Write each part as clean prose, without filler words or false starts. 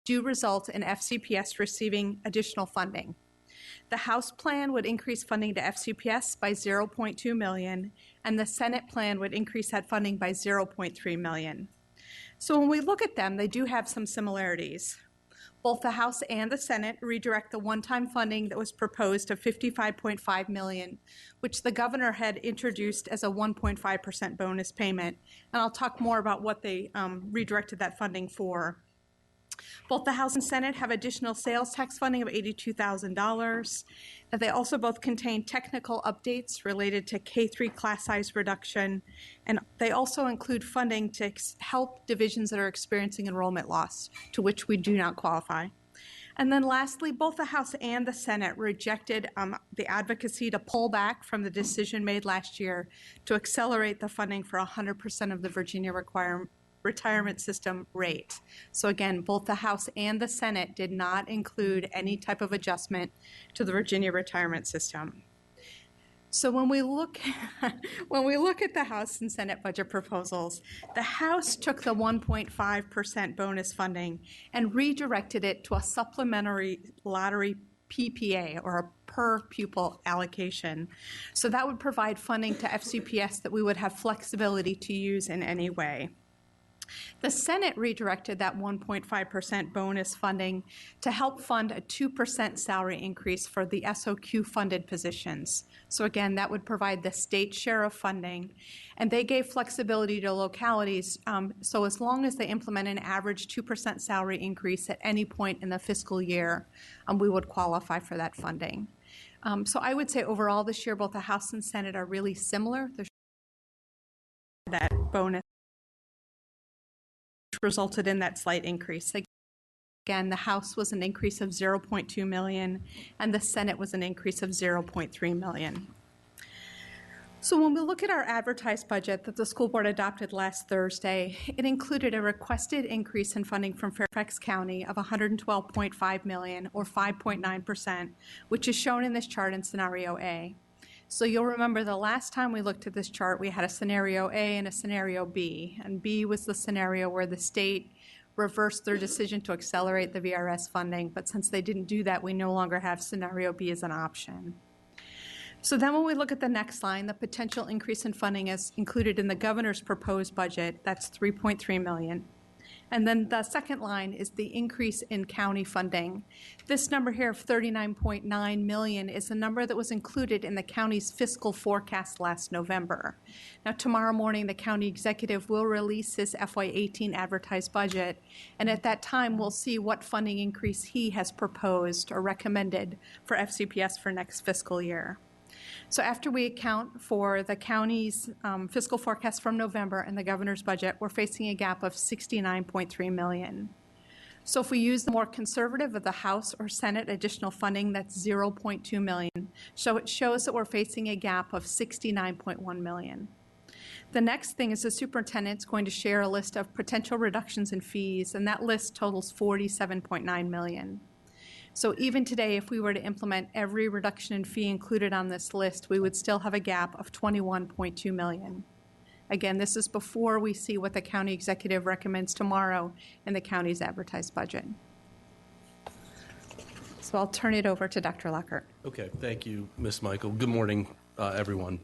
do result in FCPS receiving additional funding. The House plan would increase funding to FCPS by $0.2 million, and the Senate plan would increase that funding by $0.3 million. So when we look at them, they do have some similarities. Both the House and the Senate redirect the one-time funding that was proposed of $55.5 million, which the governor had introduced as a 1.5% bonus payment. And I'll talk more about what they redirected that funding for. Both the House and Senate have additional sales tax funding of $82,000. They also both contain technical updates related to K-3 class size reduction, and they also include funding to help divisions that are experiencing enrollment loss, to which we do not qualify. And then lastly, both the House and the Senate rejected the advocacy to pull back from the decision made last year to accelerate the funding for 100% of the Virginia retirement system rate. So again, both the House and the Senate did not include any type of adjustment to the Virginia retirement system. So when we look at the House and Senate budget proposals, the House took the 1.5% bonus funding and redirected it to a supplementary lottery PPA, or a per pupil allocation. So that would provide funding to FCPS that we would have flexibility to use in any way. The Senate redirected that 1.5% bonus funding to help fund a 2% salary increase for the SOQ funded positions. So again, that would provide the state share of funding, and they gave flexibility to localities. So as long as they implement an average 2% salary increase at any point in the fiscal year, we would qualify for that funding. So I would say overall this year, both the House and Senate are really similar. That bonus resulted in that slight increase. Again, the House was an increase of $0.2 million, and the Senate was an increase of $0.3 million. So when we look at our advertised budget that the school board adopted last Thursday, it included a requested increase in funding from Fairfax County of $112.5 million, or 5.9%, which is shown in this chart in Scenario A. So you'll remember the last time we looked at this chart, we had a Scenario A and a Scenario B, and B was the scenario where the state reversed their decision to accelerate the VRS funding, but since they didn't do that, we no longer have Scenario B as an option. So then when we look at the next line, the potential increase in funding is included in the governor's proposed budget. That's $3.3 million. And then the second line is the increase in county funding. This number here of $39.9 million is the number that was included in the county's fiscal forecast last November. Now, tomorrow morning, the county executive will release his FY18 advertised budget, and at that time, we'll see what funding increase he has proposed or recommended for FCPS for next fiscal year. So after we account for the county's fiscal forecast from November and the governor's budget, we're facing a gap of $69.3 million. So if we use the more conservative of the House or Senate additional funding, that's $0.2 million. So it shows that we're facing a gap of $69.1 million. The next thing is the superintendent's going to share a list of potential reductions in fees, and that list totals $47.9 million. So even today, if we were to implement every reduction in fee included on this list, we would still have a gap of $21.2 million. Again, this is before we see what the county executive recommends tomorrow in the county's advertised budget. So I'll turn it over to Dr. Lockhart. Okay, thank you, Ms. Michael. Good morning, everyone.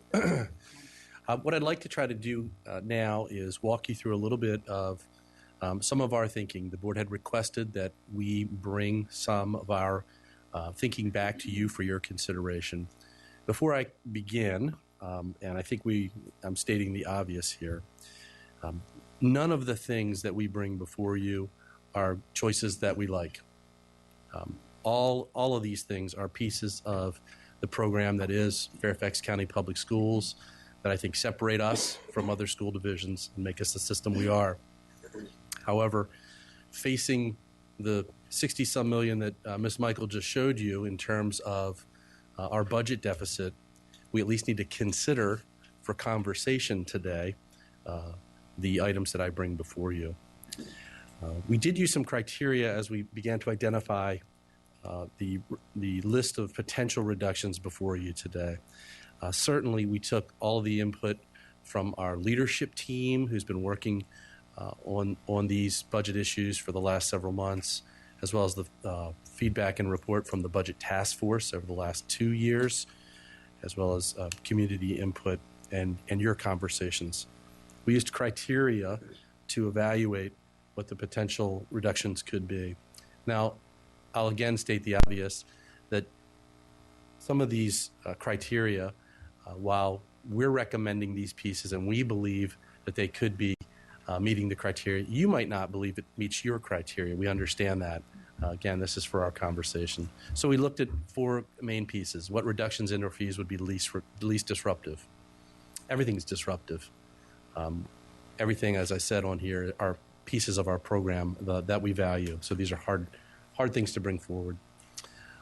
What I'd like to try to do now is walk you through a little bit of some of our thinking. The board had requested that we bring some of our thinking back to you for your consideration. Before I begin, and I think I'm stating the obvious here, none of the things that we bring before you are choices that we like. All of these things are pieces of the program that is Fairfax County Public Schools that I think separate us from other school divisions and make us the system we are. However, facing the 60-some million that Ms. Michael just showed you in terms of our budget deficit, we at least need to consider for conversation today the items that I bring before you. We did use some criteria as we began to identify the list of potential reductions before you today. Certainly, we took all the input from our leadership team who's been working on these budget issues for the last several months, as well as the feedback and report from the Budget Task Force over the last 2 years, as well as community input and your conversations. We used criteria to evaluate what the potential reductions could be. Now, I'll again state the obvious that some of these criteria, while we're recommending these pieces and we believe that they could be meeting the criteria, you might not believe it meets your criteria. We understand that. Again, this is for our conversation. So we looked at 4 main pieces. What reductions in or fees would be least disruptive? Everything's disruptive. Everything, as I said on here, are pieces of our program that we value. So these are hard things to bring forward.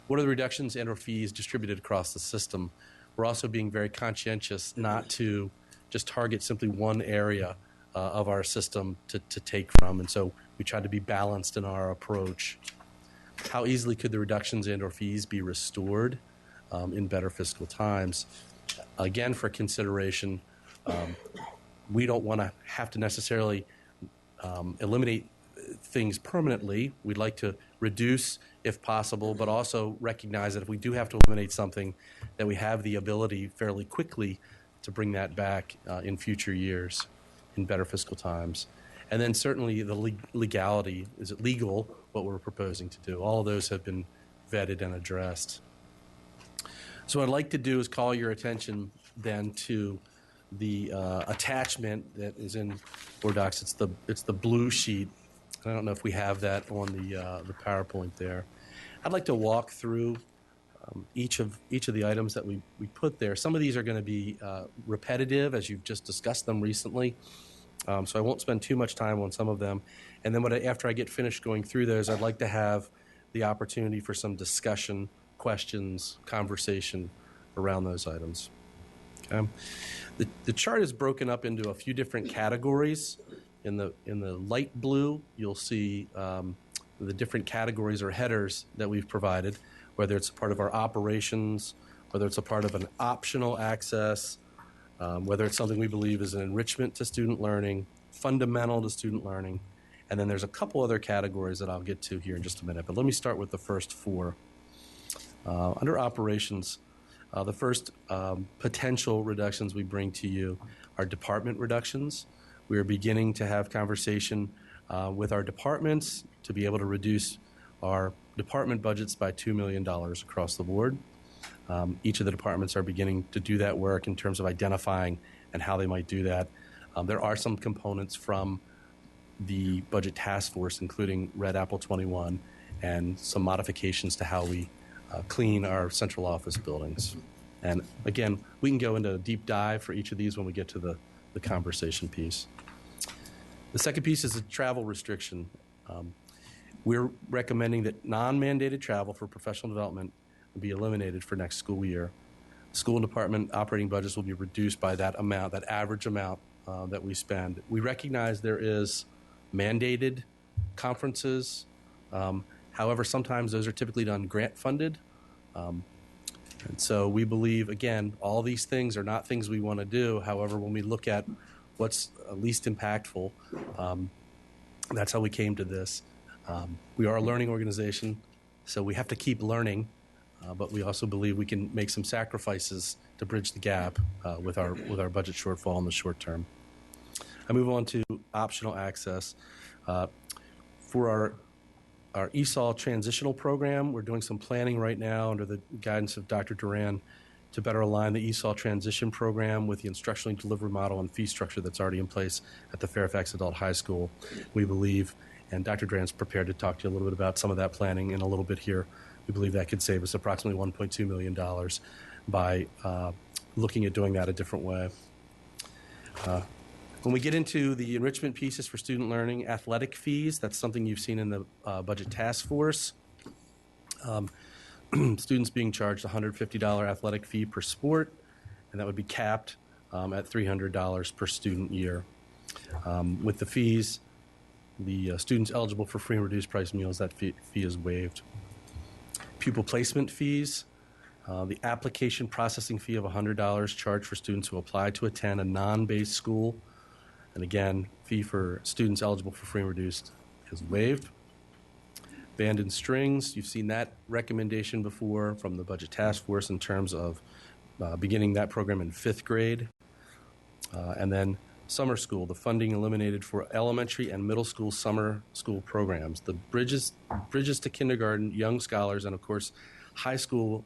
What are the reductions and or fees distributed across the system? We're also being very conscientious not to just target simply one area of our system to take from. And so we try to be balanced in our approach. How easily could the reductions and or fees be restored in better fiscal times? Again, for consideration, we don't want to have to necessarily eliminate things permanently. We'd like to reduce if possible, but also recognize that if we do have to eliminate something, that we have the ability fairly quickly to bring that back in future years in better fiscal times. And then certainly the legality. Is it legal what we're proposing to do? All of those have been vetted and addressed. So what I'd like to do is call your attention then to the attachment that is in Board Docs. It's the blue sheet. I don't know if we have that on the PowerPoint there. I'd like to walk through each of the items that we put there. Some of these are going to be repetitive, as you've just discussed them recently. So I won't spend too much time on some of them. And then after I get finished going through those, I'd like to have the opportunity for some discussion, questions, conversation around those items. Okay. The chart is broken up into a few different categories. In the light blue, you'll see the different categories or headers that we've provided, whether it's a part of our operations, whether it's a part of an optional access, whether it's something we believe is an enrichment to student learning, fundamental to student learning, and then there's a couple other categories that I'll get to here in just a minute. But let me start with the first 4. Under operations, the first potential reductions we bring to you are department reductions. We are beginning to have conversation with our departments to be able to reduce our department budgets by $2 million across the board. Each of the departments are beginning to do that work in terms of identifying and how they might do that. There are some components from the Budget Task Force, including Pt.1, and some modifications to how we clean our central office buildings. And again, we can go into a deep dive for each of these when we get to the conversation piece. The second piece is a travel restriction. We're recommending that non-mandated travel for professional development be eliminated for next school year. School and department operating budgets will be reduced by that amount, that average amount that we spend. We recognize there is mandated conferences. However, sometimes those are typically done grant funded. And so we believe, again, all these things are not things we want to do. However, when we look at what's least impactful, that's how we came to this. We are a learning organization, so we have to keep learning. But we also believe we can make some sacrifices to bridge the gap with our budget shortfall in the short term. I move on to optional access. For our ESOL transitional program, we're doing some planning right now under the guidance of Dr. Duran to better align the ESOL transition program with the instructional delivery model and fee structure that's already in place at the Fairfax Adult High School. We believe, and Dr. Duran's prepared to talk to you a little bit about some of that planning in a little bit here. We believe that could save us approximately $1.2 million by looking at doing that a different way. When we get into the enrichment pieces for student learning, athletic fees, that's something you've seen in the Budget Task Force. Students being charged a $150 athletic fee per sport, and that would be capped at $300 per student year. With the fees, the students eligible for free and reduced price meals, that fee is waived. Pupil placement fees, the application processing fee of $100 charged for students who apply to attend a non-based school. And again, fee for students eligible for free and reduced is waived. Band and strings, you've seen that recommendation before from the Budget Task Force in terms of beginning that program in 5th grade. And then summer school, the funding eliminated for elementary and middle school summer school programs. The Bridges to Kindergarten, Young Scholars, and of course, high school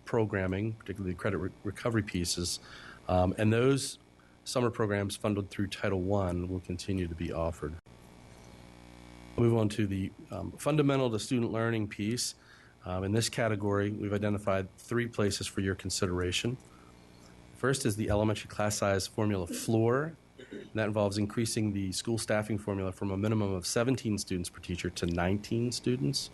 programming, particularly credit recovery pieces. And those summer programs funded through Title I will continue to be offered. We'll move on to the fundamental to student learning piece. In this category, we've identified 3 places for your consideration. First is the elementary class size formula floor. And that involves increasing the school staffing formula from a minimum of 17 students per teacher to 19 students.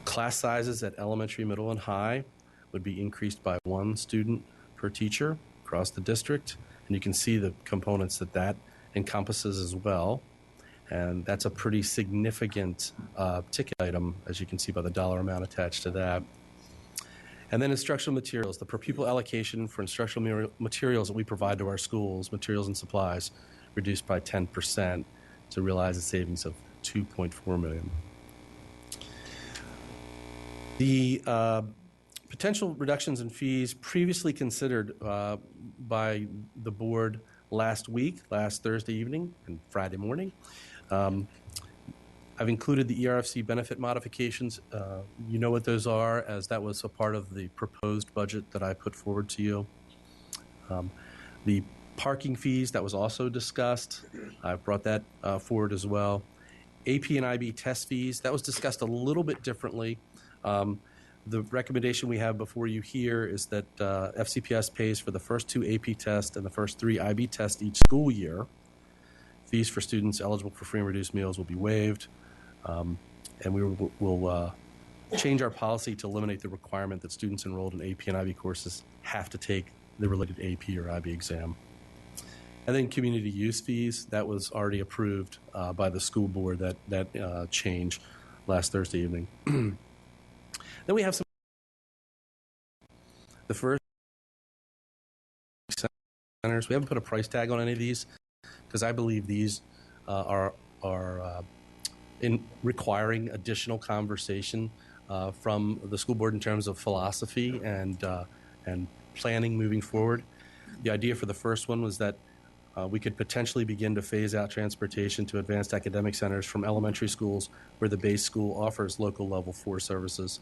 Class sizes at elementary, middle, and high would be increased by 1 student per teacher across the district. And you can see the components that encompasses as well. And that's a pretty significant ticket item, as you can see by the dollar amount attached to that. And then instructional materials, the per pupil allocation for instructional materials that we provide to our schools, materials and supplies, reduced by 10% to realize a savings of $2.4 million. The potential reductions in fees previously considered by the board last Thursday evening and Friday morning. I've included the ERFC benefit modifications. You know what those are, as that was a part of the proposed budget that I put forward to you. The parking fees, that was also discussed. I've brought that forward as well. AP and IB test fees, that was discussed a little bit differently. The recommendation we have before you here is that FCPS pays for the first 2 AP tests and the first 3 IB tests each school year. Fees for students eligible for free and reduced meals will be waived. And we will change our policy to eliminate the requirement that students enrolled in AP and IB courses have to take the related AP or IB exam. And then community use fees, that was already approved by the school board, that change last Thursday evening. Then we have the first centers. We haven't put a price tag on any of these because I believe these are in requiring additional conversation from the school board in terms of philosophy and planning moving forward. The idea for the first one was that we could potentially begin to phase out transportation to advanced academic centers from elementary schools where the base school offers local level 4 services.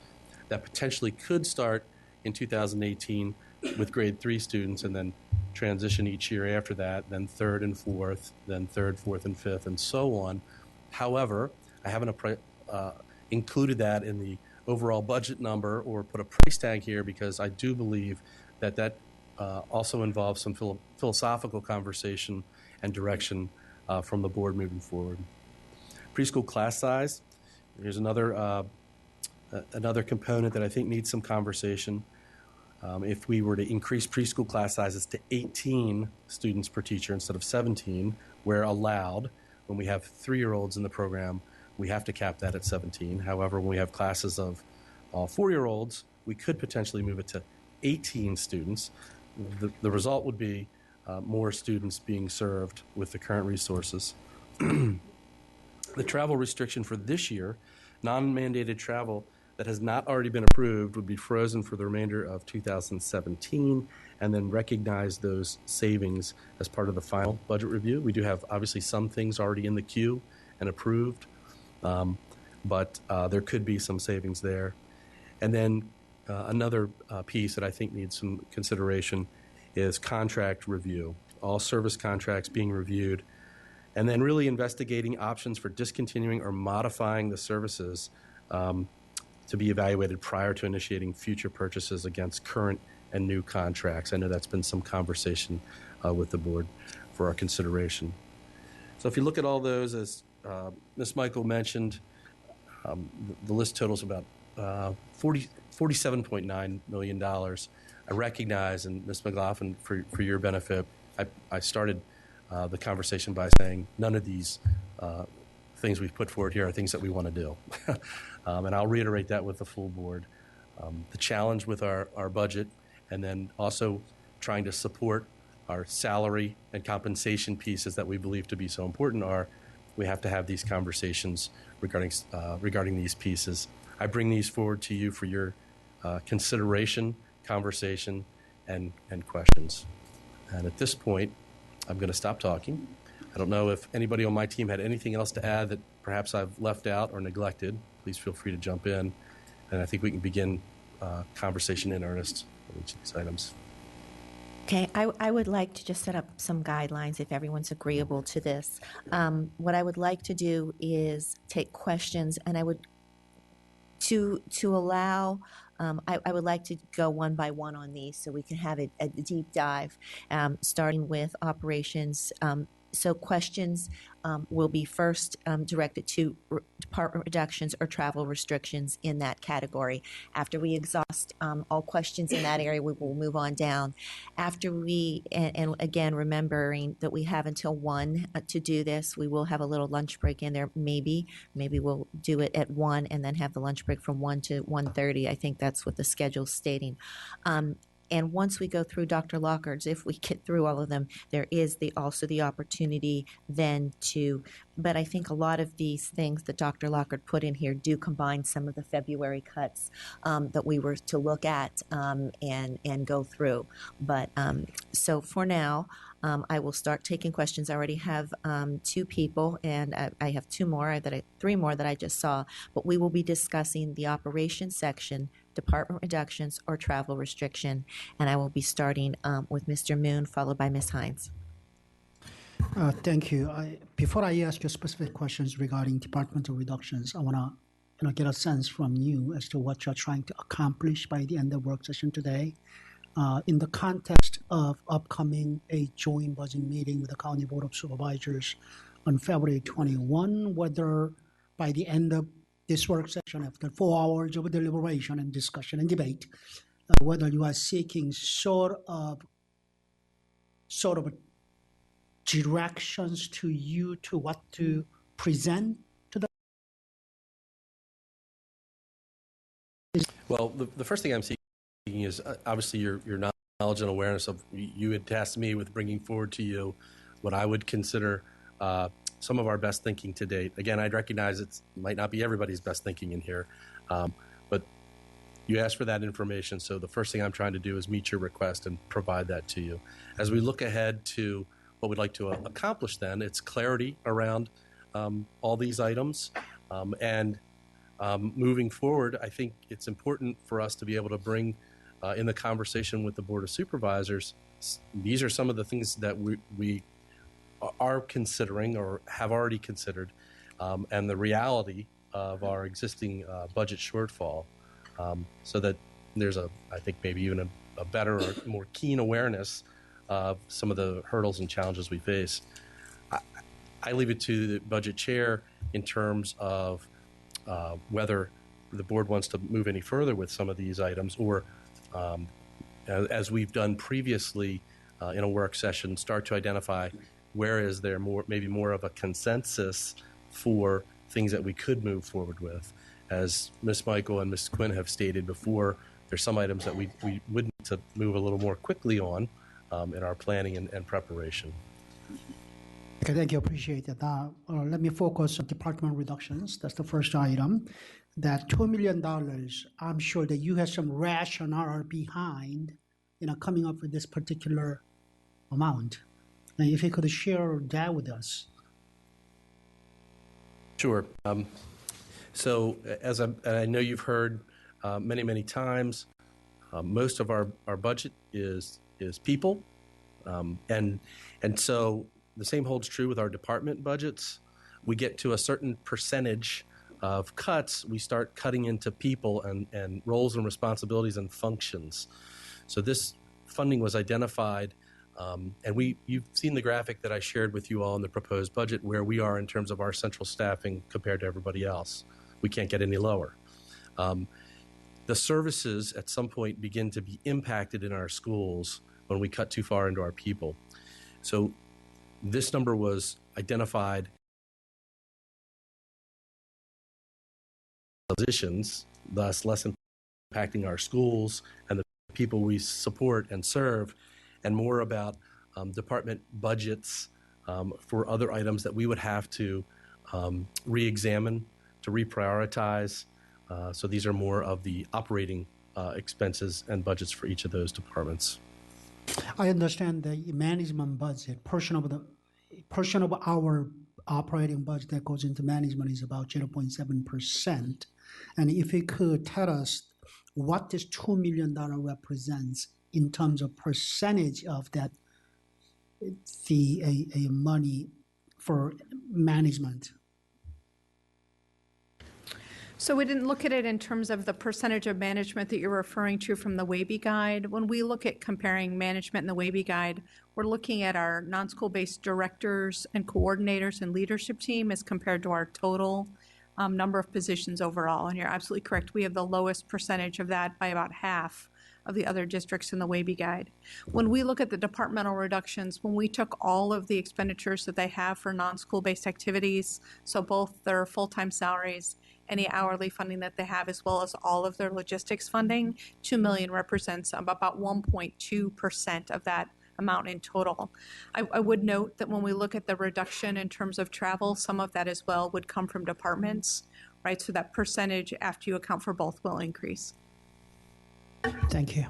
That potentially could start in 2018 with grade 3 students and then transition each year after that, then 3rd and 4th, then 3rd, 4th, and 5th, and so on. However, I haven't included that in the overall budget number or put a price tag here because I do believe that also involves some philosophical conversation and direction from the board moving forward. Preschool class size, here's another component that I think needs some conversation. If we were to increase preschool class sizes to 18 students per teacher instead of 17, where allowed, when we have 3-year-olds in the program, we have to cap that at 17. However, when we have classes of 4-year-olds, we could potentially move it to 18 students. The result would be more students being served with the current resources. The travel restriction for this year, non-mandated travel that has not already been approved, would be frozen for the remainder of 2017 and then recognize those savings as part of the final budget review. We do have obviously some things already in the queue and approved, but there could be some savings there. And then another piece that I think needs some consideration is contract review. All service contracts being reviewed, and then really investigating options for discontinuing or modifying the services to be evaluated prior to initiating future purchases against current and new contracts. I know that's been some conversation with the board for our consideration. So if you look at all those, as Ms. Michael mentioned, the list totals about $47.9 million. I recognize, and Ms. McLaughlin, for your benefit, I started the conversation by saying none of these things we've put forward here are things that we want to do. And I'll reiterate that with the full board. The challenge with our budget, and then also trying to support our salary and compensation pieces that we believe to be so important, are we have to have these conversations regarding these pieces. I bring these forward to you for your consideration, conversation, and questions. And at this point, I'm going to stop talking. I don't know if anybody on my team had anything else to add that perhaps I've left out or neglected. Please feel free to jump in, and I think we can begin conversation in earnest on each of these items. Okay, I would like to just set up some guidelines if everyone's agreeable to this. What I would like to do is take questions, and I would to allow. I would like to go one by one on these so we can have a deep dive, starting with operations. So questions will be first directed to department reductions or travel restrictions in that category. After we exhaust all questions in that area, we will move on down. After we, and again, remembering that we have until 1 to do this, we will have a little lunch break in there. Maybe we'll do it at 1 and then have the lunch break from 1 to 1:30. I think that's what the schedule's stating. And once we go through Dr. Lockard's, if we get through all of them, there is also the opportunity then to, but I think a lot of these things that Dr. Lockard put in here do combine some of the February cuts that we were to look at and go through. But so for now, I will start taking questions. I already have 2 people, and I have 3 more that I just saw. But we will be discussing the operations section, department reductions, or travel restriction. And I will be starting with Mr. Moon, followed by Ms. Hines. Thank you. Before I ask you specific questions regarding departmental reductions, I want to get a sense from you as to what you're trying to accomplish by the end of the work session today. In the context of upcoming a joint budget meeting with the County Board of Supervisors on February 21, whether by the end of this work session, after 4 hours of deliberation and discussion and debate, whether you are seeking sort of directions to you to what to present to the. Well, the first thing I'm seeking is obviously your knowledge and awareness of. You had tasked me with bringing forward to you what I would consider some of our best thinking to date. Again, I'd recognize it might not be everybody's best thinking in here, but you asked for that information. So the first thing I'm trying to do is meet your request and provide that to you. As we look ahead to what we'd like to accomplish, then it's clarity around all these items, and moving forward, I think it's important for us to be able to bring in the conversation with the Board of Supervisors. These are some of the things that we are considering or have already considered, and the reality of our existing budget shortfall, so that there's I think maybe even a better or more keen awareness of some of the hurdles and challenges we face. I leave it to the budget chair in terms of whether the board wants to move any further with some of these items, or as we've done previously in a work session, start to identify where is there maybe more of a consensus for things that we could move forward with. As Ms. Michael and Ms. Quinn have stated before, there's some items that we would need to move a little more quickly on in our planning and preparation. Okay, thank you. Appreciate that. Let me focus on department reductions. That's the first item. That $2 million, I'm sure that you have some rationale behind, coming up with this particular amount. Now, if you could share that with us. Sure. So as I know you've heard many times, most of our budget is people, and so the same holds true with our department budgets. We get to a certain percentage of cuts, we start cutting into people and roles and responsibilities and functions. So this funding was identified, and you've seen the graphic that I shared with you all in the proposed budget, where we are in terms of our central staffing compared to everybody else. We can't get any lower. The services at some point begin to be impacted in our schools when we cut too far into our people. So this number was identified positions, thus less impacting our schools and the people we support and serve, and more about department budgets for other items that we would have to re-examine, to reprioritize. So these are more of the operating expenses and budgets for each of those departments. I understand the management budget, portion of our operating budget that goes into management is about 0.7%. And if you could tell us what this $2 million represents in terms of percentage of that, the money for management. So we didn't look at it in terms of the percentage of management that you're referring to from the WABE guide. When we look at comparing management and the WABE guide, we're looking at our non-school-based directors and coordinators and leadership team as compared to our total number of positions overall. And you're absolutely correct. We have the lowest percentage of that by about half of the other districts in the WABE guide. When we look at the departmental reductions, when we took all of the expenditures that they have for non-school-based activities, so both their full-time salaries, any hourly funding that they have, as well as all of their logistics funding, $2 million represents about 1.2% of that amount in total. I would note that when we look at the reduction in terms of travel, some of that as well would come from departments, right? So that percentage, after you account for both, will increase. Thank you.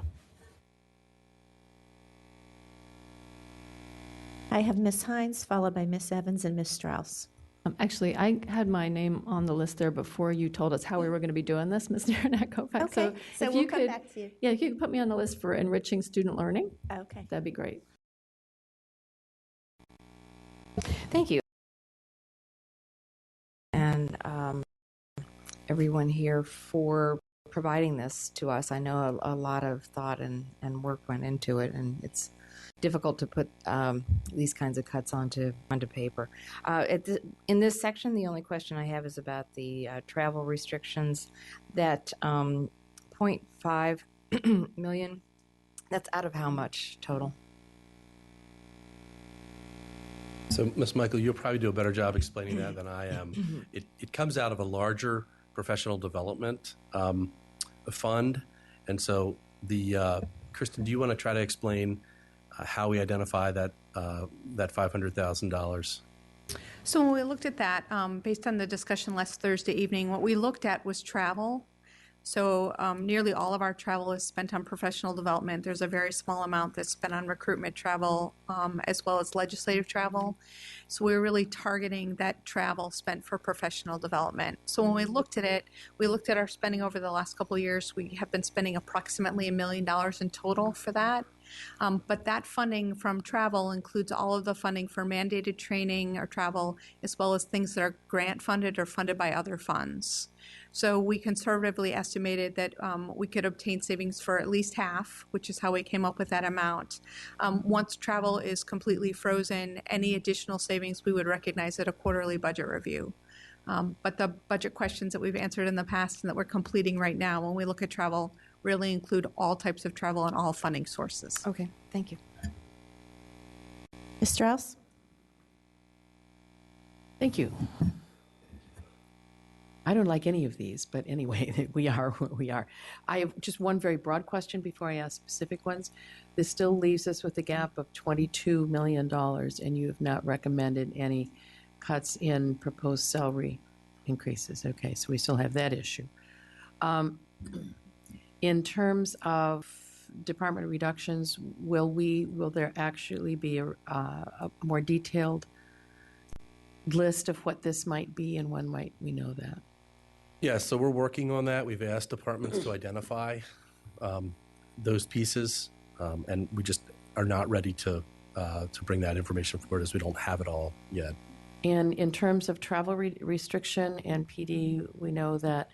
I have Ms. Hines, followed by Ms. Evans and Ms. Strauss. Actually, I had my name on the list there before you told us how we were going to be doing this, Ms. Derenak-Kovac. Okay, so if we'll you come could, back to you. Yeah, if you could put me on the list for enriching student learning, Okay. that'd be great. Thank you. And everyone here for providing this to us. I know a lot of thought and work went into it, and it's difficult to put these kinds of cuts onto paper. In this section, the only question I have is about the travel restrictions. That 0.5 million, that's out of how much total? So, Ms. Michael, you'll probably do a better job explaining that than I am. It comes out of a larger professional development fund. And so, Kristen, do you want to try to explain how we identify that $500,000? So when we looked at that, based on the discussion last Thursday evening, what we looked at was travel. So nearly all of our travel is spent on professional development. There's a very small amount that's spent on recruitment travel, as well as legislative travel. So we're really targeting that travel spent for professional development. So when we looked at it, we looked at our spending over the last couple of years. We have been spending approximately $1 million in total for that. But that funding from travel includes all of the funding for mandated training or travel, as well as things that are grant funded or funded by other funds. So we conservatively estimated that we could obtain savings for at least half, which is how we came up with that amount. Once travel is completely frozen, any additional savings we would recognize at a quarterly budget review. But the budget questions that we've answered in the past and that we're completing right now when we look at travel really include all types of travel and all funding sources. Okay, thank you. Ms. Strauss? Thank you. I don't like any of these, but anyway, we are where we are. I have just one very broad question before I ask specific ones. This still leaves us with a gap of $22 million, and you have not recommended any cuts in proposed salary increases. Okay, so we still have that issue. In terms of department reductions, will there actually be a more detailed list of what this might be, and when might we know that? Yeah, so we're working on that. We've asked departments to identify those pieces, and we just are not ready to bring that information forward as we don't have it all yet. And in terms of travel restriction and PD, we know that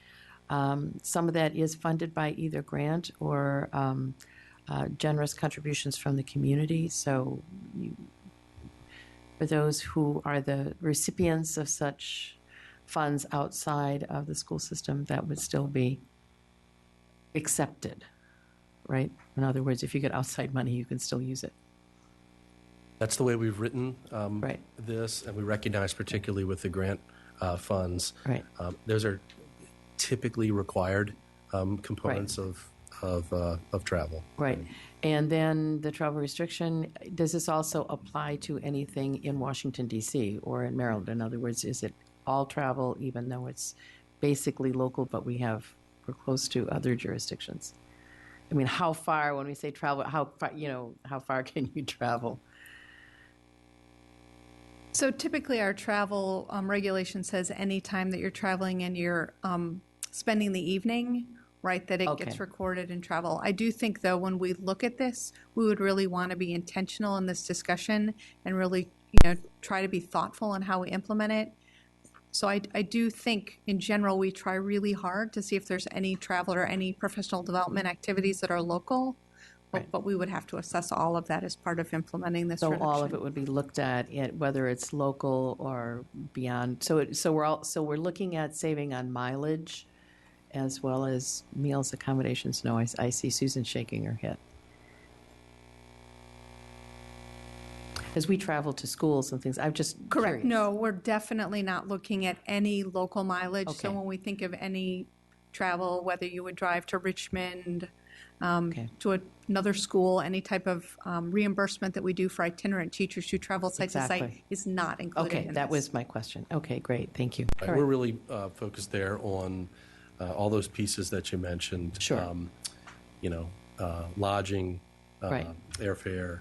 some of that is funded by either grant or generous contributions from the community. So for those who are the recipients of such funds outside of the school system, that would still be accepted, right? In other words, if you get outside money, you can still use it. That's the way we've written Right. this, and we recognize particularly with the grant funds. Right. Those are typically required components of travel. Right. And then the travel restriction, does this also apply to anything in Washington, D.C. or in Maryland? In other words, is it all travel, even though it's basically local, but we're close to other jurisdictions. I mean, how far, when we say travel, how far can you travel? So typically our travel regulation says any time that you're traveling and you're spending the evening, right, that it gets Okay. recorded in travel. I do think, though, when we look at this, we would really want to be intentional in this discussion and really, try to be thoughtful in how we implement it. So I do think, in general, we try really hard to see if there's any travel or any professional development activities that are local, but we would have to assess all of that as part of implementing this So reduction. all of it would be looked at, whether it's local or beyond. So we're looking at saving on mileage as well as meals, accommodations. No, I see Susan shaking her head. As we travel to schools and things, I'm just Correct. curious. No, we're definitely not looking at any local mileage. So Okay. when we think of any travel, whether you would drive to Richmond, Okay. to another school, any type of reimbursement that we do for itinerant teachers who travel site to site Exactly. is not included Okay, in that this. was my question. Okay, great, thank you. Right, we're really focused there on all those pieces that you mentioned. Sure. Lodging, Right. airfare,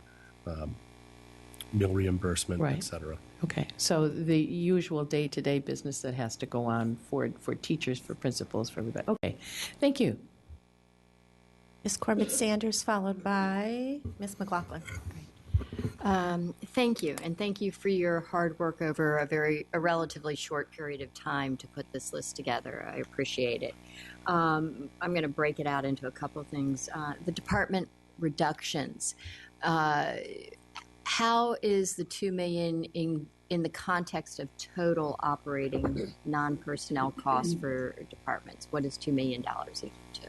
meal reimbursement, Right. et cetera. Okay, so the usual day-to-day business that has to go on for teachers, for principals, for everybody. Okay, thank you. Ms. Corbett Sanders, followed by Ms. McLaughlin. Thank you, and thank you for your hard work over a relatively short period of time to put this list together. I appreciate it. I'm going to break it out into a couple of things. The department reductions. How is the $2 million in the context of total operating non-personnel costs for departments? What is $2 million equal to?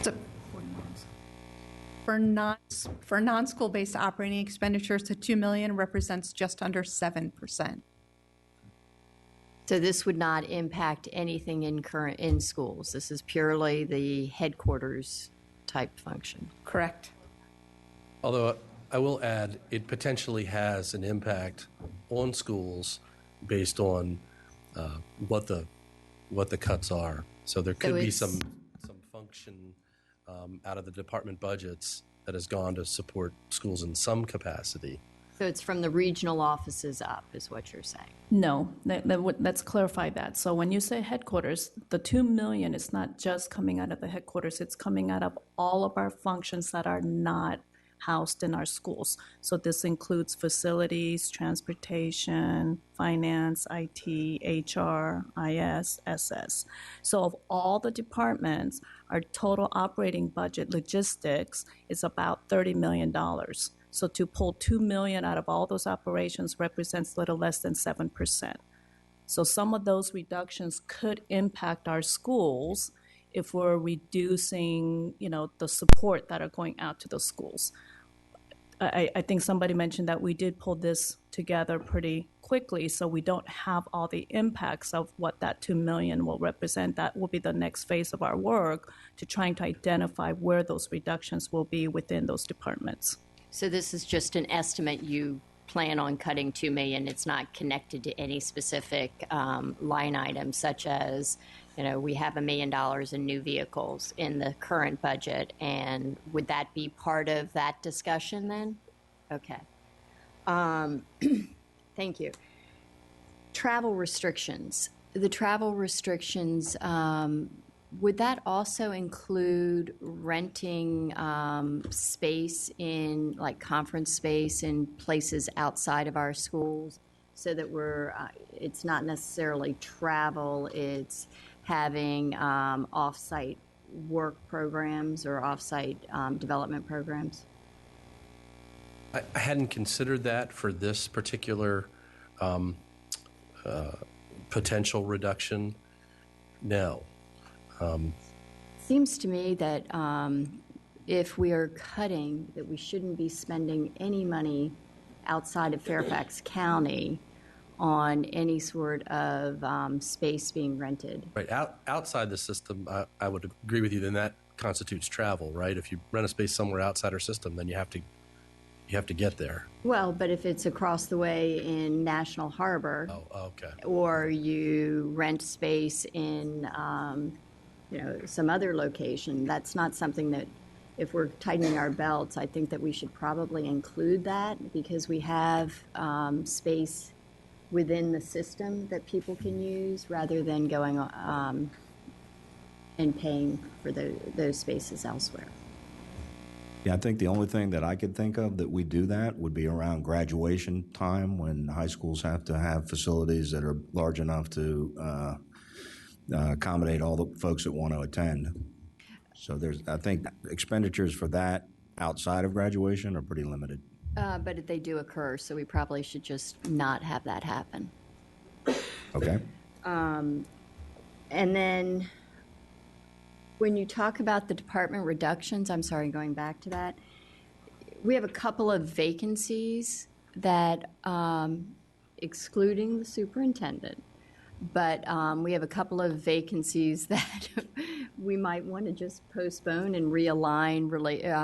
So for non-school based operating expenditures, the $2 million represents just under 7%. So this would not impact anything in schools. This is purely the headquarters type function. Correct. Although I will add, it potentially has an impact on schools based on what the cuts are. So there could be it's- some function out of the department budgets that has gone to support schools in some capacity. So it's from the regional offices up, is what you're saying. No, let's clarify that. So when you say headquarters, the $2 million is not just coming out of the headquarters, it's coming out of all of our functions that are not housed in our schools. So this includes facilities, transportation, finance, IT, HR, IS, SS. So of all the departments, our total operating budget, logistics, is about $30 million. So to pull $2 million out of all those operations represents a little less than 7%. So some of those reductions could impact our schools if we're reducing, the support that are going out to the schools. I think somebody mentioned that we did pull this together pretty quickly, so we don't have all the impacts of what that $2 million will represent. That will be the next phase of our work to trying to identify where those reductions will be within those departments. So this is just an estimate. You plan on cutting $2 million. It's not connected to any specific line item, such as, we have $1 million in new vehicles in the current budget. And would that be part of that discussion then? Okay. Thank you. Travel restrictions. The travel restrictions, would that also include renting space in, like conference space in places outside of our schools, so that it's not necessarily travel, it's having off-site work programs or off-site development programs? I hadn't considered that for this particular potential reduction. No. Seems to me that if we are cutting, that we shouldn't be spending any money outside of Fairfax County on any sort of space being rented. Right. Outside the system, I would agree with you, then that constitutes travel, right? If you rent a space somewhere outside our system, then you have to get there. Well, but if it's across the way in National Harbor, Oh, okay. or you rent space in, some other location, that's not something that, if we're tightening our belts, I think that we should probably include that, because we have space within the system that people can use, rather than going and paying for those spaces elsewhere. Yeah, I think the only thing that I could think of that we do that would be around graduation time, when high schools have to have facilities that are large enough to accommodate all the folks that want to attend. So I think expenditures for that outside of graduation are pretty limited. But they do occur, so we probably should just not have that happen. Okay. And then when you talk about the department reductions, I'm sorry, going back to that, we have a couple of vacancies that, excluding the superintendent, but we have a couple of vacancies that we might want to just postpone and realign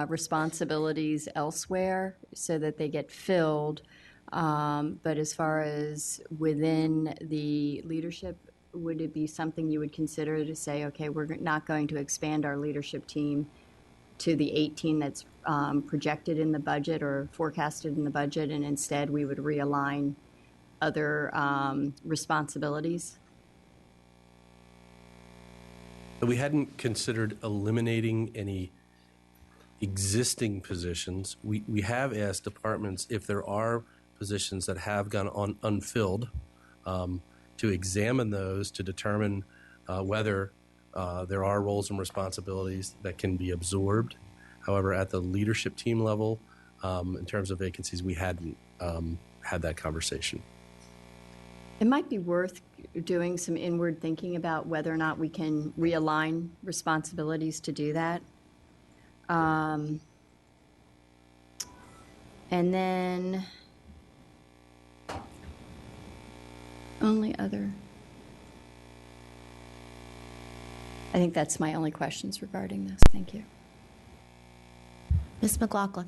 responsibilities elsewhere so that they get filled. But as far as within the leadership, would it be something you would consider to say, okay, we're not going to expand our leadership team to the 18 that's projected in the budget or forecasted in the budget, and instead we would realign other responsibilities? We hadn't considered eliminating any existing positions. We have asked departments if there are positions that have gone unfilled, to examine those to determine whether there are roles and responsibilities that can be absorbed. However, at the leadership team level, in terms of vacancies, we hadn't had that conversation. It might be worth doing some inward thinking about whether or not we can realign responsibilities to do that. And then only other, I think that's my only questions regarding this. Thank you. Ms. McLaughlin.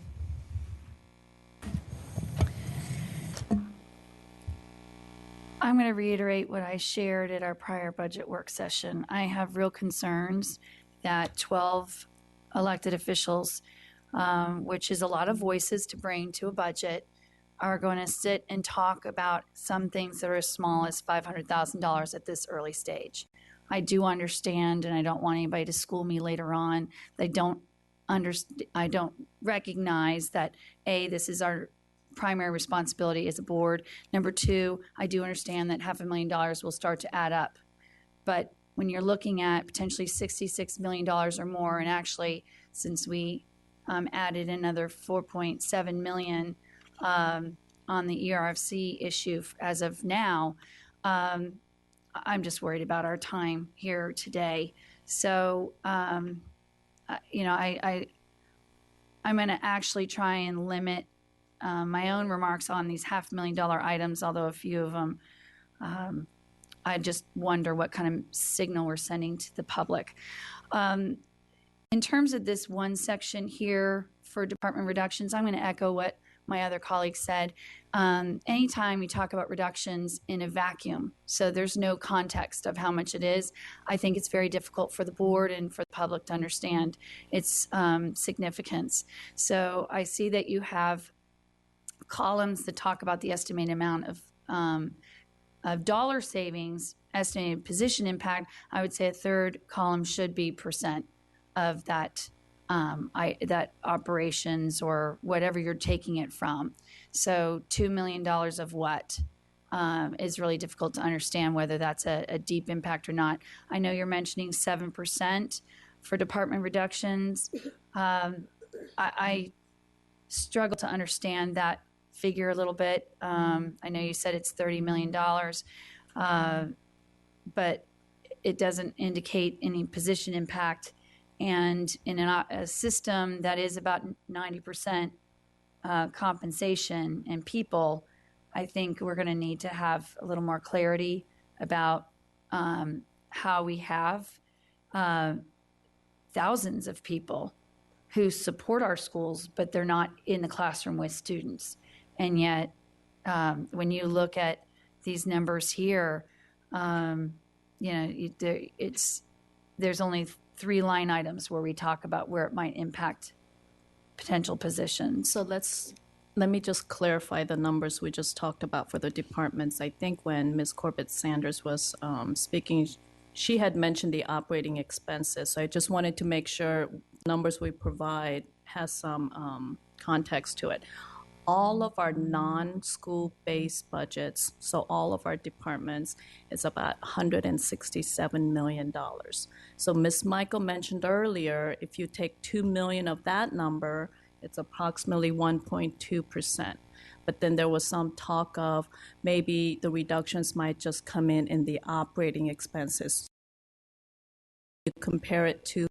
I'm going to reiterate what I shared at our prior budget work session. I have real concerns that 12 elected officials, which is a lot of voices to bring to a budget, are going to sit and talk about some things that are as small as $500,000 at this early stage. I do understand, and I don't want anybody to school me later on. I don't recognize that, A, this is our primary responsibility as a board. Number two, I do understand that $500,000 will start to add up. But when you're looking at potentially $66 million or more, and actually, since we added another $4.7 million on the ERFC issue as of now, I'm just worried about our time here today. So, I'm going to actually try and limit my own remarks on these $500,000 items, although a few of them, I just wonder what kind of signal we're sending to the public. In terms of this one section here for department reductions, I'm going to echo what my other colleagues said. Anytime you talk about reductions in a vacuum, so there's no context of how much it is, I think it's very difficult for the board and for the public to understand its significance. So I see that you have columns that talk about the estimated amount of dollar savings, estimated position impact. I would say a third column should be percent of that that operations or whatever you're taking it from. So $2 million of what is really difficult to understand whether that's a deep impact or not. I know you're mentioning 7% for department reductions. I struggle to understand that figure a little bit. I know you said it's $30 million, but it doesn't indicate any position impact. And in a system that is about 90% compensation and people, I think we're going to need to have a little more clarity about how we have thousands of people who support our schools, but they're not in the classroom with students. And yet, when you look at these numbers here, there's only 3 line items where we talk about where it might impact potential positions. So let me just clarify the numbers we just talked about for the departments. I think when Ms. Corbett Sanders was speaking, she had mentioned the operating expenses. So I just wanted to make sure numbers we provide has some context to it. All of our non-school based budgets, so all of our departments, is about $167 million. So Ms. Michael mentioned earlier, if you take $2 million of that number, it's approximately 1.2%. But then there was some talk of maybe the reductions might just come in the operating expenses. You compare it to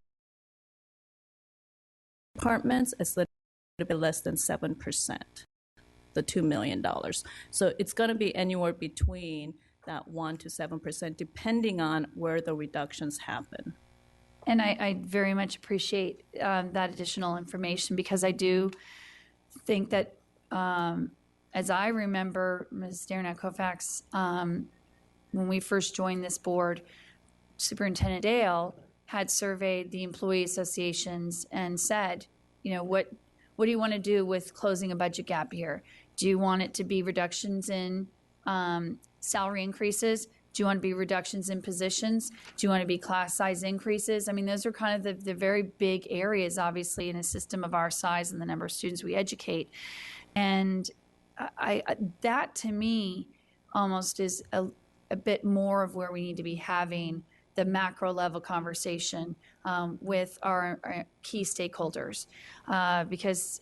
departments, it's a little bit less than 7%, the $2 million. So it's going to be anywhere between that 1 to 7%, depending on where the reductions happen. And I very much appreciate that additional information, because I do think that, as I remember, Ms. Darren Kofax, when we first joined this board, Superintendent Dale had surveyed the employee associations and said, what do you want to do with closing a budget gap here? Do you want it to be reductions in salary increases? Do you want to be reductions in positions? Do you want to be class size increases? I mean, those are kind of the very big areas, obviously, in a system of our size and the number of students we educate. And that, to me, almost is a bit more of where we need to be having the macro level conversation with our key stakeholders, because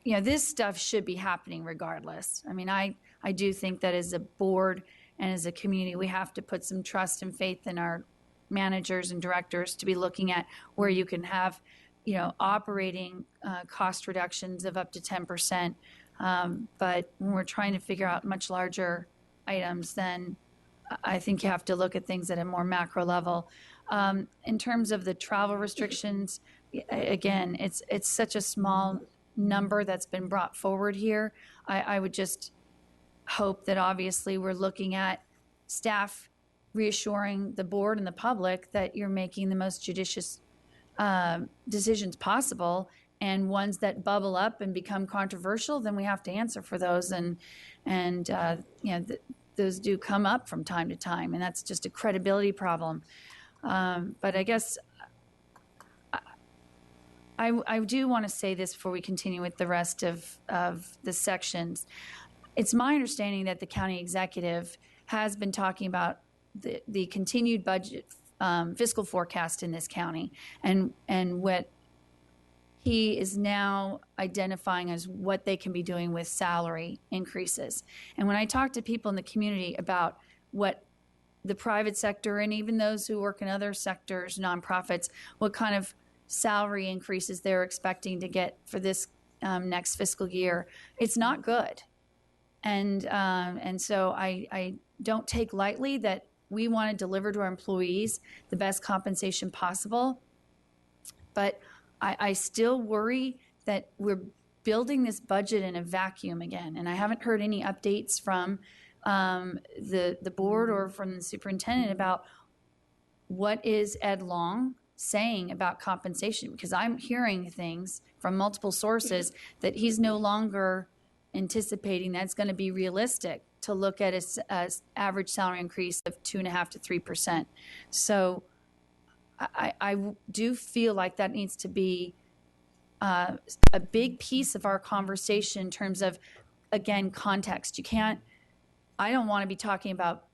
this stuff should be happening regardless. I mean, I do think that as a board and as a community, we have to put some trust and faith in our managers and directors to be looking at where you can have, operating cost reductions of up to 10%. But when we're trying to figure out much larger items, then I think you have to look at things at a more macro level. In terms of the travel restrictions, again, it's such a small number that's been brought forward here. I would just hope that obviously we're looking at staff reassuring the board and the public that you're making the most judicious decisions possible, and ones that bubble up and become controversial, then we have to answer for those. Those do come up from time to time, and that's just a credibility problem. But I guess I do want to say this before we continue with the rest of the sections. It's my understanding that the county executive has been talking about the continued budget fiscal forecast in this county, and what he is now identifying as what they can be doing with salary increases. And when I talk to people in the community about what the private sector and even those who work in other sectors, nonprofits, what kind of salary increases they're expecting to get for this next fiscal year, it's not good. And so I don't take lightly that we want to deliver to our employees the best compensation possible. But I still worry that we're building this budget in a vacuum again. And I haven't heard any updates from the board or from the superintendent about what is Ed Long saying about compensation, because I'm hearing things from multiple sources that he's no longer anticipating that's going to be realistic to look at a average salary increase of 2.5% to 3%. So I do feel like that needs to be a big piece of our conversation in terms of, again, context. I don't want to be talking about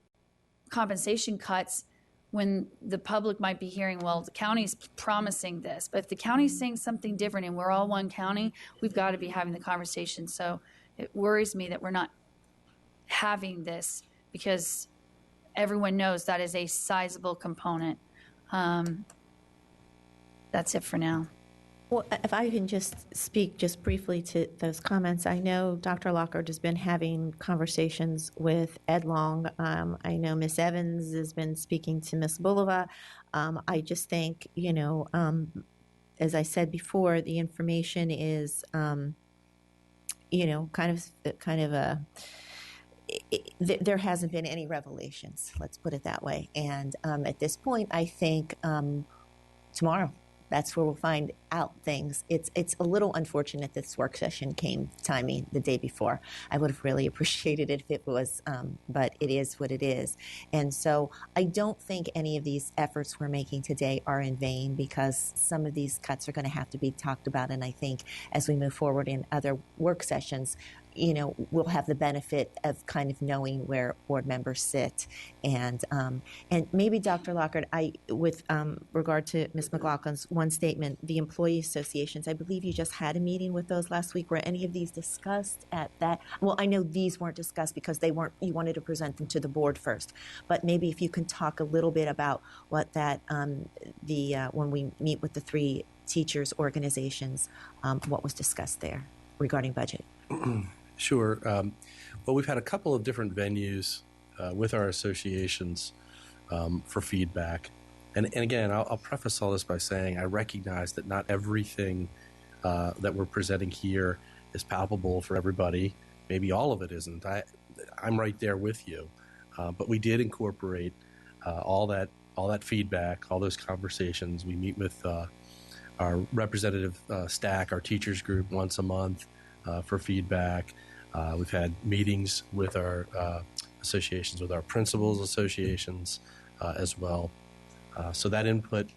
compensation cuts when the public might be hearing, well, the county's promising this. But if the county's saying something different and we're all one county, we've got to be having the conversation. So it worries me that we're not having this, because everyone knows that is a sizable component. That's it for now. Well, if I can just speak just briefly to those comments, I know Dr. Lockhart has been having conversations with Ed Long. I know Miss Evans has been speaking to Miss Bulova. I just think, as I said before, the information is, kind of a. There hasn't been any revelations. Let's put it that way. And at this point, I think tomorrow. That's where we'll find out things. It's a little unfortunate this work session came timing the day before. I would have really appreciated it if it was, but it is what it is. And so I don't think any of these efforts we're making today are in vain, because some of these cuts are going to have to be talked about. And I think as we move forward in other work sessions, we'll have the benefit of kind of knowing where board members sit. And maybe Dr. Lockhart, with regard to Ms. McLaughlin's one statement, the employee associations, I believe you just had a meeting with those last week. Were any of these discussed at that? Well, I know these weren't discussed because you wanted to present them to the board first. But maybe if you can talk a little bit about what that, when we meet with the three teachers organizations, what was discussed there regarding budget. Sure. Well, we've had a couple of different venues with our associations for feedback. And again, I'll preface all this by saying I recognize that not everything that we're presenting here is palpable for everybody. Maybe all of it isn't. I'm right there with you. But we did incorporate all that feedback, all those conversations. We meet with our representative stack, our teachers group, once a month for feedback. We've had meetings with our associations, with our principals associations as well. So that input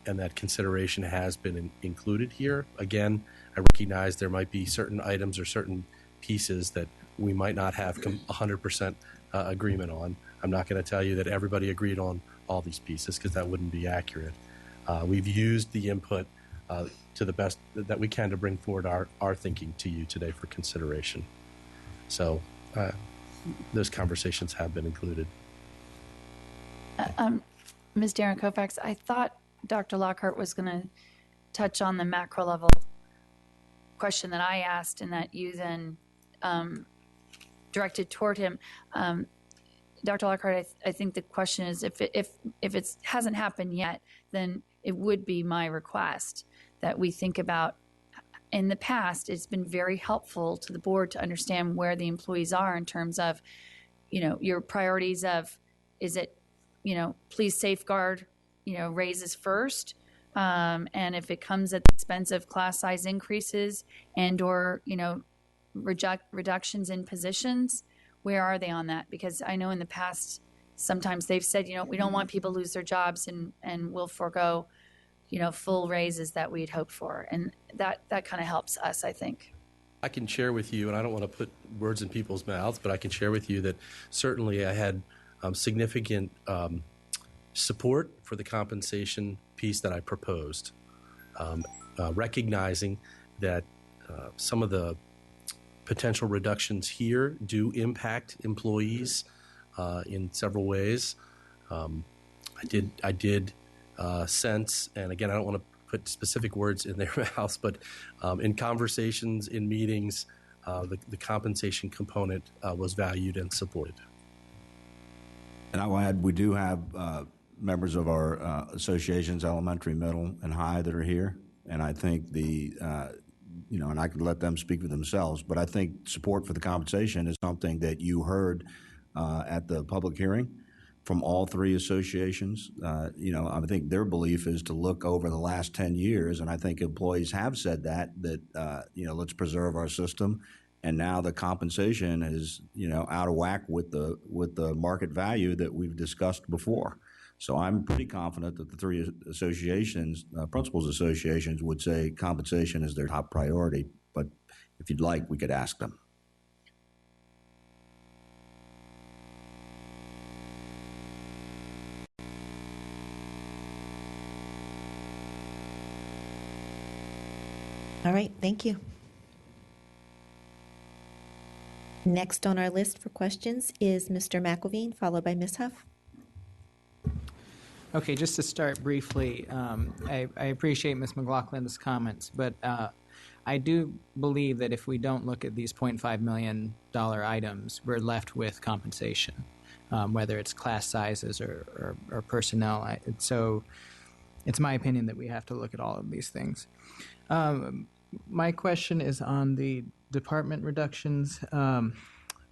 and that consideration has been included here. Again, I recognize there might be certain items or certain pieces that we might not have 100% agreement on. I'm not going to tell you that everybody agreed on all these pieces, because that wouldn't be accurate. We've used the input to the best that we can to bring forward our thinking to you today for consideration. So those conversations have been included. Ms. Darren Kofax, I thought Dr. Lockhart was going to touch on the macro level question that I asked, and that you then directed toward him. Dr. Lockhart, I think the question is, if it hasn't happened yet, then it would be my request that we think about. In the past, it's been very helpful to the board to understand where the employees are in terms of, your priorities of, is it, please safeguard, raises first. And if it comes at the expense of class size increases and or, reductions in positions, where are they on that? Because I know in the past, sometimes they've said, we don't want people to lose their jobs, and we'll forego, full raises that we'd hoped for. And that kind of helps us, I think. I can share with you, and I don't want to put words in people's mouths, but I can share with you that certainly I had significant support for the compensation piece that I proposed, recognizing that some of the potential reductions here do impact employees in several ways. I did sense, and again, I don't want to put specific words in their mouths, but in conversations, in meetings, the compensation component was valued and supported. And I'll add, we do have members of our associations, elementary, middle, and high, that are here. And I think and I could let them speak for themselves, but I think support for the compensation is something that you heard at the public hearing from all three associations. I think their belief is to look over the last 10 years, and I think employees have said that let's preserve our system. And now the compensation is, out of whack with the market value that we've discussed before. So I'm pretty confident that the three associations, principals associations, would say compensation is their top priority. But if you'd like, we could ask them. All right, thank you. Next on our list for questions is Mr. McElveen, followed by Ms. Huff. Okay, just to start briefly, I appreciate Ms. McLaughlin's comments, but I do believe that if we don't look at these $0.5 million items, we're left with compensation, whether it's class sizes or personnel. So it's my opinion that we have to look at all of these things. My question is on the department reductions.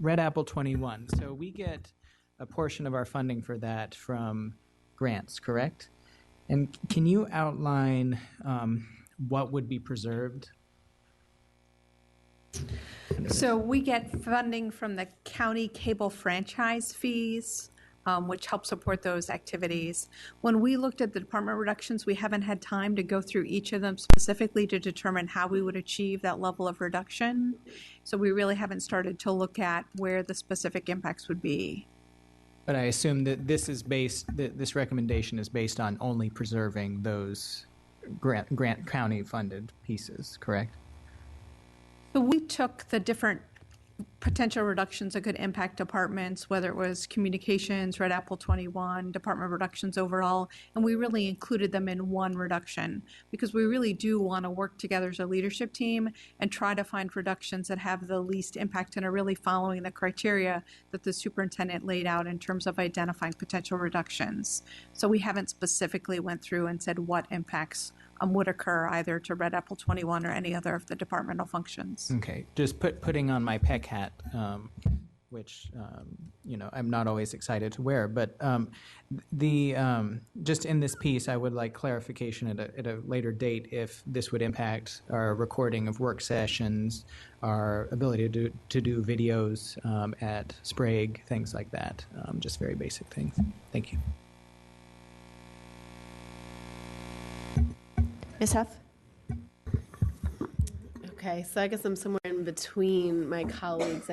Red Apple 21. So we get a portion of our funding for that from grants, correct? And can you outline what would be preserved? So we get funding from the county cable franchise fees, which help support those activities. When we looked at the department reductions, we haven't had time to go through each of them specifically to determine how we would achieve that level of reduction. So we really haven't started to look at where the specific impacts would be. But I assume that this recommendation is based on only preserving those grant county funded pieces, correct? So we took the different potential reductions that could impact departments, whether it was communications, Red Apple 21, department reductions overall, and we really included them in one reduction because we really do want to work together as a leadership team and try to find reductions that have the least impact and are really following the criteria that the superintendent laid out in terms of identifying potential reductions. So we haven't specifically went through and said what impacts would occur either to Red Apple 21 or any other of the departmental functions. Okay, just putting on my PEC hat, which I'm not always excited to wear, but just in this piece, I would like clarification at a later date if this would impact our recording of work sessions, our ability to do videos at Sprague, things like that, just very basic things. Thank you. Ms. Huff? Okay, so I guess I'm somewhere in between my colleagues.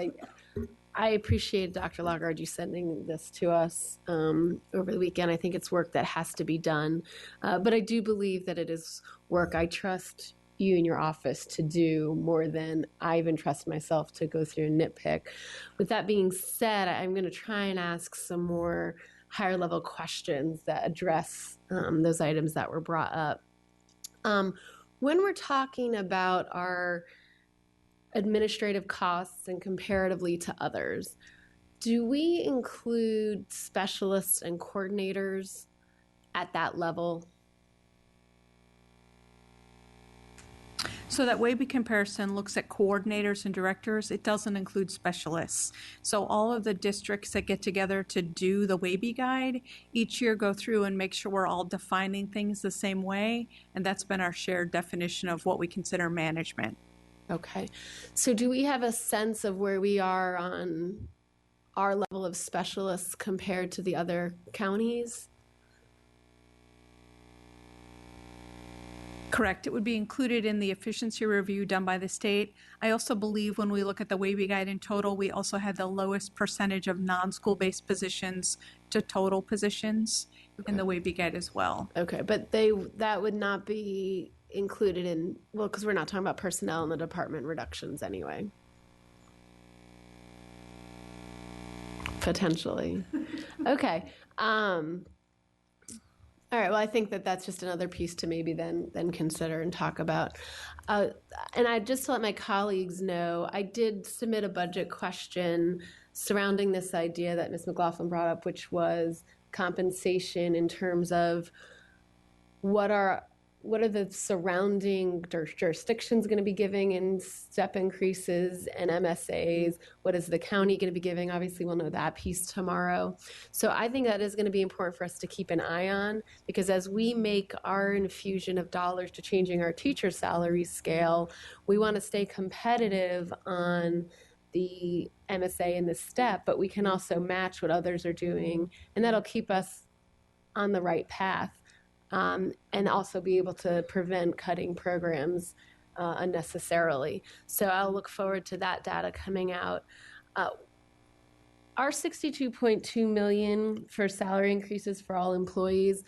I appreciate, Dr. Lagarde, you sending this to us over the weekend. I think it's work that has to be done. But I do believe that it is work I trust you and your office to do more than I even trust myself to go through and nitpick. With that being said, I'm going to try and ask some more higher level questions that address those items that were brought up. When we're talking about our administrative costs and comparatively to others, do we include specialists and coordinators at that level? So that WABE comparison looks at coordinators and directors. It doesn't include specialists. So all of the districts that get together to do the WABE guide each year go through and make sure we're all defining things the same way. And that's been our shared definition of what we consider management. Okay. So do we have a sense of where we are on our level of specialists compared to the other counties? Correct. It would be included in the efficiency review done by the state. I also believe when we look at the WABE guide in total, we also had the lowest percentage of non-school-based positions to total positions in the WABE guide as well. Okay, but that would not be included in, well, because we're not talking about personnel in the department reductions anyway. Potentially. Okay. All right, well, I think that that's just another piece to maybe then consider and talk about. And just to let my colleagues know, I did submit a budget question surrounding this idea that Ms. McLaughlin brought up, which was compensation in terms of what are the surrounding jurisdictions going to be giving in step increases and MSAs? What is the county going to be giving? Obviously, we'll know that piece tomorrow. So I think that is going to be important for us to keep an eye on, because as we make our infusion of dollars to changing our teacher salary scale, we want to stay competitive on the MSA and the step, but we can also match what others are doing, and that'll keep us on the right path. And also be able to prevent cutting programs unnecessarily. So I'll look forward to that data coming out. Our $62.2 million for salary increases for all employees,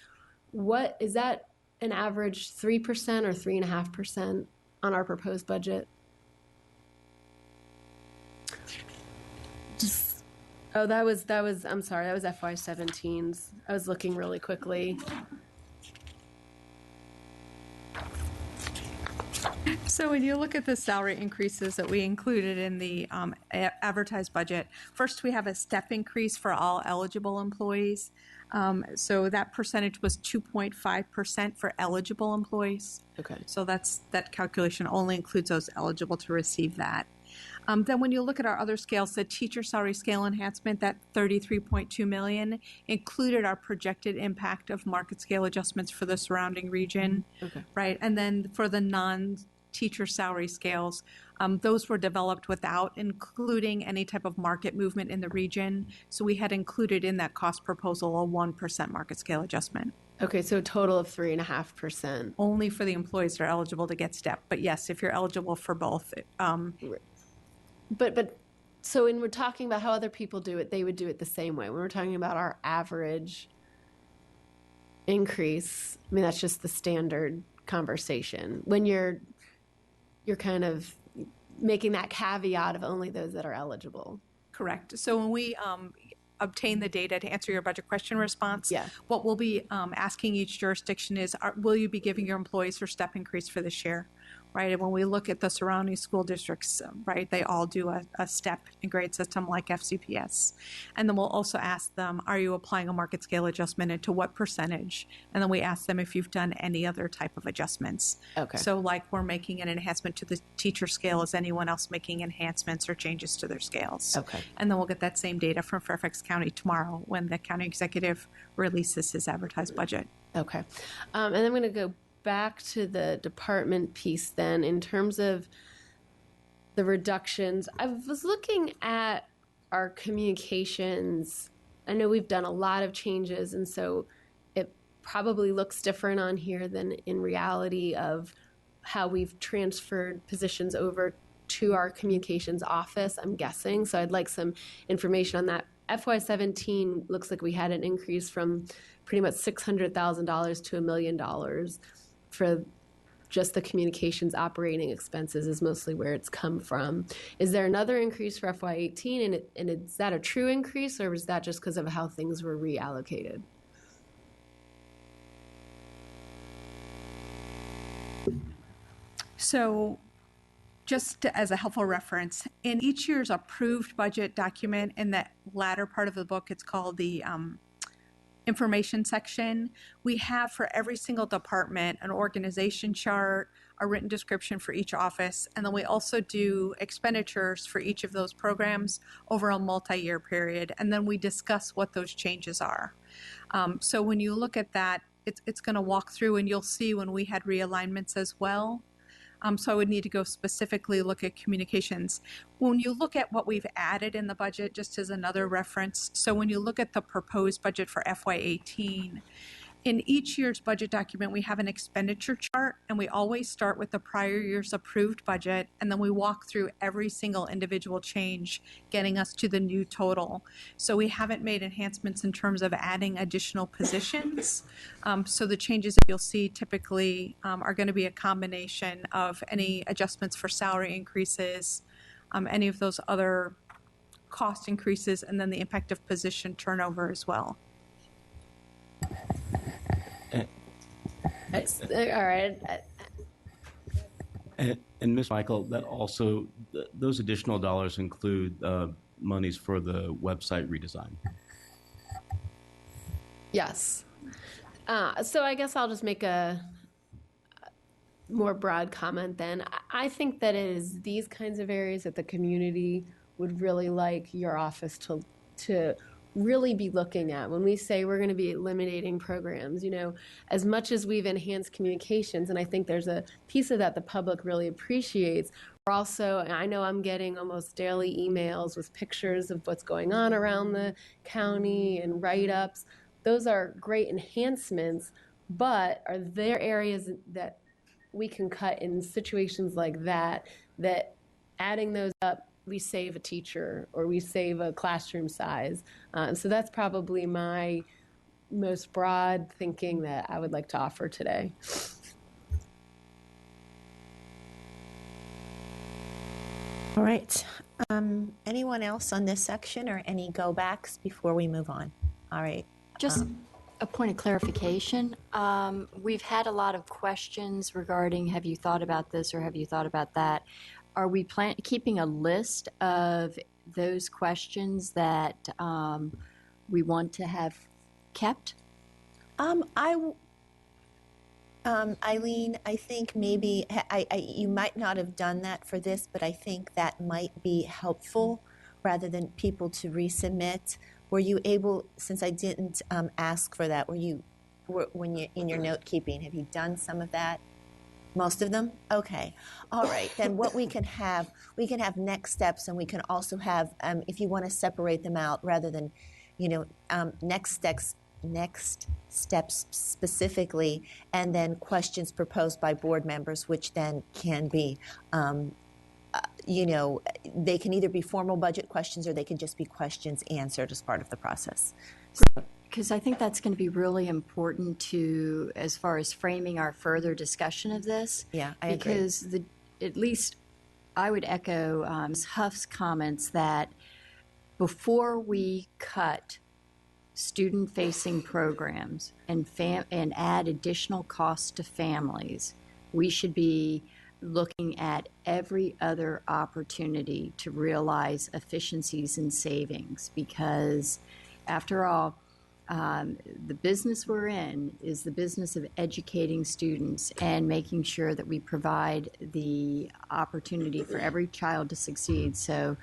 what is that an average 3% or 3.5% on our proposed budget? Oh, that was, I'm sorry, that was FY17's. I was looking really quickly. So when you look at the salary increases that we included in the advertised budget, first we have a step increase for all eligible employees. So that percentage was 2.5% for eligible employees. Okay. So that calculation only includes those eligible to receive that. Then when you look at our other scales, the teacher salary scale enhancement, that $33.2 million, included our projected impact of market scale adjustments for the surrounding region. Okay. Right. And then for the non-teacher salary scales, those were developed without including any type of market movement in the region. So we had included in that cost proposal a 1% market scale adjustment. Okay, so a total of 3.5%. Only for the employees that are eligible to get step. But yes, if you're eligible for both, But so when we're talking about how other people do it, they would do it the same way. When we're talking about our average increase, I mean, that's just the standard conversation. When you're kind of making that caveat of only those that are eligible. correct. So when we obtain the data to answer your budget question response, Yeah. what we'll be asking each jurisdiction is, will you be giving your employees their step increase for this year? Right, and when we look at the surrounding school districts, right, they all do a step and grade system like FCPS. And then we'll also ask them, are you applying a market scale adjustment and to what percentage? And then we ask them if you've done any other type of adjustments. Okay. So like we're making an enhancement to the teacher scale, is anyone else making enhancements or changes to their scales? Okay. And then we'll get that same data from Fairfax County tomorrow when the county executive releases his advertised budget. Okay. And I'm going to go back to the department piece then in terms of the reductions. I was looking at our communications. I know we've done a lot of changes, and so it probably looks different on here than in reality of how we've transferred positions over to our communications office, I'm guessing. So I'd like some information on that. FY17 looks like we had an increase from pretty much $600,000 to $1 million for just the communications operating expenses is mostly where it's come from. Is there another increase for FY18, and is that a true increase, or was that just because of how things were reallocated? So just as a helpful reference, in each year's approved budget document, in the latter part of the book, it's called the information section. We have for every single department an organization chart, a written description for each office, and then we also do expenditures for each of those programs over a multi-year period, and then we discuss what those changes are. So when you look at that, it's going to walk through, and you'll see when we had realignments as well. So I would need to go specifically look at communications. When you look at what we've added in the budget, just as another reference, so when you look at the proposed budget for FY18, in each year's budget document, we have an expenditure chart, and we always start with the prior year's approved budget, and then we walk through every single individual change, getting us to the new total. So we haven't made enhancements in terms of adding additional positions. So the changes that you'll see typically are going to be a combination of any adjustments for salary increases, any of those other cost increases, and then the impact of position turnover as well. All right. And Ms. Michael, that also, those additional dollars include monies for the website redesign. Yes. So I guess I'll just make a more broad comment then. I think that it is these kinds of areas that the community would really like your office to really be looking at when we say we're going to be eliminating programs. You know, as much as we've enhanced communications, and I think there's a piece of that the public really appreciates, we're also, and I know I'm getting almost daily emails with pictures of what's going on around the county and write-ups. Those are great enhancements, but are there areas that we can cut in situations like that, that adding those up, we save a teacher or we save a classroom size? So that's probably my most broad thinking that I would like to offer today. All right. Anyone else on this section or any go backs before we move on? All right. Just a point of clarification. We've had a lot of questions regarding, have you thought about this or have you thought about that? Are we keeping a list of those questions that we want to have kept? Eileen, I think maybe you might not have done that for this, but I think that might be helpful rather than people to resubmit. Were you able, since I didn't ask for that, when you in your note keeping, have you done some of that? Most of them? Okay. All right. Then what we can have next steps, and we can also have, if you want to separate them out rather than, next steps specifically, and then questions proposed by board members, which then can be, they can either be formal budget questions or they can just be questions answered as part of the process. Because I think that's going to be really important to, as far as framing our further discussion of this. Yeah, I agree. Because at least I would echo Ms. Huff's comments that before we cut student-facing programs and add additional costs to families, we should be looking at every other opportunity to realize efficiencies and savings, because after all, the business we're in is the business of educating students and making sure that we provide the opportunity for every child to succeed. So,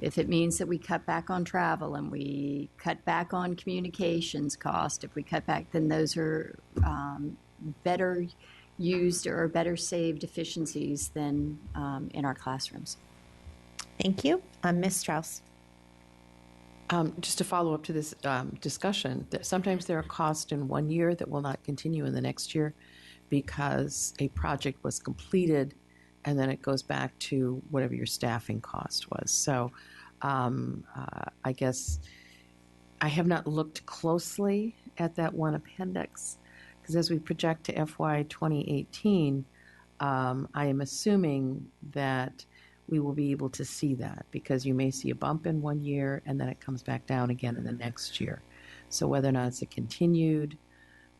if it means that we cut back on travel and we cut back on communications cost, if we cut back, then those are better used or better saved efficiencies than in our classrooms. Thank you. Ms. Strauss. Just to follow up to this discussion, that sometimes there are costs in one year that will not continue in the next year because a project was completed and then it goes back to whatever your staffing cost was. So I guess I have not looked closely at that one appendix, because as we project to FY 2018, I am assuming that we will be able to see that, because you may see a bump in one year and then it comes back down again in the next year. So whether or not it's a continued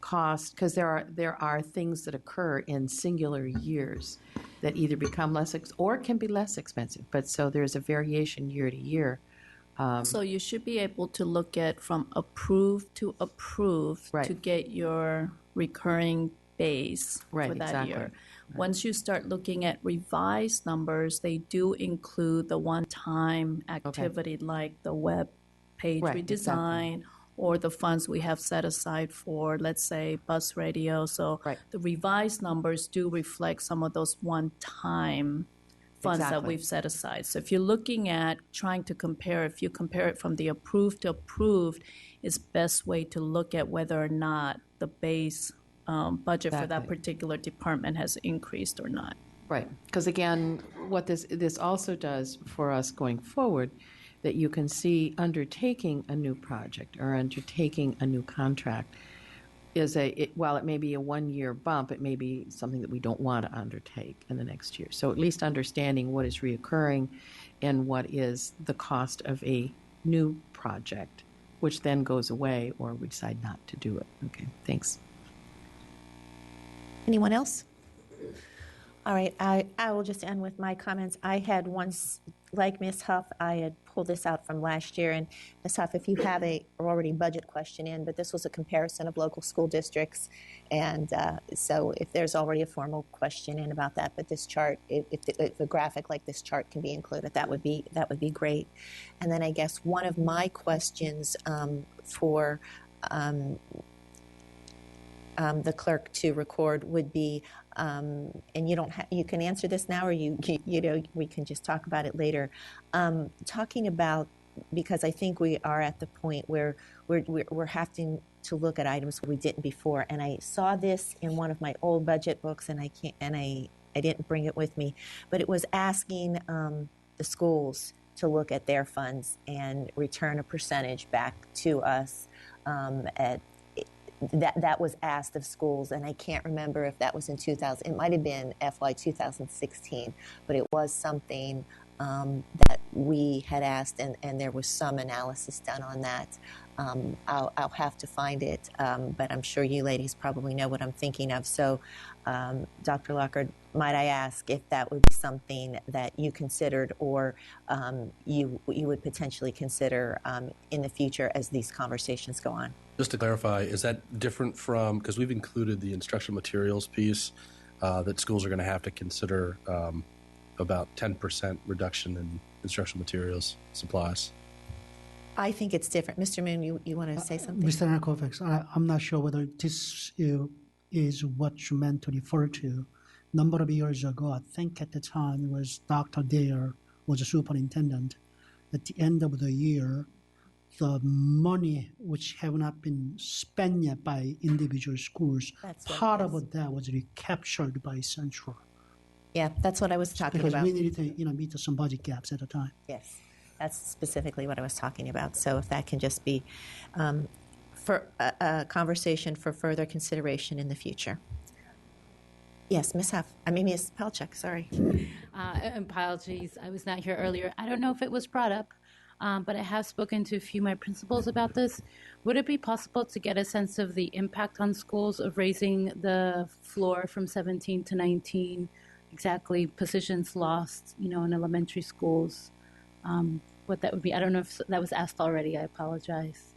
cost, because there are things that occur in singular years that either become less or can be less expensive. But so there's a variation year to year. So you should be able to look at from approved to approved Right. to get your recurring base Right, for that exactly. year. Once you start looking at revised numbers, they do include the one-time activity like the web page Right, redesign or the funds we have set aside for, let's say, bus radio. So Right. the revised numbers do reflect some of those one-time funds that Exactly. we've set aside. So if you're looking at trying to compare, if you compare it from the approved to approved, it's best way to look at whether or not the base budget for that Exactly. particular department has increased or not. Right, because again, what this also does for us going forward, that you can see undertaking a new project or undertaking a new contract is while it may be a one-year bump, it may be something that we don't want to undertake in the next year. So at least understanding what is reoccurring and what is the cost of a new project, which then goes away or we decide not to do it. Okay, thanks. Anyone else? All right, I will just end with my comments. I had once, like Ms. Huff, I had pulled this out from last year. And Ms. Huff, if you have a already budget question in, but this was a comparison of local school districts. And so if there's already a formal question in about that, but this chart, if a graphic like this chart can be included, that would be great. And then I guess one of my questions for the clerk to record would be, and you can answer this now, or we can just talk about it later. Talking about, because I think we are at the point where we're having to look at items we didn't before, and I saw this in one of my old budget books, and I didn't bring it with me, but it was asking the schools to look at their funds and return a percentage back to us that was asked of schools, and I can't remember if that was in 2000. It might have been FY 2016, but it was something that we had asked, and there was some analysis done on that. I'll have to find it, but I'm sure you ladies probably know what I'm thinking of. So, Dr. Lockard, might I ask if that would be something that you considered, or you would potentially consider in the future as these conversations go on? Just to clarify, is that different from, because we've included the instructional materials piece that schools are going to have to consider about 10% reduction in instructional materials supplies? I think it's different. Mr. Moon, you want to say something? Mr. Narcovics, I'm not sure whether this is what you meant to refer to. A number of years ago, I think at the time it was Dr. Dare was a superintendent. At the end of the year, the money which have not been spent yet by individual schools, part of that was recaptured by Central. Yeah, that's what I was talking about. Because we needed to meet some budget gaps at the time. Yes, that's specifically what I was talking about. So if that can just be for a conversation for further consideration in the future. Yes, Ms. Palchuk, sorry. Apologies, I was not here earlier. I don't know if it was brought up, but I have spoken to a few of my principals about this. Would it be possible to get a sense of the impact on schools of raising the floor from 17 to 19, exactly positions lost, in elementary schools, what that would be? I don't know if that was asked already. I apologize.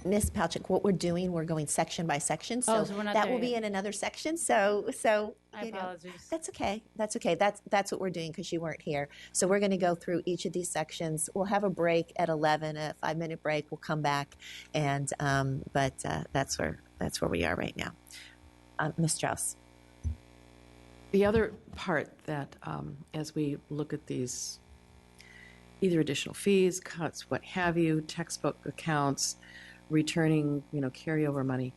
Ms. Palchuk, what we're doing, we're going section by section, so so we're not that there will be yet. in another section. So I apologize. that's okay. That's okay. That's what we're doing because you weren't here. So we're going to go through each of these sections. We'll have a break at 11, a 5-minute break. We'll come back, and but that's where we are right now. Ms. Strauss. The other part that, as we look at these, either additional fees, cuts, what have you, textbook accounts, returning, carryover money,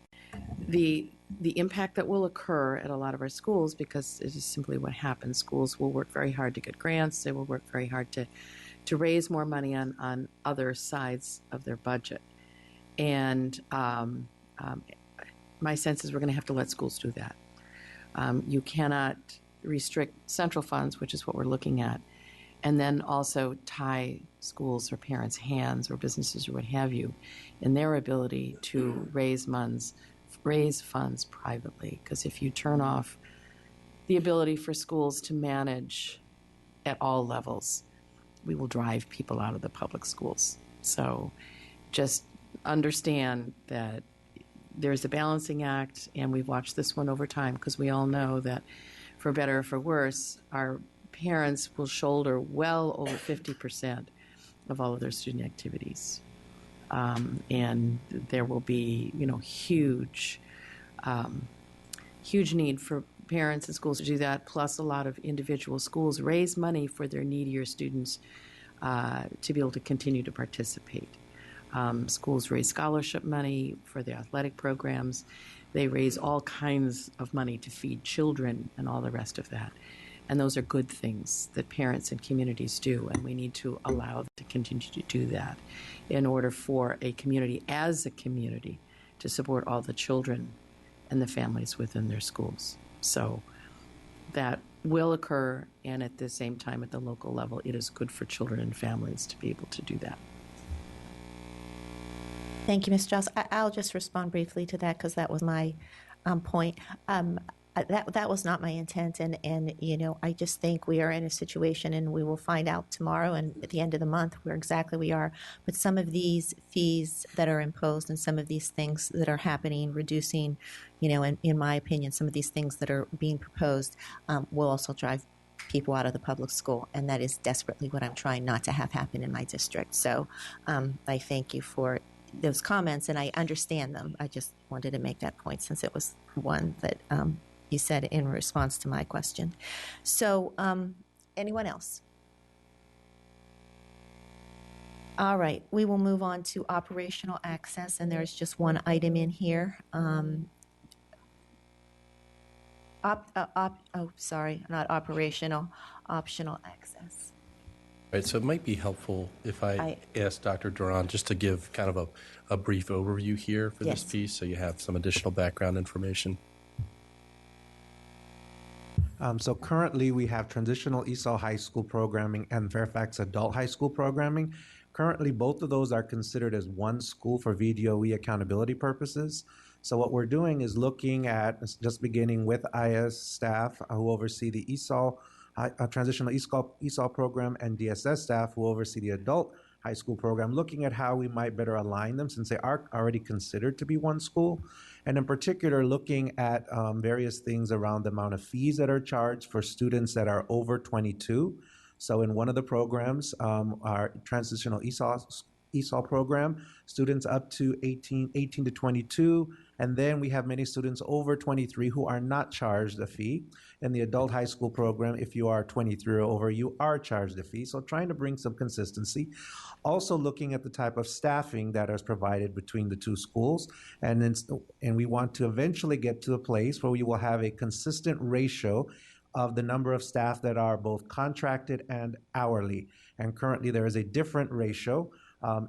the impact that will occur at a lot of our schools, because it is simply what happens. Schools will work very hard to get grants. They will work very hard to raise more money on other sides of their budget. And my sense is we're going to have to let schools do that. You cannot restrict central funds, which is what we're looking at, and then also tie schools or parents' hands or businesses or what have you in their ability to raise funds privately. Because if you turn off the ability for schools to manage at all levels, we will drive people out of the public schools. So just understand that there's a balancing act, and we've watched this one over time because we all know that for better or for worse, our parents will shoulder well over 50% of all of their student activities. And there will be, huge need for parents and schools to do that, plus a lot of individual schools raise money for their needier students to be able to continue to participate. Schools raise scholarship money for their athletic programs. They raise all kinds of money to feed children and all the rest of that. And those are good things that parents and communities do, and we need to allow them to continue to do that in order for a community as a community to support all the children and the families within their schools. So that will occur, and at the same time at the local level, it is good for children and families to be able to do that. Thank you, Ms. Strauss. I'll just respond briefly to that because that was my point. That was not my intent, and I just think we are in a situation, and we will find out tomorrow and at the end of the month where exactly we are. But some of these fees that are imposed and some of these things that are happening, reducing, in my opinion, some of these things that are being proposed will also drive people out of the public school, and that is desperately what I'm trying not to have happen in my district. So I thank you for those comments, and I understand them. I just wanted to make that point since it was one that you said in response to my question. So anyone else? All right, we will move on to operational access, and there's just one item in here. Optional access. Right, so it might be helpful if I ask Dr. Duran just to give kind of a brief overview here for this piece so you have some additional background information. So currently we have transitional ESOL high school programming and Fairfax adult high school programming. Currently, both of those are considered as one school for VDOE accountability purposes. So what we're doing is looking at, just beginning with IS staff who oversee the ESOL, transitional ESOL program, and DSS staff who oversee the adult high school program, looking at how we might better align them since they are already considered to be one school. And in particular, looking at various things around the amount of fees that are charged for students that are over 22. So in one of the programs, our transitional ESOL program, students up to 18 to 22, and then we have many students over 23 who are not charged a fee. In the adult high school program, if you are 23 or over, you are charged a fee. So trying to bring some consistency. Also looking at the type of staffing that is provided between the two schools. And we want to eventually get to a place where we will have a consistent ratio of the number of staff that are both contracted and hourly. And currently there is a different ratio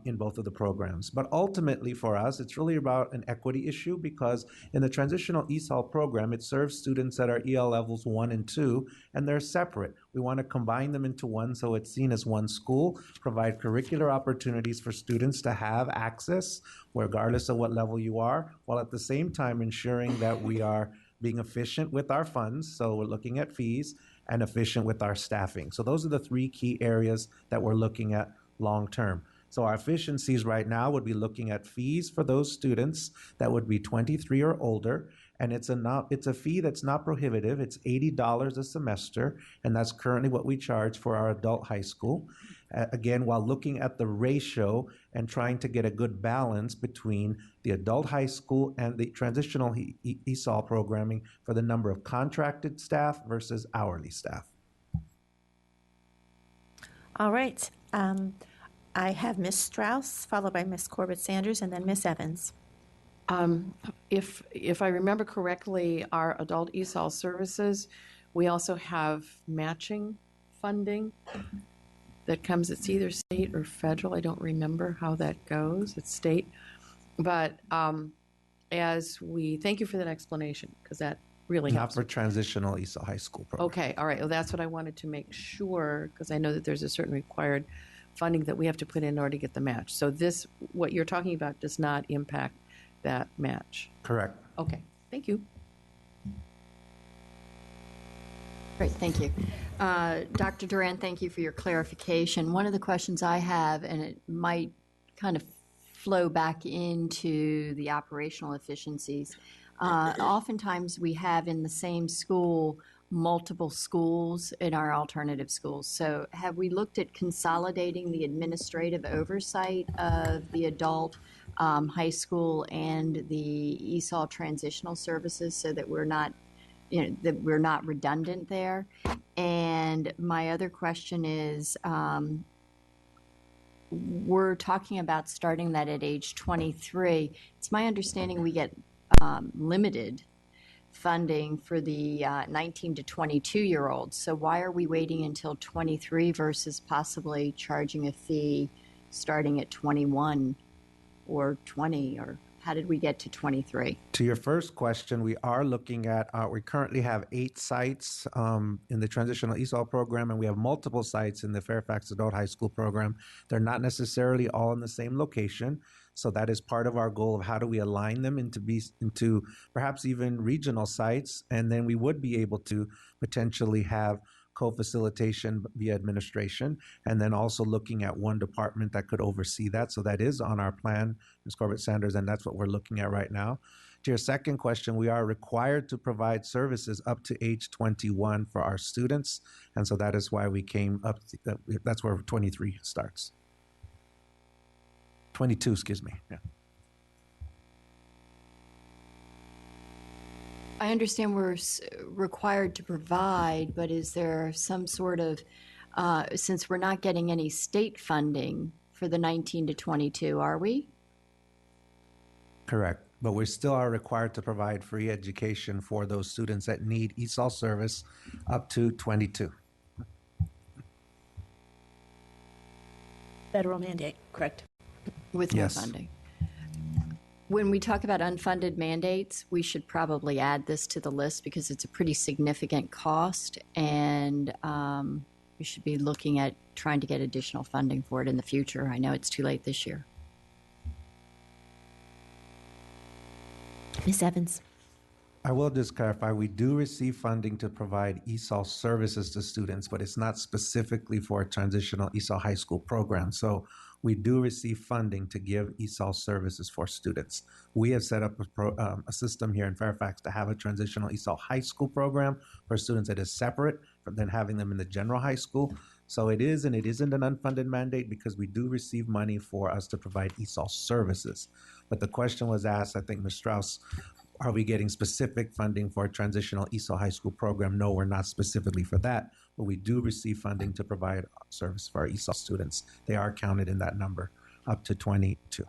in both of the programs. But ultimately for us, it's really about an equity issue because in the transitional ESOL program, it serves students that are EL levels 1 and 2, and they're separate. We want to combine them into one so it's seen as one school, provide curricular opportunities for students to have access, regardless of what level you are, while at the same time ensuring that we are being efficient with our funds. So we're looking at fees and efficient with our staffing. So those are the three key areas that we're looking at long term. So our efficiencies right now would be looking at fees for those students that would be 23 or older. And it's a fee that's not prohibitive. It's $80 a semester. And that's currently what we charge for our adult high school. Again, while looking at the ratio and trying to get a good balance between the adult high school and the transitional ESOL programming for the number of contracted staff versus hourly staff. All right. I have Ms. Strauss, followed by Ms. Corbett-Sanders, and then Ms. Evans. If I remember correctly, our adult ESOL services, we also have matching funding that comes. It's either state or federal. I don't remember how that goes. It's state. But thank you for that explanation because that really helps. Not for transitional ESOL high school program. Okay, all right. Well, that's what I wanted to make sure because I know that there's a certain required funding that we have to put in order to get the match. So what you're talking about does not impact that match. Correct. Okay, thank you. Great, thank you. Dr. Duran, thank you for your clarification. One of the questions I have, and it might kind of flow back into the operational efficiencies, oftentimes we have in the same school multiple schools in our alternative schools. So have we looked at consolidating the administrative oversight of the adult high school and the ESOL transitional services so that we're not redundant there? And my other question is, we're talking about starting that at age 23. It's my understanding we get limited funding for the 19 to 22-year-olds. So why are we waiting until 23 versus possibly charging a fee starting at 21 or 20? Or how did we get to 23? To your first question, we are looking at, we currently have 8 sites in the transitional ESOL program, and we have multiple sites in the Fairfax Adult High School program. They're not necessarily all in the same location. So that is part of our goal of how do we align them into perhaps even regional sites. And then we would be able to potentially have co-facilitation via administration, and then also looking at one department that could oversee that. So that is on our plan, Ms. Corbett-Sanders, and that's what we're looking at right now. To your second question, we are required to provide services up to age 21 for our students. And so that is why we came up, that's where 23 starts. 22, excuse me. Yeah. I understand we're required to provide, but is there some sort of, since we're not getting any state funding for the 19 to 22, are we? Correct. But we still are required to provide free education for those students that need ESOL service up to 22. Federal mandate, correct? With no funding. When we talk about unfunded mandates, we should probably add this to the list because it's a pretty significant cost, and we should be looking at trying to get additional funding for it in the future. I know it's too late this year. Ms. Evans. I will just clarify, we do receive funding to provide ESOL services to students, but it's not specifically for a transitional ESOL high school program. So we do receive funding to give ESOL services for students. We have set up a system here in Fairfax to have a transitional ESOL high school program for students that is separate from then having them in the general high school. So it is and it isn't an unfunded mandate because we do receive money for us to provide ESOL services. But the question was asked, I think, Ms. Strauss, are we getting specific funding for a transitional ESOL high school program? No, we're not specifically for that, but we do receive funding to provide service for our ESOL students. They are counted in that number, up to 22.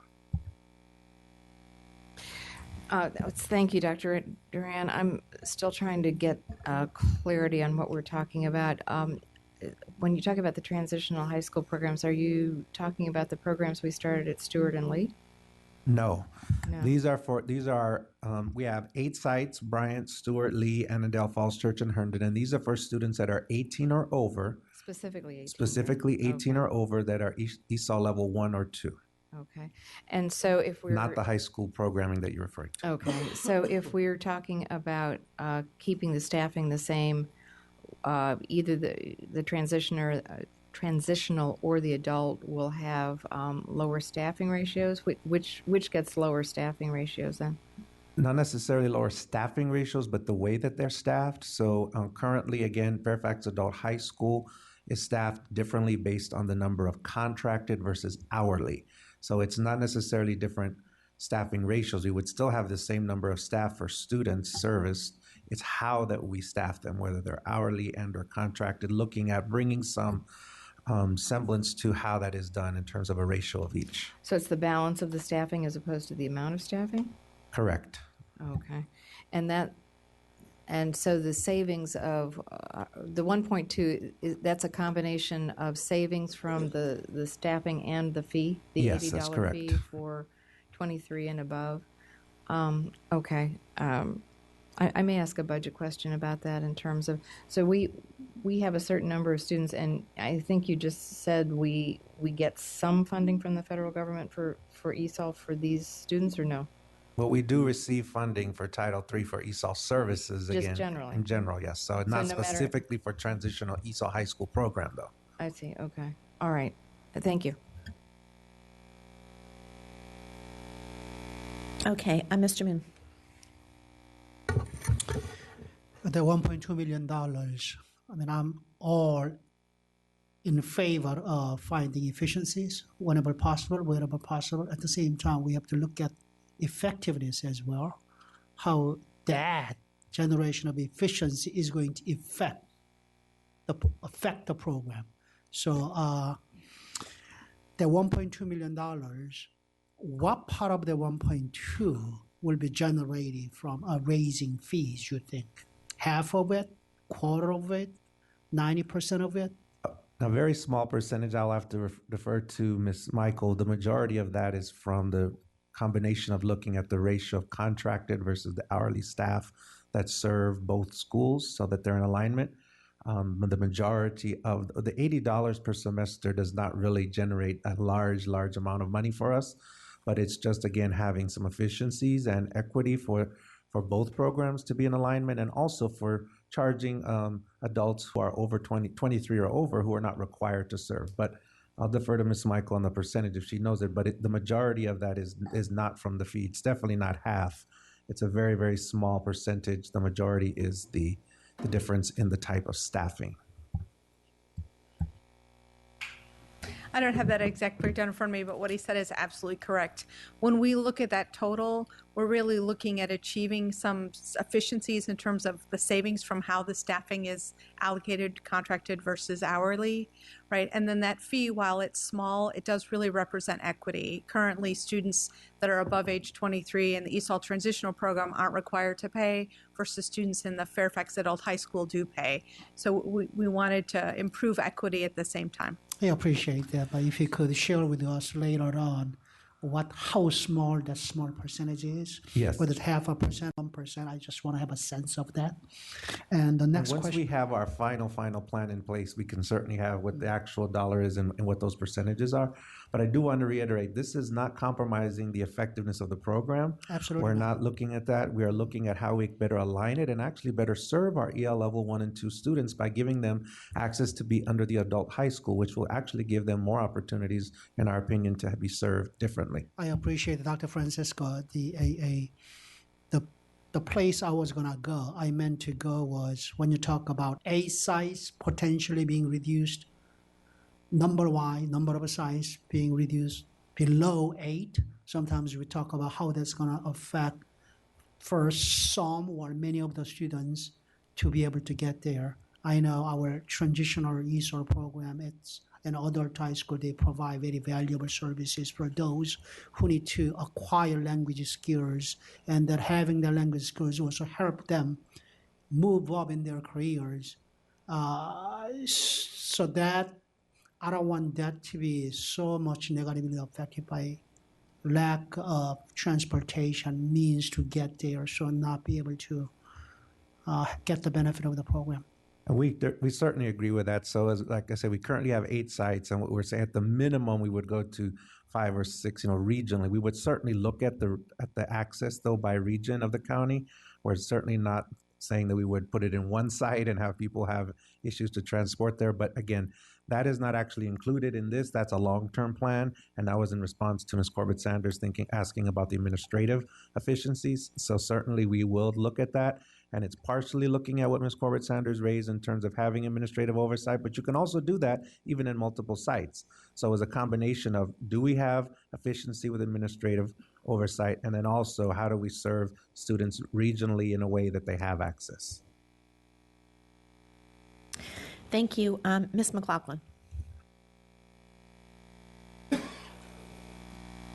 Thank you, Dr. Duran. I'm still trying to get clarity on what we're talking about. When you talk about the transitional high school programs, are you talking about the programs we started at Stewart and Lee? No. No. These are we have 8 sites: Bryant, Stewart, Lee, Annandale Falls, Church, and Herndon. And these are for students that are 18 or over. Specifically 18. Specifically 18 or over that are ESOL level 1 or 2. Okay. And so if we're... Not the high school programming that you're referring to. Okay. So if we're talking about keeping the staffing the same, either the transitional or the adult will have lower staffing ratios. Which gets lower staffing ratios then? Not necessarily lower staffing ratios, but the way that they're staffed. So currently, again, Fairfax Adult High School is staffed differently based on the number of contracted versus hourly. So it's not necessarily different staffing ratios. We would still have the same number of staff for students serviced. It's how that we staff them, whether they're hourly and or contracted, looking at bringing some semblance to how that is done in terms of a ratio of each. So it's the balance of the staffing as opposed to the amount of staffing? Correct. Okay. And so the savings of the 1.2, that's a combination of savings from the staffing and the fee, the Yes, $80 that's correct. fee for 23 and above. Okay. I may ask a budget question about that in terms of, so we have a certain number of students, and I think you just said we get some funding from the federal government for ESOL for these students, or no? Well, we do receive funding for Title III for ESOL services. Just again. generally? In general, yes. So not no matter- specifically for transitional ESOL high school program, though. I see. Okay. All right. Thank you. Okay, Mr. Moon. The $1.2 million, I mean, I'm all in favor of finding efficiencies whenever possible, wherever possible. At the same time, we have to look at effectiveness as well, how that generation of efficiency is going to affect the program. So the $1.2 million, what part of the 1.2 will be generated from raising fees, you think? Half of it, quarter of it, 90% of it? A very small percentage. I'll have to defer to Ms. Michael. The majority of that is from the combination of looking at the ratio of contracted versus the hourly staff that serve both schools so that they're in alignment. The majority of the $80 per semester does not really generate a large amount of money for us, but it's just, again, having some efficiencies and equity for both programs to be in alignment, and also for charging adults who are over 23 or over who are not required to serve. But I'll defer to Ms. Michael on the percentage if she knows it, but the majority of that is not from the fee. It's definitely not half. It's a very, very small percentage. The majority is the difference in the type of staffing. I don't have that exact breakdown in front of me, but what he said is absolutely correct. When we look at that total, we're really looking at achieving some efficiencies in terms of the savings from how the staffing is allocated, contracted versus hourly, right? And then that fee, while it's small, it does really represent equity. Currently, students that are above age 23 in the ESOL transitional program aren't required to pay, versus students in the Fairfax Adult High School do pay. So we wanted to improve equity at the same time. I appreciate that, but if you could share with us later on how small that small percentage is. Yes. Whether it's 0.5%, 1%. I just want to have a sense of that. And the next Once question. we have our final plan in place, we can certainly have what the actual dollar is and what those percentages are. But I do want to reiterate, this is not compromising the effectiveness of the program. Absolutely We're not. not looking at that. We are looking at how we better align it and actually better serve our EL level 1 and 2 students by giving them access to be under the adult high school, which will actually give them more opportunities, in our opinion, to be served differently. I appreciate Dr. Francisco. The place I was gonna go, I meant to go was when you talk about A size potentially being reduced, number of size being reduced below 8. Sometimes we talk about how that's gonna affect for some or many of the students to be able to get there. I know our transitional ESOL program, it's an adult high school, they provide very valuable services for those who need to acquire language skills, and that having the language skills also help them move up in their careers. So that I don't want that to be so much negatively affected by lack of transportation means to get there, so not be able to get the benefit of the program. And we certainly agree with that. So, like I said, we currently have 8 sites, and what we're saying at the minimum we would go to 5 or 6. Regionally, we would certainly look at the access though by region of the county. We're certainly not saying that we would put it in one site and have people have issues to transport there. But again, that is not actually included in this. That's a long-term plan, and that was in response to Ms. Corbett Sanders asking about the administrative efficiencies. So certainly we will look at that. And it's partially looking at what Ms. Corbett Sanders raised in terms of having administrative oversight, but you can also do that even in multiple sites. So it's a combination of, do we have efficiency with administrative oversight, and then also how do we serve students regionally in a way that they have access? Thank you. Ms. McLaughlin.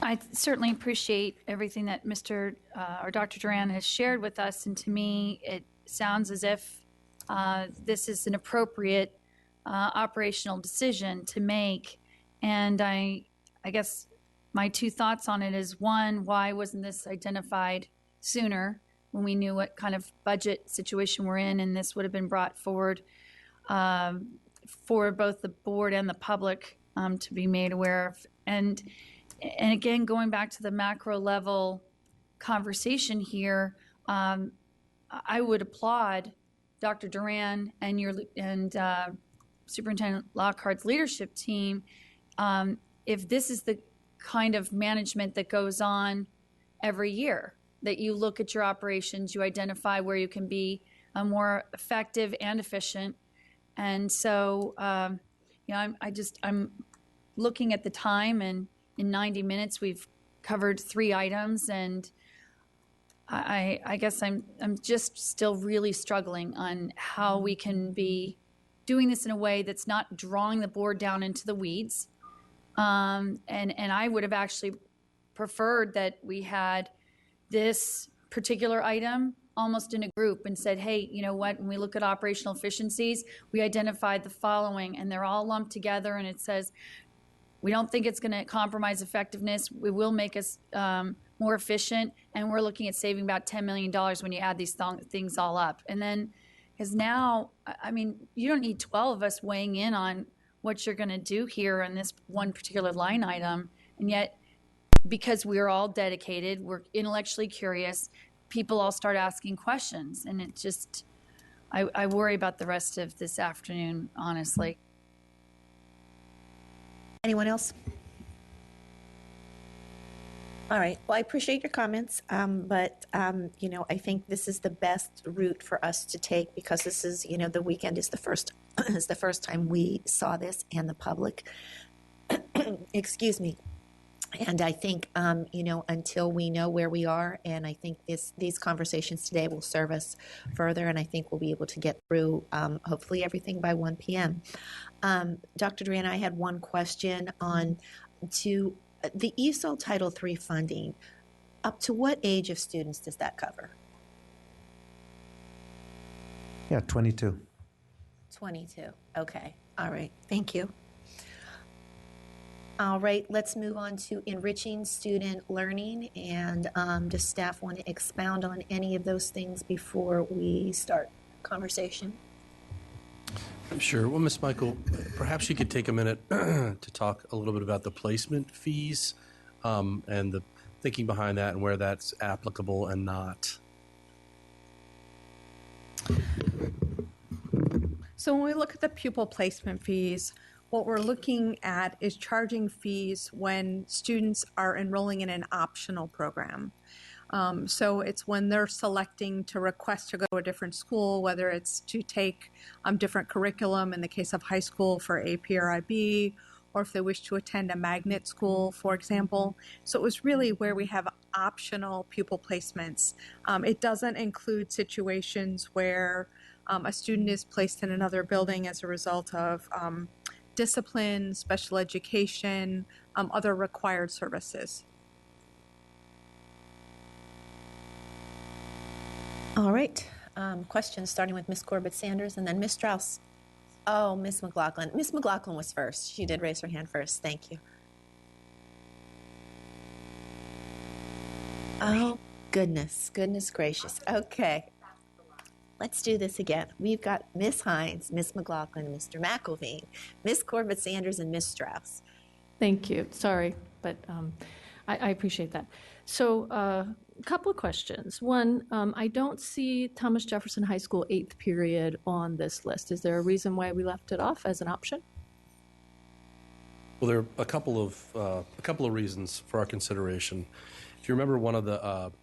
I certainly appreciate everything that Mr. or Dr. Duran has shared with us, and to me, it sounds as if this is an appropriate operational decision to make. And I guess my 2 thoughts on it is, one, why wasn't this identified sooner when we knew what kind of budget situation we're in, and this would have been brought forward for both the board and the public to be made aware of. And again, going back to the macro level conversation here, I would applaud Dr. Duran and Superintendent Lockhart's leadership team if this is the kind of management that goes on every year, that you look at your operations, you identify where you can be more effective and efficient. And so, I'm looking at the time, and in 90 minutes, we've covered 3 items, and I guess I'm just still really struggling on how we can be doing this in a way that's not drawing the board down into the weeds. And I would have actually preferred that we had this particular item almost in a group and said, hey, you know what, when we look at operational efficiencies, we identified the following, and they're all lumped together, and it says, we don't think it's going to compromise effectiveness. We will make us more efficient, and we're looking at saving about $10 million when you add these things all up. And then, because now, I mean, you don't need 12 of us weighing in on what you're going to do here on this one particular line item. And yet, because we're all dedicated, we're intellectually curious, people all start asking questions. And it just, I worry about the rest of this afternoon, honestly. Anyone else? All right. Well, I appreciate your comments, but I think this is the best route for us to take, because this is, the weekend is the first is the first time we saw this, and the public. Excuse me. And I think, until we know where we are, and I think these conversations today will serve us further, and I think we'll be able to get through, hopefully, everything by 1 p.m. Dr. Duran, I had one question on the ESOL Title III funding. Up to what age of students does that cover? Yeah, 22. 22. Okay. All right. Thank you. All right, let's move on to enriching student learning. And does staff want to expound on any of those things before we start conversation? Sure. Well, Ms. Michael, perhaps you could take a minute to talk a little bit about the placement fees and the thinking behind that and where that's applicable and not. So when we look at the pupil placement fees, what we're looking at is charging fees when students are enrolling in an optional program. So it's when they're selecting to request to go to a different school, whether it's to take different curriculum in the case of high school for AP or IB, or if they wish to attend a magnet school, for example. So it was really where we have optional pupil placements. It doesn't include situations where a student is placed in another building as a result of discipline, special education, other required services. All right. Questions starting with Ms. Corbett-Sanders and then Ms. Strauss. Oh, Ms. McLaughlin. Ms. McLaughlin was first. She did raise her hand first. Thank you. Oh, goodness gracious. Okay. Let's do this again. We've got Ms. Hines, Ms. McLaughlin, Mr. McElveen, Ms. Corbett-Sanders, and Ms. Strauss. Thank you. Sorry, but I appreciate that. So a couple of questions. One, I don't see Thomas Jefferson High School 8th period on this list. Is there a reason why we left it off as an option? Well, there are a couple of reasons for our consideration. If you remember, one of the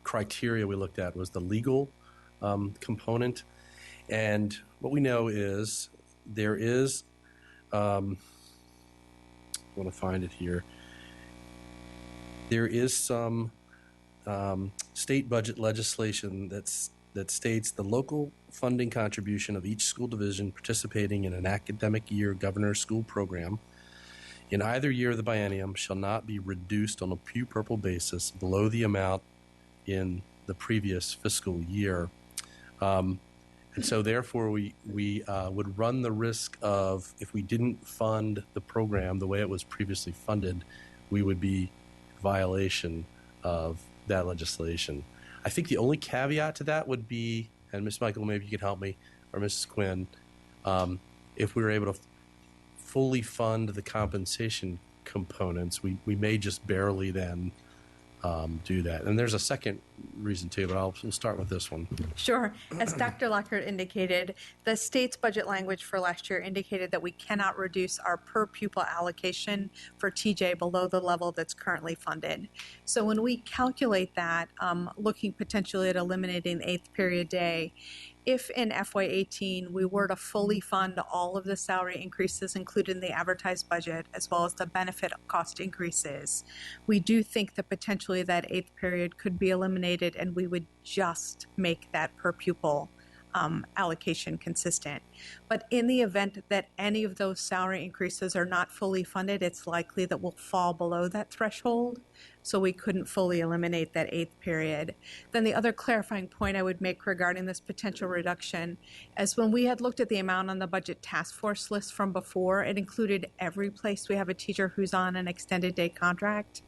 criteria we looked at was the legal component, and what we know is there is I want to find it here. There is some state budget legislation that states the local funding contribution of each school division participating in an academic year governor's school program in either year of the biennium shall not be reduced on a pupil basis below the amount in the previous fiscal year. And so therefore we would run the risk of, if we didn't fund the program the way it was previously funded, we would be in violation of that legislation. I think the only caveat to that would be, and Ms. Michael, maybe you could help me, or Mrs. Quinn, if we were able to fully fund the compensation components, we may just barely then do that. And there's a second reason too, but we'll start with this one. Sure. As Dr. Lockhart indicated, the state's budget language for last year indicated that we cannot reduce our per pupil allocation for TJ below the level that's currently funded. So when we calculate that, looking potentially at eliminating the 8th period day, if in FY18 we were to fully fund all of the salary increases included in the advertised budget, as well as the benefit cost increases, we do think that potentially that 8th period could be eliminated and we would just make that per pupil allocation consistent. But in the event that any of those salary increases are not fully funded, it's likely that we'll fall below that threshold, so we couldn't fully eliminate that 8th period. Then the other clarifying point I would make regarding this potential reduction is when we had looked at the amount on the budget task force list from before, it included every place we have a teacher who's on an extended day contract.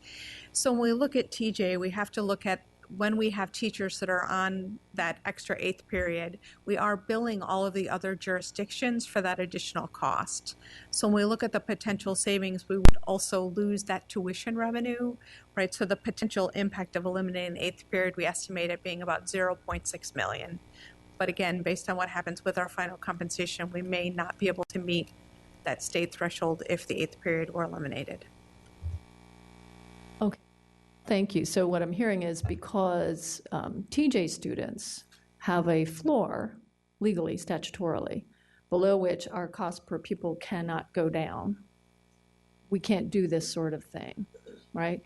So when we look at TJ, we have to look at when we have teachers that are on that extra 8th period, we are billing all of the other jurisdictions for that additional cost. So when we look at the potential savings, we would also lose that tuition revenue, right? So the potential impact of eliminating the 8th period, we estimate it being about 0.6 million. But again, based on what happens with our final compensation, we may not be able to meet that state threshold if the 8th period were eliminated. Okay. Thank you. So what I'm hearing is because TJ students have a floor legally, statutorily, below which our cost per pupil cannot go down, we can't do this sort of thing, right?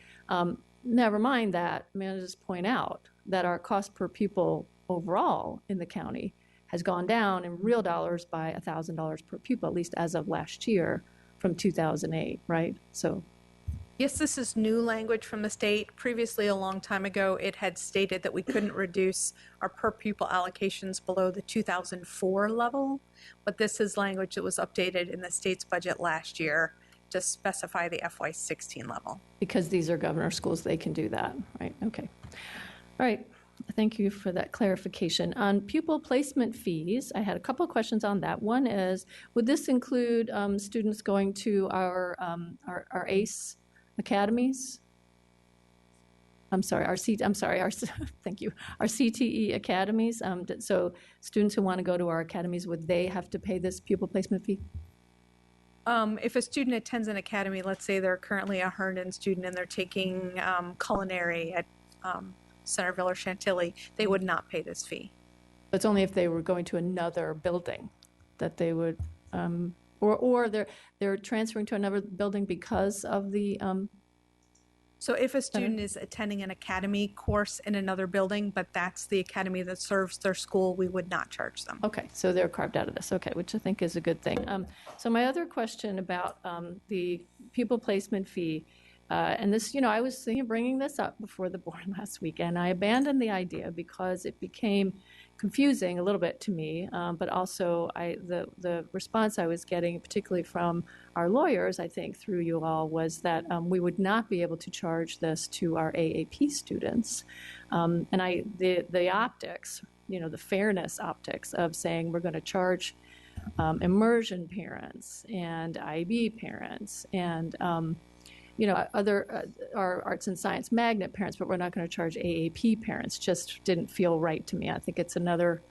Never mind that, may I just point out that our cost per pupil overall in the county has gone down in real dollars by $1,000 per pupil, at least as of last year from 2008, right? So. Yes, this is new language from the state. Previously, a long time ago, it had stated that we couldn't reduce our per pupil allocations below the 2004 level, but this is language that was updated in the state's budget last year to specify the FY16 level. Because these are governor schools, they can do that, right? Okay. All right. Thank you for that clarification. On pupil placement fees, I had a couple of questions on that. One is, would this include students going to our ACE academies? Thank you. Our CTE academies. So students who want to go to our academies, would they have to pay this pupil placement fee? If a student attends an academy, let's say they're currently a Herndon student and they're taking culinary at Centerville or Chantilly, they would not pay this fee. It's only if they were going to another building that they would, or they're transferring to another building because of the. So if a student is attending an academy course in another building, but that's the academy that serves their school, we would not charge them. Okay, so they're carved out of this. Okay, which I think is a good thing. So my other question about the pupil placement fee, and this, I was thinking of bringing this up before the board last week, and I abandoned the idea because it became confusing a little bit to me, but also the response I was getting, particularly from our lawyers, I think, through you all, was that we would not be able to charge this to our AAP students. And the optics, the fairness optics of saying we're going to charge immersion parents and IB parents and other our arts and science magnet parents, but we're not going to charge AAP parents, just didn't feel right to me. I think it's another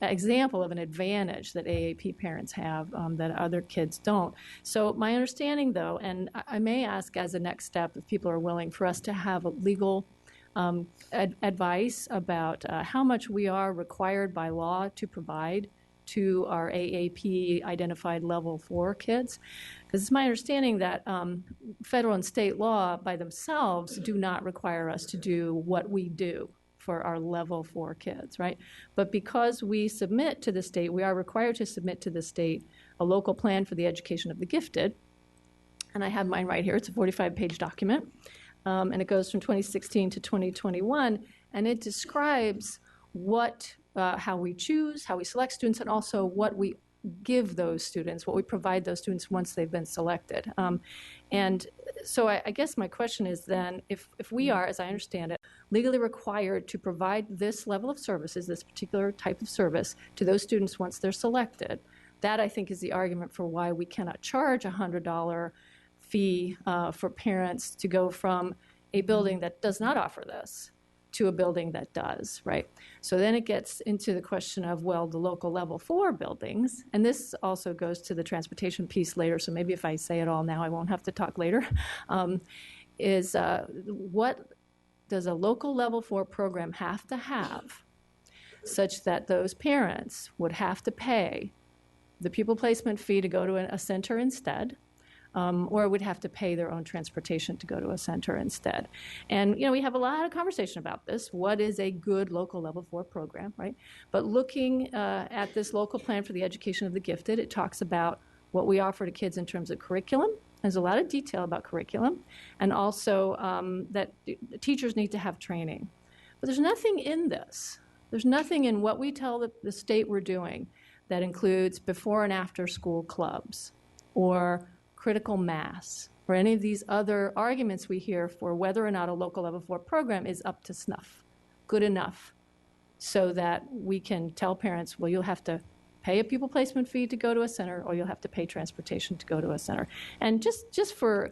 example of an advantage that AAP parents have that other kids don't. So my understanding, though, and I may ask as a next step if people are willing for us to have a legal advice about how much we are required by law to provide to our AAP identified level 4 kids. Because it's my understanding that federal and state law by themselves do not require us to do what we do for our level 4 kids, right? But because we submit to the state, we are required to submit to the state a local plan for the education of the gifted. And I have mine right here. It's a 45-page document. And it goes from 2016 to 2021. And it describes how we choose, how we select students, and also what we give those students, what we provide those students once they've been selected. And so I guess my question is then, if we are, as I understand it, legally required to provide this level of services, this particular type of service, to those students once they're selected, that I think is the argument for why we cannot charge a $100 fee for parents to go from a building that does not offer this to a building that does, right? So then it gets into the question of, well, the local level 4 buildings, and this also goes to the transportation piece later, so maybe if I say it all now, I won't have to talk later, is what does a local level 4 program have to have such that those parents would have to pay the pupil placement fee to go to a center instead, or would have to pay their own transportation to go to a center instead. And, we have a lot of conversation about this. What is a good local level 4 program, right? But looking at this local plan for the education of the gifted, it talks about what we offer to kids in terms of curriculum. There's a lot of detail about curriculum, and also that teachers need to have training. But there's nothing in this. There's nothing in what we tell the state we're doing that includes before and after school clubs or critical mass, or any of these other arguments we hear for whether or not a local level 4 program is up to snuff, good enough, so that we can tell parents, well, you'll have to pay a pupil placement fee to go to a center, or you'll have to pay transportation to go to a center. And just for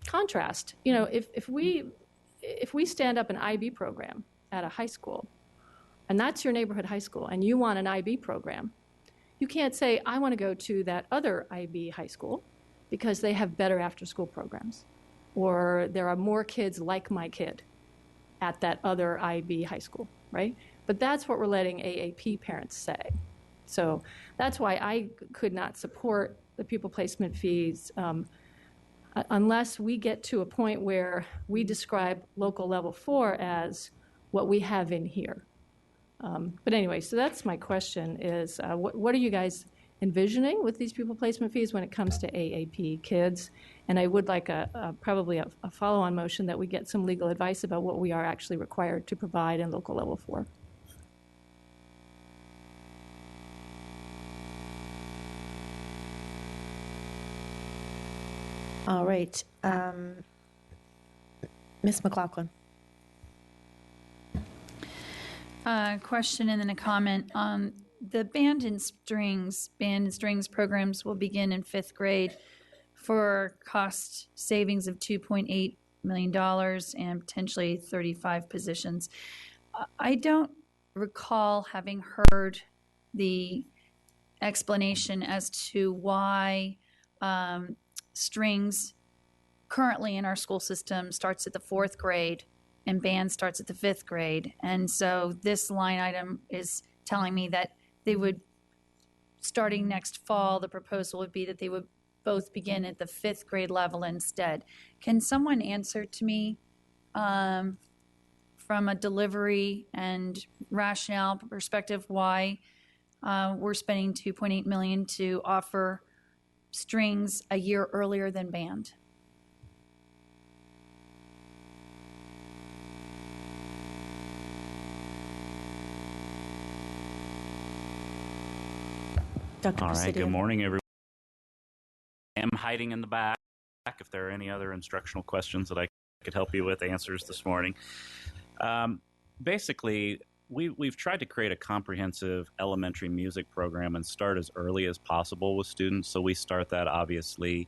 contrast, if we stand up an IB program at a high school, and that's your neighborhood high school, and you want an IB program, you can't say, I want to go to that other IB high school because they have better after-school programs, or there are more kids like my kid at that other IB high school, right? But that's what we're letting AAP parents say. So that's why I could not support the pupil placement fees unless we get to a point where we describe local level 4 as what we have in here. But anyway, so that's my question is, what are you guys envisioning with these pupil placement fees when it comes to AAP kids? And I would like probably a follow-on motion that we get some legal advice about what we are actually required to provide in local level 4. All right. Ms. McLaughlin. Question and then a comment. The band and strings programs will begin in fifth grade for cost savings of $2.8 million and potentially 35 positions. I don't recall having heard the explanation as to why strings currently in our school system starts at the fourth grade and band starts at the fifth grade. And so this line item is telling me that they would, starting next fall, the proposal would be that they would both begin at the fifth grade level instead. Can someone answer to me from a delivery and rationale perspective why we're spending $2.8 million to offer strings a year earlier than band? Dr. All right, Presidio. good morning, everyone. I am hiding in the back if there are any other instructional questions that I could help you with answers this morning. Basically, we've tried to create a comprehensive elementary music program and start as early as possible with students. So we start that obviously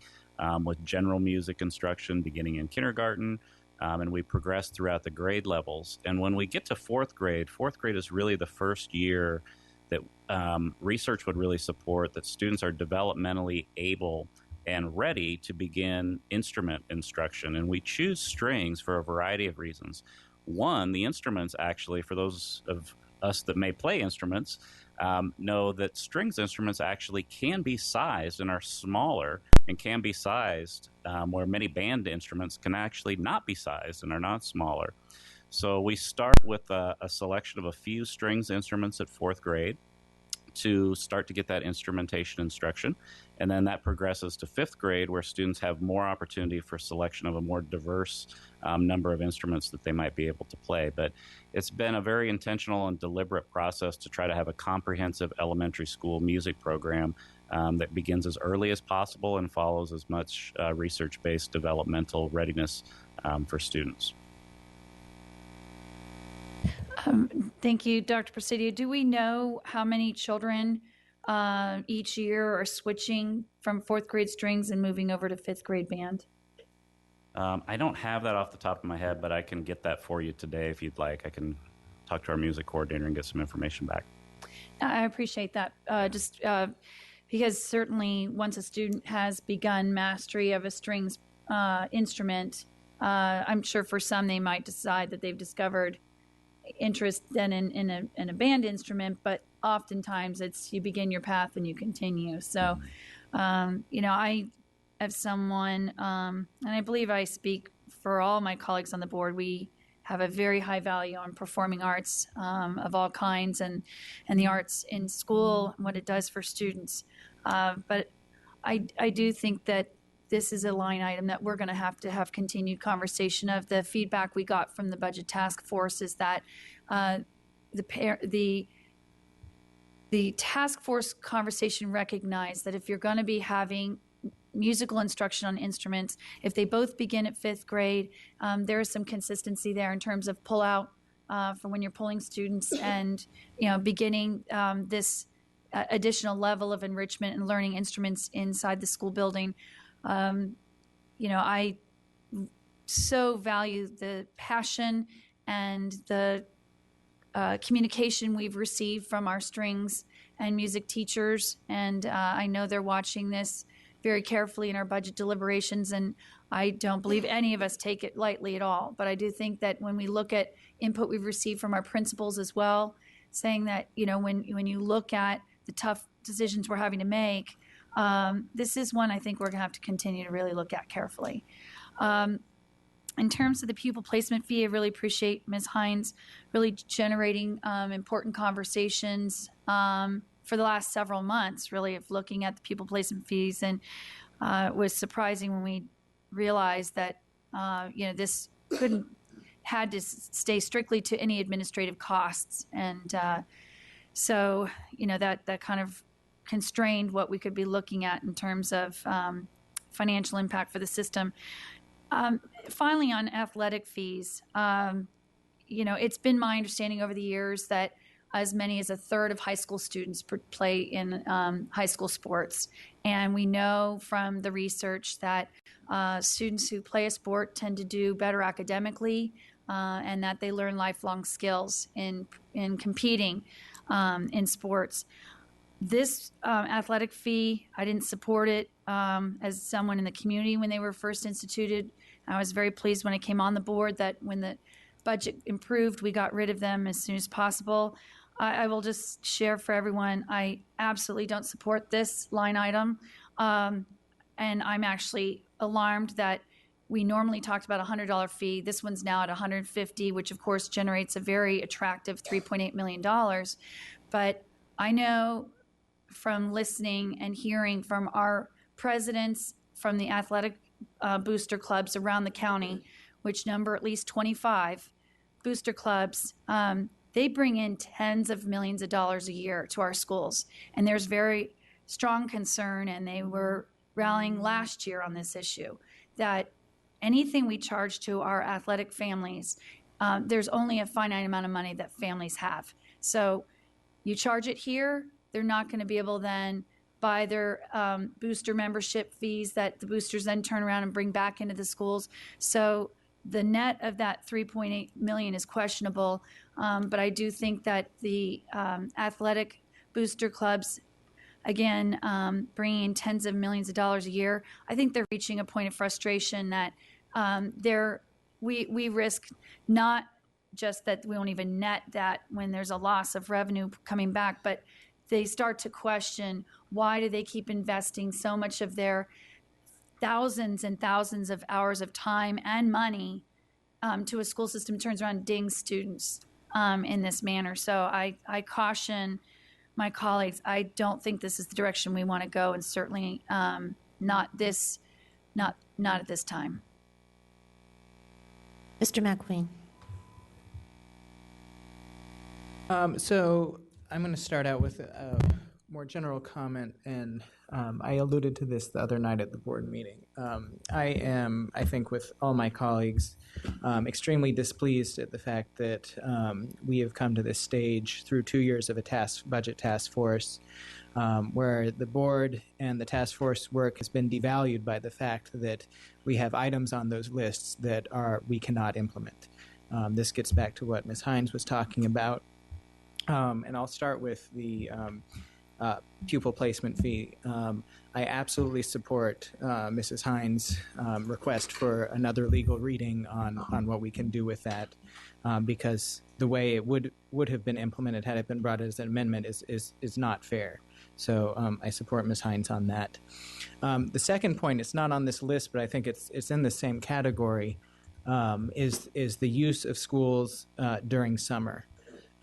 with general music instruction beginning in kindergarten, and we progress throughout the grade levels. And when we get to fourth grade is really the first year that research would really support that students are developmentally able and ready to begin instrument instruction. And we choose strings for a variety of reasons. One, the instruments actually, for those of us that may play instruments, know that strings instruments actually can be sized and are smaller and can be sized where many band instruments can actually not be sized and are not smaller. So we start with a selection of a few strings instruments at fourth grade to start to get that instrumentation instruction. And then that progresses to fifth grade, where students have more opportunity for selection of a more diverse number of instruments that they might be able to play. But it's been a very intentional and deliberate process to try to have a comprehensive elementary school music program that begins as early as possible and follows as much research-based developmental readiness for students. Thank you, Dr. Presidio. Do we know how many children each year are switching from fourth grade strings and moving over to fifth grade band? I don't have that off the top of my head, but I can get that for you today if you'd like. I can talk to our music coordinator and get some information back. I appreciate that. Because certainly once a student has begun mastery of a strings instrument, I'm sure for some they might decide that they've discovered interest then in a band instrument, but oftentimes it's you begin your path and you continue. So, I have someone, and I believe I speak for all my colleagues on the board, we have a very high value on performing arts of all kinds and the arts in school and what it does for students. But I do think that this is a line item that we're going to have continued conversation of. The feedback we got from the budget task force is that the task force conversation recognized that if you're going to be having musical instruction on instruments, if they both begin at fifth grade, there is some consistency there in terms of pull out for when you're pulling students and beginning this additional level of enrichment and learning instruments inside the school building. I so value the passion and the communication we've received from our strings and music teachers, and I know they're watching this very carefully in our budget deliberations, and I don't believe any of us take it lightly at all. But I do think that when we look at input we've received from our principals as well, saying that when you look at the tough decisions we're having to make, this is one I think we're going to have to continue to really look at carefully. In terms of the pupil placement fee, I really appreciate Ms. Hines really generating important conversations for the last several months, really, of looking at the pupil placement fees. And it was surprising when we realized that, this had to stay strictly to any administrative costs. And so, that kind of constrained what we could be looking at in terms of financial impact for the system. Finally, on athletic fees, it's been my understanding over the years that as many as a third of high school students play in high school sports. And we know from the research that students who play a sport tend to do better academically and that they learn lifelong skills in competing in sports. This athletic fee, I didn't support it as someone in the community when they were first instituted. I was very pleased when I came on the board that when the budget improved, we got rid of them as soon as possible. I will just share for everyone, I absolutely don't support this line item. And I'm actually alarmed that we normally talked about a $100 fee. This one's now at $150, which of course generates a very attractive $3.8 million. But I know from listening and hearing from our presidents from the athletic booster clubs around the county, which number at least 25 booster clubs, they bring in tens of millions of dollars a year to our schools. And there's very strong concern, and they were rallying last year on this issue, that anything we charge to our athletic families, there's only a finite amount of money that families have. So you charge it here, they're not going to be able then buy their booster membership fees that the boosters then turn around and bring back into the schools. So the net of that $3.8 million is questionable, but I do think that the athletic booster clubs, again, bringing in tens of millions of dollars a year, I think they're reaching a point of frustration that we risk not just that we won't even net that when there's a loss of revenue coming back, but they start to question, why do they keep investing so much of their thousands and thousands of hours of time and money to a school system turns around and dings students in this manner. So I caution my colleagues, I don't think this is the direction we want to go, and certainly not at this time. Mr. McQueen. So I'm going to start out with a more general comment, and I alluded to this the other night at the board meeting. I am, I think with all my colleagues, extremely displeased at the fact that we have come to this stage through 2 years of a budget task force where the board and the task force work has been devalued by the fact that we have items on those lists that we cannot implement. This gets back to what Ms. Hines was talking about. And I'll start with the pupil placement fee. I absolutely support Mrs. Hines' request for another legal reading on what we can do with that, because the way it would have been implemented had it been brought as an amendment is not fair. So I support Ms. Hines on that. The second point, it's not on this list, but I think it's in the same category, is the use of schools during summer.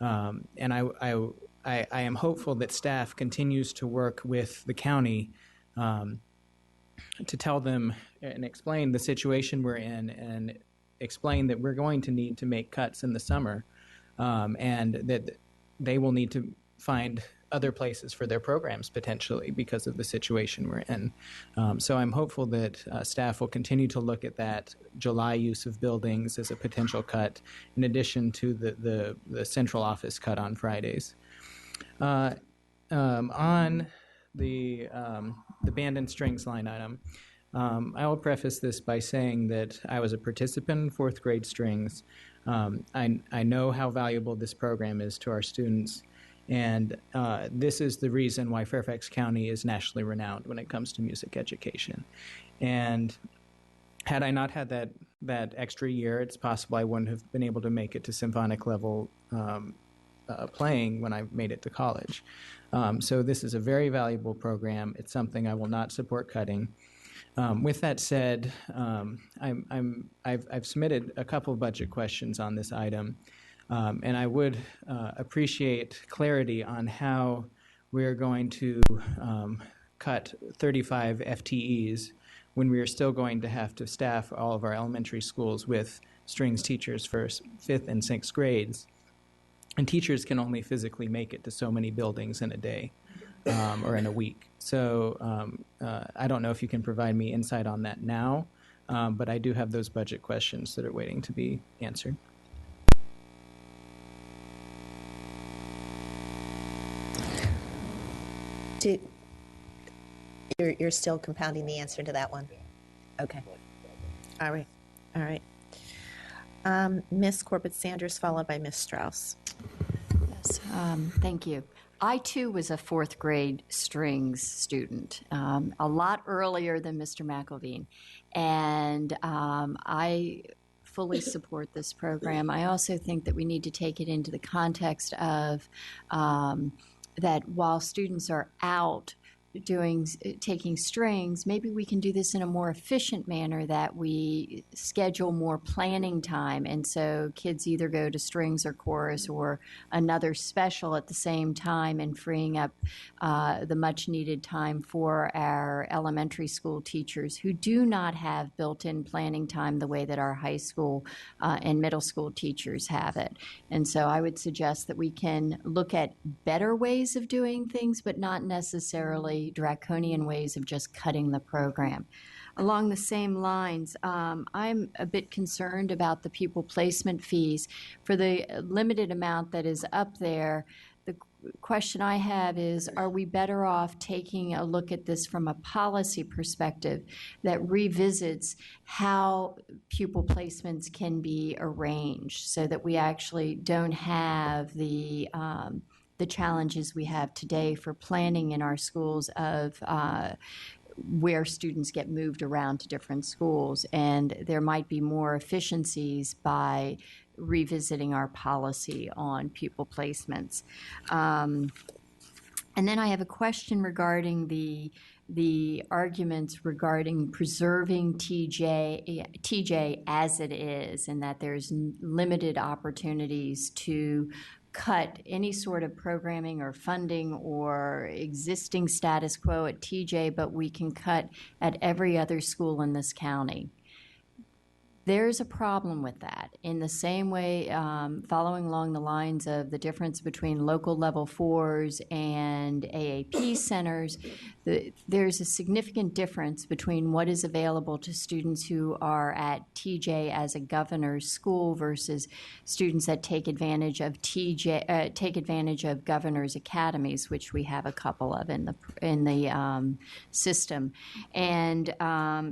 And I am hopeful that staff continues to work with the county to tell them and explain the situation we're in, and explain that we're going to need to make cuts in the summer, and that they will need to find other places for their programs potentially because of the situation we're in. So I'm hopeful that staff will continue to look at that July use of buildings as a potential cut, in addition to the central office cut on Fridays. On the band and strings line item, I will preface this by saying that I was a participant in fourth grade strings. I know how valuable this program is to our students. And this is the reason why Fairfax County is nationally renowned when it comes to music education. And had I not had that extra year, it's possible I wouldn't have been able to make it to symphonic level playing when I made it to college. So this is a very valuable program. It's something I will not support cutting. With that said, I've submitted a couple of budget questions on this item. And I would appreciate clarity on how we're going to cut 35 FTEs when we are still going to have to staff all of our elementary schools with strings teachers for 5th and 6th grades. And teachers can only physically make it to so many buildings in a day. or in a week. So I don't know if you can provide me insight on that now, but I do have those budget questions that are waiting to be answered. You're still compounding the answer to that one? Okay. All right. All right. Ms. Corbett-Sanders, followed by Ms. Strauss. Yes, thank you. I, too, was a fourth grade strings student, a lot earlier than Mr. McElveen. And I fully support this program. I also think that we need to take it into the context of that while students are out taking strings, maybe we can do this in a more efficient manner, that we schedule more planning time, and so kids either go to strings or chorus or another special at the same time, and freeing up the much needed time for our elementary school teachers who do not have built-in planning time the way that our high school and middle school teachers have it. And so I would suggest that we can look at better ways of doing things, but not necessarily draconian ways of just cutting the program. Along the same lines, I'm a bit concerned about the pupil placement fees. For the limited amount that is up there, the question I have is, are we better off taking a look at this from a policy perspective that revisits how pupil placements can be arranged so that we actually don't have the challenges we have today for planning in our schools of where students get moved around to different schools, and there might be more efficiencies by revisiting our policy on pupil placements. And then I have a question regarding the arguments regarding preserving TJ as it is, and that there's limited opportunities to cut any sort of programming or funding or existing status quo at TJ, but we can cut at every other school in this county. There's a problem with that. In the same way, following along the lines of the difference between local level 4s and AAP centers, there's a significant difference between what is available to students who are at TJ as a governor's school versus students that take advantage of governor's academies, which we have a couple of in the system. And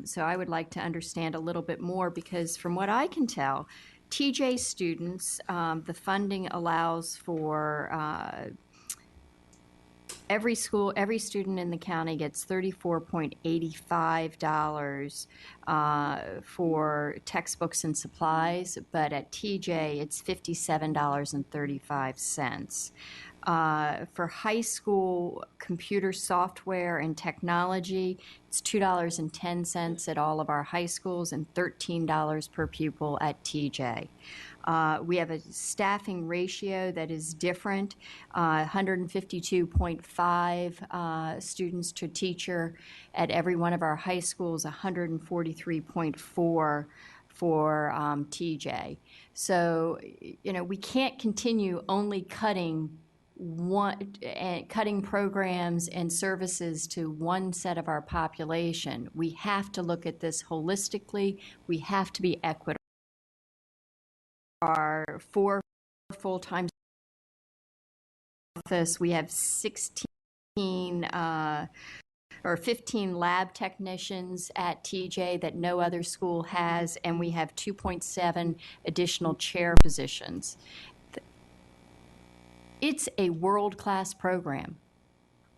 so I would like to understand a little bit more, because from what I can tell, TJ students, the funding allows for every student in the county gets $34.85 for textbooks and supplies, but at TJ it's $57.35. For high school computer software and technology, it's $2.10 at all of our high schools and $13 per pupil at TJ. We have a staffing ratio that is different, 152.5 students to teacher at every one of our high schools, 143.4 for TJ. So, we can't continue only cutting programs and services to one set of our population. We have to look at this holistically. We have to be equitable. Our 4 full-time office, we have 16 or 15 lab technicians at TJ that no other school has, and we have 2.7 additional chair positions. It's a world-class program.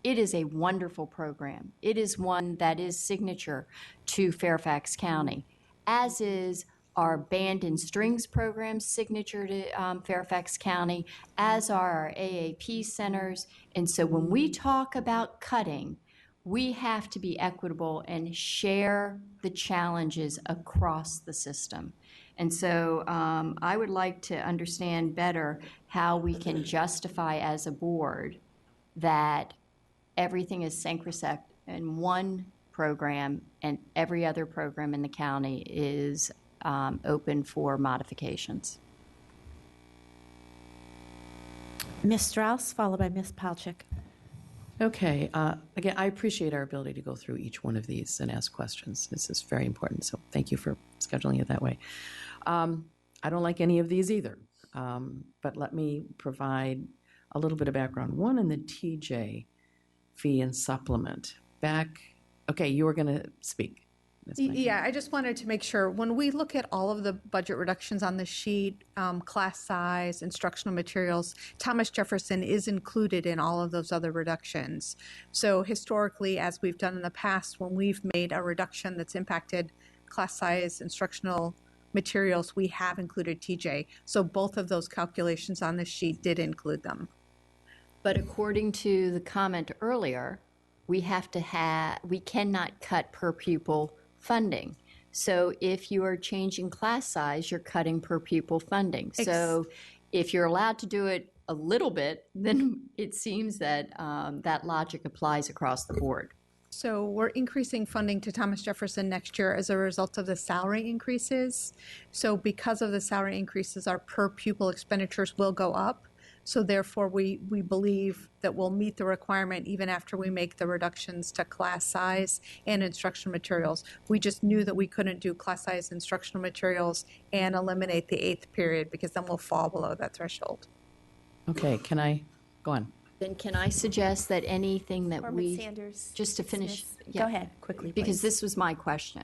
It is a wonderful program. It is one that is signature to Fairfax County, as is our band and strings program signature to Fairfax County, as are our AAP centers. And so when we talk about cutting, we have to be equitable and share the challenges across the system. And so I would like to understand better how we can justify as a board that everything is sacrosanct in one program and every other program in the county is open for modifications. Ms. Strauss, followed by Ms. Palchik. Okay. Again, I appreciate our ability to go through each one of these and ask questions. This is very important. So thank you for scheduling it that way. I don't like any of these either, but let me provide a little bit of background. One, in the TJ fee and supplement. Okay, you were going to speak. Yeah, I just wanted to make sure, when we look at all of the budget reductions on the sheet, class size, instructional materials, Thomas Jefferson is included in all of those other reductions. So historically, as we've done in the past, when we've made a reduction that's impacted class size, instructional materials, we have included TJ. So both of those calculations on the sheet did include them. But according to the comment earlier, we cannot cut per pupil funding. So if you are changing class size, you're cutting per pupil funding. So if you're allowed to do it a little bit, then it seems that that logic applies across the board. So we're increasing funding to Thomas Jefferson next year as a result of the salary increases. So because of the salary increases, our per pupil expenditures will go up. So therefore, we believe that we'll meet the requirement even after we make the reductions to class size and instructional materials. We just knew that we couldn't do class size instructional materials and eliminate the 8th period, because then we'll fall below that threshold. Okay, can I go on? Then can I suggest that anything that Ms. Sanders, just to finish, Go ahead quickly, please. because this was my question.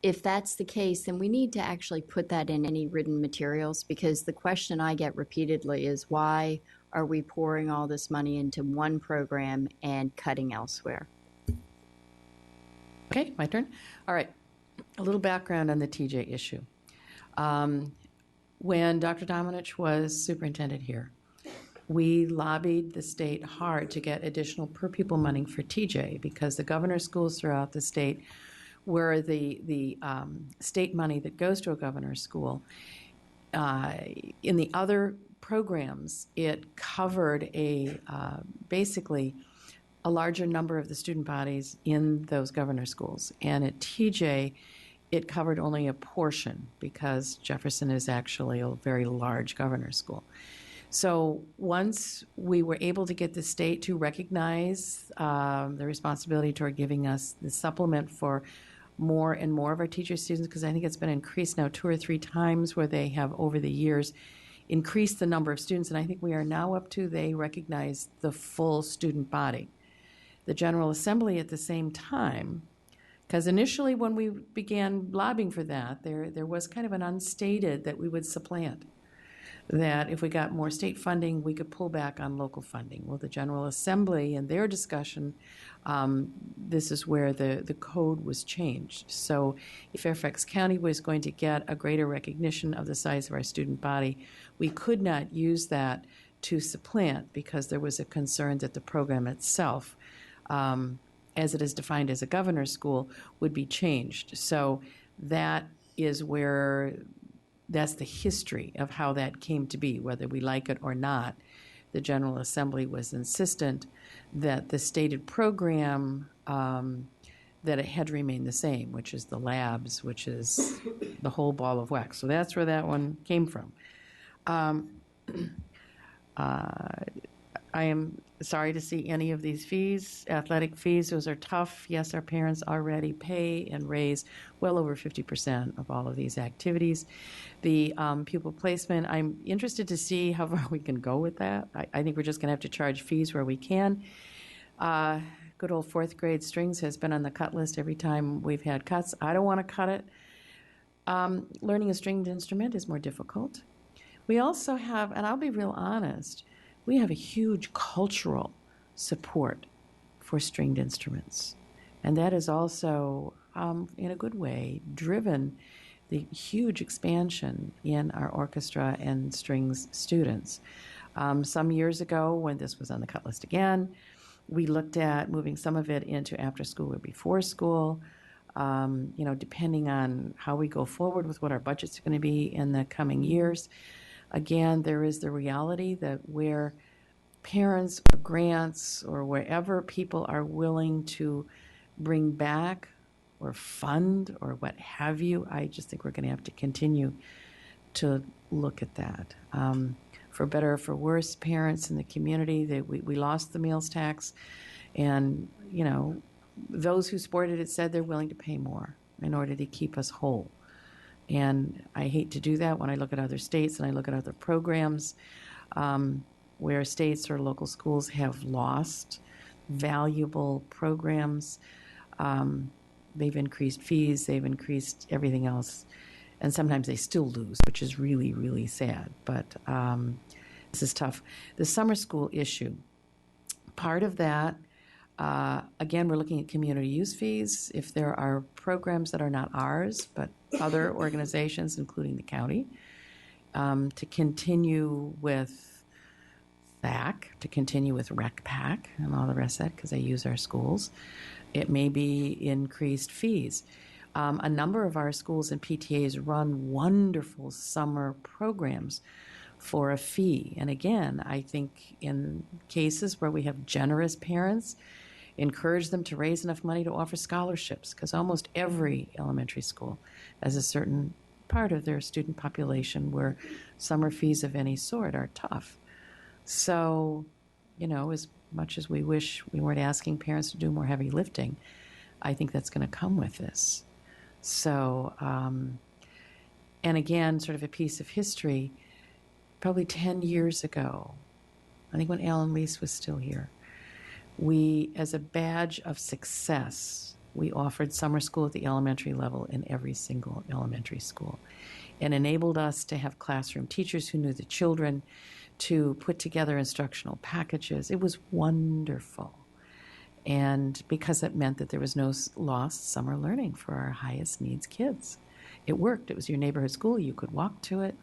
If that's the case, then we need to actually put that in any written materials, because the question I get repeatedly is, why are we pouring all this money into one program and cutting elsewhere? Okay, my turn. All right, a little background on the TJ issue. When Dr. Domenech was superintendent here, we lobbied the state hard to get additional per pupil money for TJ, because the governor's schools throughout the state, where the state money that goes to a governor's school, in the other programs, it covered basically a larger number of the student bodies in those governor schools. And at TJ, it covered only a portion, because Jefferson is actually a very large governor school. So once we were able to get the state to recognize the responsibility toward giving us the supplement for more and more of our teacher students, because I think it's been increased now 2 or 3 times, where they have over the years increased the number of students, and I think we are now up to, they recognize the full student body. The General Assembly at the same time, because initially when we began lobbying for that, there was kind of an unstated that we would supplant, that if we got more state funding, we could pull back on local funding. Well, the General Assembly, in their discussion, this is where the code was changed. So if Fairfax County was going to get a greater recognition of the size of our student body, we could not use that to supplant, because there was a concern that the program itself, as it is defined as a governor's school, would be changed. So that is where, that's the history of how that came to be, whether we like it or not. The General Assembly was insistent that the stated program, that it had remained the same, which is the labs, which is the whole ball of wax. So that's where that one came from. I am sorry to see any of these fees, athletic fees. Those are tough. Yes, our parents already pay and raise well over 50% of all of these activities. The pupil placement, I'm interested to see how far we can go with that. I think we're just going to have to charge fees where we can. Good old 4th grade strings has been on the cut list every time we've had cuts. I don't want to cut it. Learning a stringed instrument is more difficult. We also have, and I'll be real honest, we have a huge cultural support for stringed instruments. And that has also, in a good way, driven the huge expansion in our orchestra and strings students. Some years ago, when this was on the cut list again, we looked at moving some of it into after school or before school, depending on how we go forward with what our budgets are going to be in the coming years. Again, there is the reality that where parents or grants or wherever people are willing to bring back or fund or what have you, I just think we're going to have to continue to look at that. for better or for worse, parents in the community. We lost the meals tax, and those who supported it said they're willing to pay more in order to keep us whole. And I hate to do that when I look at other states and I look at other programs where states or local schools have lost valuable programs. They've increased fees, they've increased everything else, and sometimes they still lose, which is really, really sad. But this is tough. The summer school issue, part of that, again, we're looking at community use fees. If there are programs that are not ours, but other organizations, including the county, to continue with THAC, to continue with RecPac and all the rest of that, because they use our schools, it may be increased fees. A number of our schools and PTAs run wonderful summer programs for a fee. And again, I think in cases where we have generous parents, encourage them to raise enough money to offer scholarships, because almost every elementary school has a certain part of their student population where summer fees of any sort are tough. So, as much as we wish we weren't asking parents to do more heavy lifting, I think that's going to come with this. So, and again, sort of a piece of history, probably 10 years ago, I think when Alan Lease was still here, we, as a badge of success, we offered summer school at the elementary level in every single elementary school, and enabled us to have classroom teachers who knew the children, to put together instructional packages. It was wonderful. And because it meant that there was no lost summer learning for our highest needs kids. It worked. It was your neighborhood school. You could walk to it.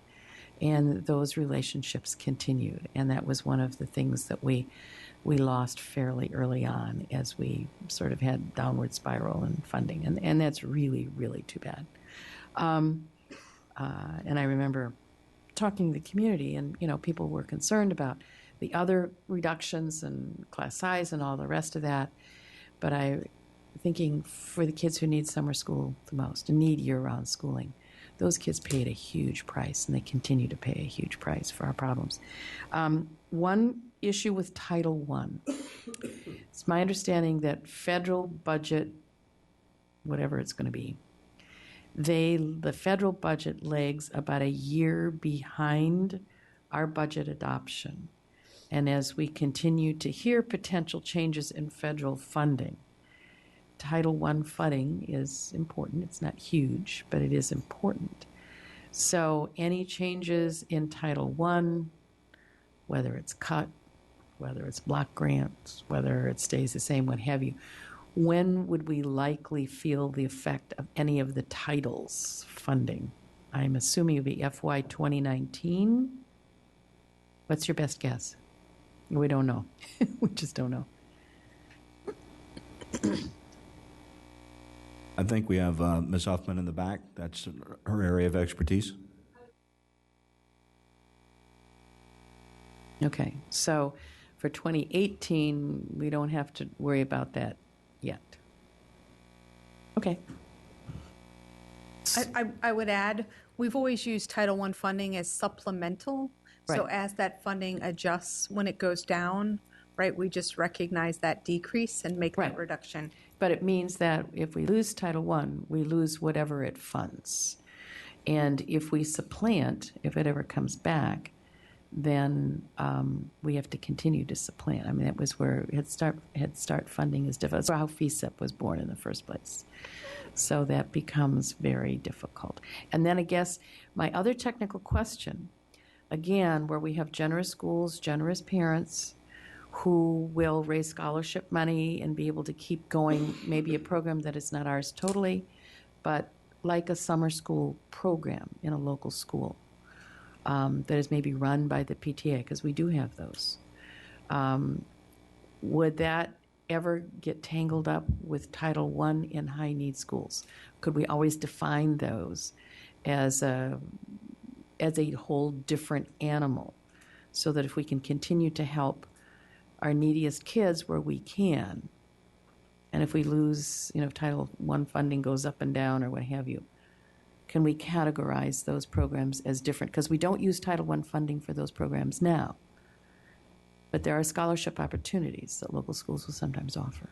And those relationships continued. And that was one of the things that we lost fairly early on as we sort of had downward spiral in funding. And that's really, really too bad. And I remember talking to the community, and people were concerned about the other reductions and class size and all the rest of that. But I thinking for the kids who need summer school the most and need year-round schooling, those kids paid a huge price, and they continue to pay a huge price for our problems. One issue with Title I. It's my understanding that federal budget, whatever it's going to be, the federal budget lags about a year behind our budget adoption. And as we continue to hear potential changes in federal funding, Title I funding is important. It's not huge, but it is important. So any changes in Title I, whether it's cut, whether it's block grants, whether it stays the same, what have you, when would we likely feel the effect of any of the titles funding? I'm assuming it would be FY 2019. What's your best guess? We don't know. We just don't know. I think we have Ms. Huffman in the back. That's her area of expertise. Okay, so for 2018, we don't have to worry about that yet. Okay. I would add, we've always used Title I funding as supplemental. So Right. as that funding adjusts when it goes down, right, we just recognize that decrease and make that reduction. But it means that if we lose Title I, we lose whatever it funds. And if we supplant, if it ever comes back, then we have to continue to supplant. I mean, that was where Head Start funding is difficult. That's how FCPS was born in the first place. So that becomes very difficult. And then I guess my other technical question, again, where we have generous schools, generous parents who will raise scholarship money and be able to keep going, maybe a program that is not ours totally, but like a summer school program in a local school. That is maybe run by the PTA, because we do have those. Would that ever get tangled up with Title I in high-need schools? Could we always define those as a whole different animal, so that if we can continue to help our neediest kids where we can, and if we lose, if Title I funding goes up and down or what have you, can we categorize those programs as different? Because we don't use Title I funding for those programs now, but there are scholarship opportunities that local schools will sometimes offer.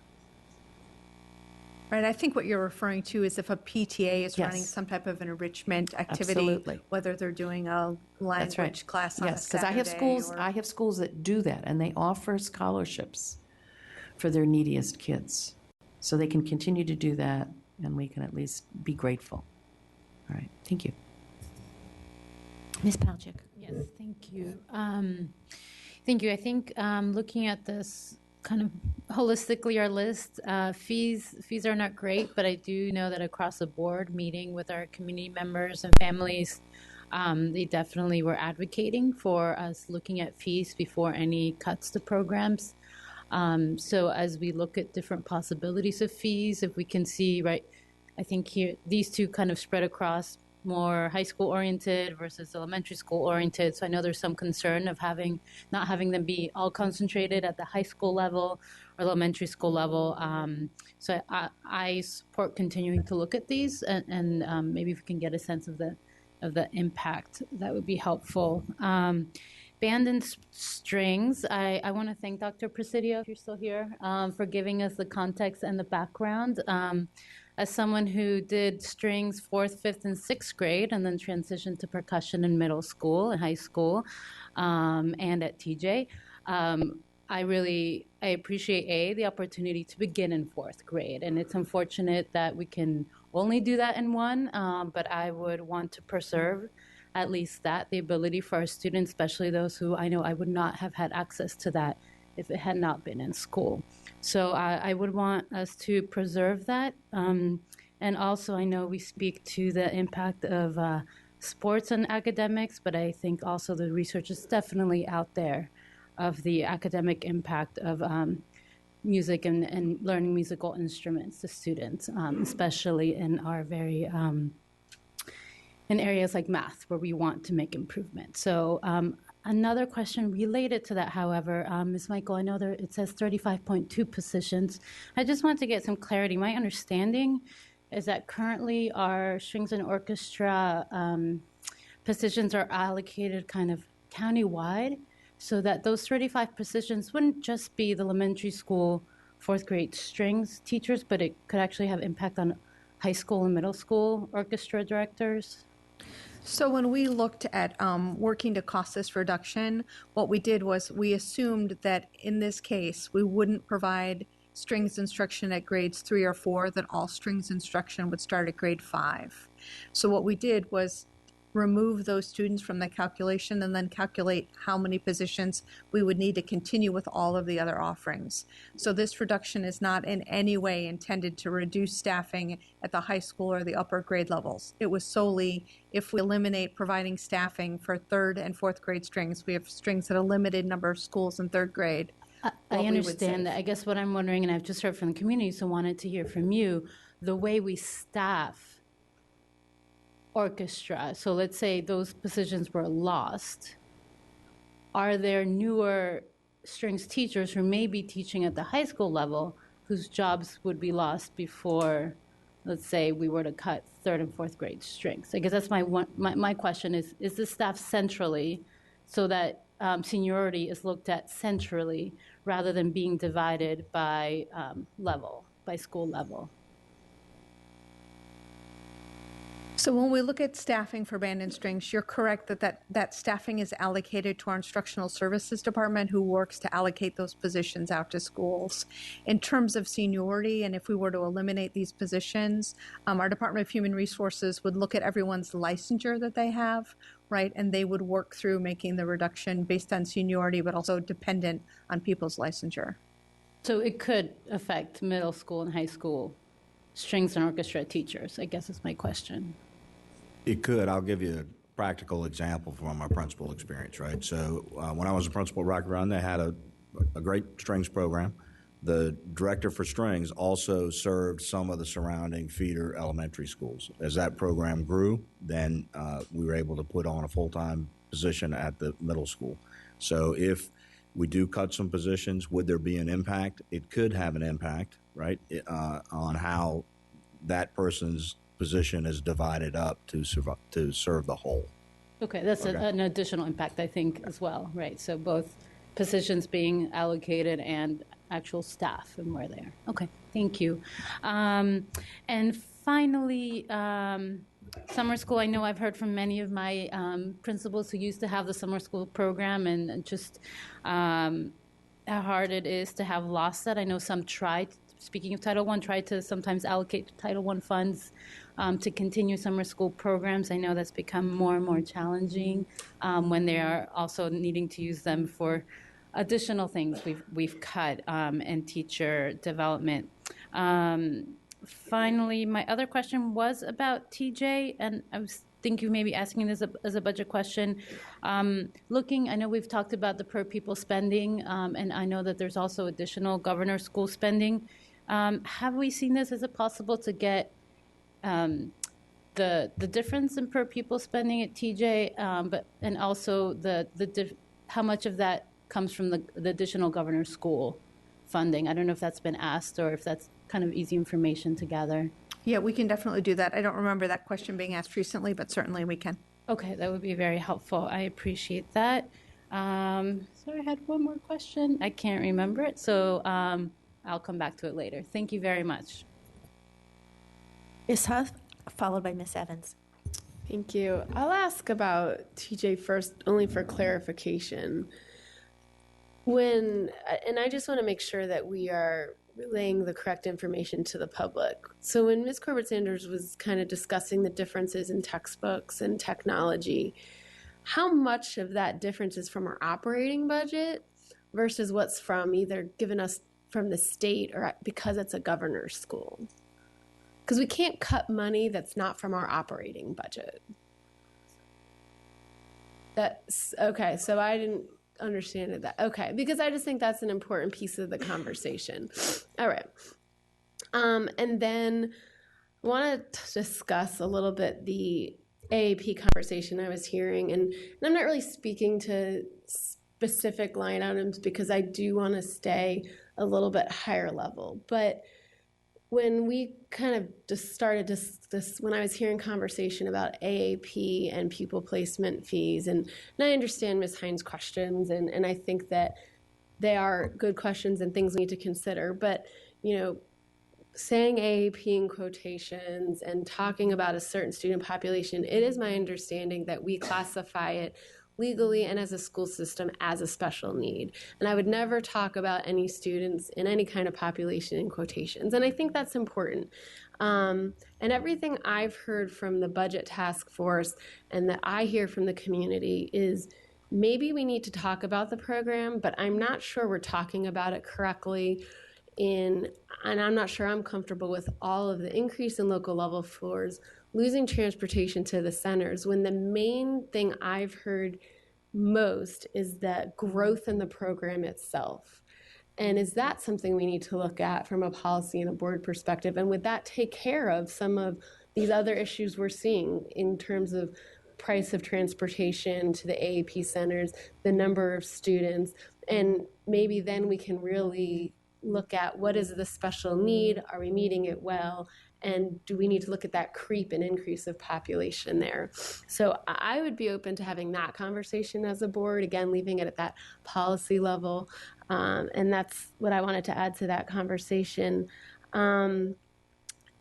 Right, I think what you're referring to is if a PTA is running Yes. some type of an enrichment activity, Absolutely. whether they're doing a That's language right. class on a Yes, because Saturday. I have schools that do that, and they offer scholarships for their neediest kids. So they can continue to do that, and we can at least be grateful. All right, thank you. Ms. Palchik. Yes, thank you. Thank you. I think looking at this kind of holistically, our list, fees are not great, but I do know that across the board, meeting with our community members and families, they definitely were advocating for us looking at fees before any cuts to programs. So as we look at different possibilities of fees, if we can see, right, I think here, these two kind of spread across more high school oriented versus elementary school oriented. So I know there's some concern of not having them be all concentrated at the high school level or elementary school level. So I support continuing to look at these and maybe if we can get a sense of the impact, that would be helpful. Band and strings, I want to thank Dr. Presidio, if you're still here, for giving us the context and the background. As someone who did strings 4th, 5th, and 6th grade and then transitioned to percussion in middle school and high school and at TJ, I appreciate, the opportunity to begin in 4th grade. And it's unfortunate that we can only do that in one, but I would want to preserve at least the ability for our students, especially those who I know I would not have had access to that if it had not been in school. So I would want us to preserve that. And also I know we speak to the impact of sports and academics, but I think also the research is definitely out there of the academic impact of music and learning musical instruments to students, especially in our in areas like math where we want to make improvement. So another question related to that, however, Ms. Michael, I know it says 35.2 positions. I just want to get some clarity. My understanding is that currently our strings and orchestra positions are allocated kind of countywide, so that those 35 positions wouldn't just be the elementary school 4th grade strings teachers, but it could actually have impact on high school and middle school orchestra directors. So when we looked at working to cost this reduction, what we did was we assumed that in this case, we wouldn't provide strings instruction at grades 3 or 4, that all strings instruction would start at grade 5. So what we did was remove those students from the calculation and then calculate how many positions we would need to continue with all of the other offerings. So this reduction is not in any way intended to reduce staffing at the high school or the upper grade levels. It was solely if we eliminate providing staffing for 3rd and 4th grade strings. We have strings at a limited number of schools in 3rd grade. I understand that. I guess what I'm wondering, and I've just heard from the community, so wanted to hear from you, the way we staff orchestra. So let's say those positions were lost. Are there newer strings teachers who may be teaching at the high school level whose jobs would be lost before, let's say, we were to cut 3rd and 4th grade strings? I guess that's my question is this staffed centrally so that seniority is looked at centrally rather than being divided by level, by school level? So when we look at staffing for band and strings, you're correct that staffing is allocated to our instructional services department, who works to allocate those positions out to schools. In terms of seniority, and if we were to eliminate these positions, our Department of Human Resources would look at everyone's licensure that they have, right? And they would work through making the reduction based on seniority, but also dependent on people's licensure. So it could affect middle school and high school strings and orchestra teachers, I guess is my question. It could. I'll give you a practical example from my principal experience, right? So when I was a principal at Rocky Run, they had a great strings program. The director for strings also served some of the surrounding feeder elementary schools. As that program grew, then we were able to put on a full-time position at the middle school. So if we do cut some positions, would there be an impact? It could have an impact, right, on how that person's position is divided up to serve the whole. Okay, that's an additional impact, I think, as well, right? So both positions being allocated and actual staff and where they are. Okay, thank you. And finally, summer school. I know I've heard from many of my principals who used to have the summer school program and just how hard it is to have lost that. I know some tried, speaking of Title I, tried to sometimes allocate Title I funds to continue summer school programs. I know that's become more and more challenging when they are also needing to use them for additional things we've cut and teacher development. Finally, my other question was about TJ, and I was thinking of maybe asking this as a budget question. I know we've talked about the per pupil spending, and I know that there's also additional governor school spending. Have we seen this? Is it possible to get the difference in per pupil spending at TJ, and also how much of that comes from the additional governor school funding? I don't know if that's been asked or if that's kind of easy information to gather. Yeah, we can definitely do that. I don't remember that question being asked recently, but certainly we can. Okay, that would be very helpful. I appreciate that. Sorry, I had one more question. I can't remember it, so I'll come back to it later. Thank you very much. Ms. Huff, followed by Ms. Evans. Thank you. I'll ask about TJ first, only for clarification. And I just want to make sure that we are relaying the correct information to the public. So when Ms. Corbett-Sanders was kind of discussing the differences in textbooks and technology, how much of that difference is from our operating budget versus what's from either given us from the state or because it's a governor's school? Because we can't cut money that's not from our operating budget. That's okay. So I didn't understand it that. Okay, because I just think that's an important piece of the conversation. All right. And then I want to discuss a little bit the AAP conversation I was hearing. And I'm not really speaking to specific line items because I do want to stay a little bit higher level. But when we kind of just started this, when I was hearing conversation about AAP and pupil placement fees, and I understand Ms. Hines' questions, and I think that they are good questions and things we need to consider, but, saying AAP in quotations and talking about a certain student population, it is my understanding that we classify it legally and as a school system as a special need. And I would never talk about any students in any kind of population in quotations. And I think that's important. And everything I've heard from the budget task force and that I hear from the community is maybe we need to talk about the program, but I'm not sure we're talking about it correctly. And I'm not sure I'm comfortable with all of the increase in local level floors, losing transportation to the centers, when the main thing I've heard most is the growth in the program itself. And is that something we need to look at from a policy and a board perspective? And would that take care of some of these other issues we're seeing in terms of price of transportation to the AAP centers, the number of students, and maybe then we can really look at what is the special need, are we meeting it well, and do we need to look at that creep and increase of population there? So I would be open to having that conversation as a board, again, leaving it at that policy level. And that's what I wanted to add to that conversation. And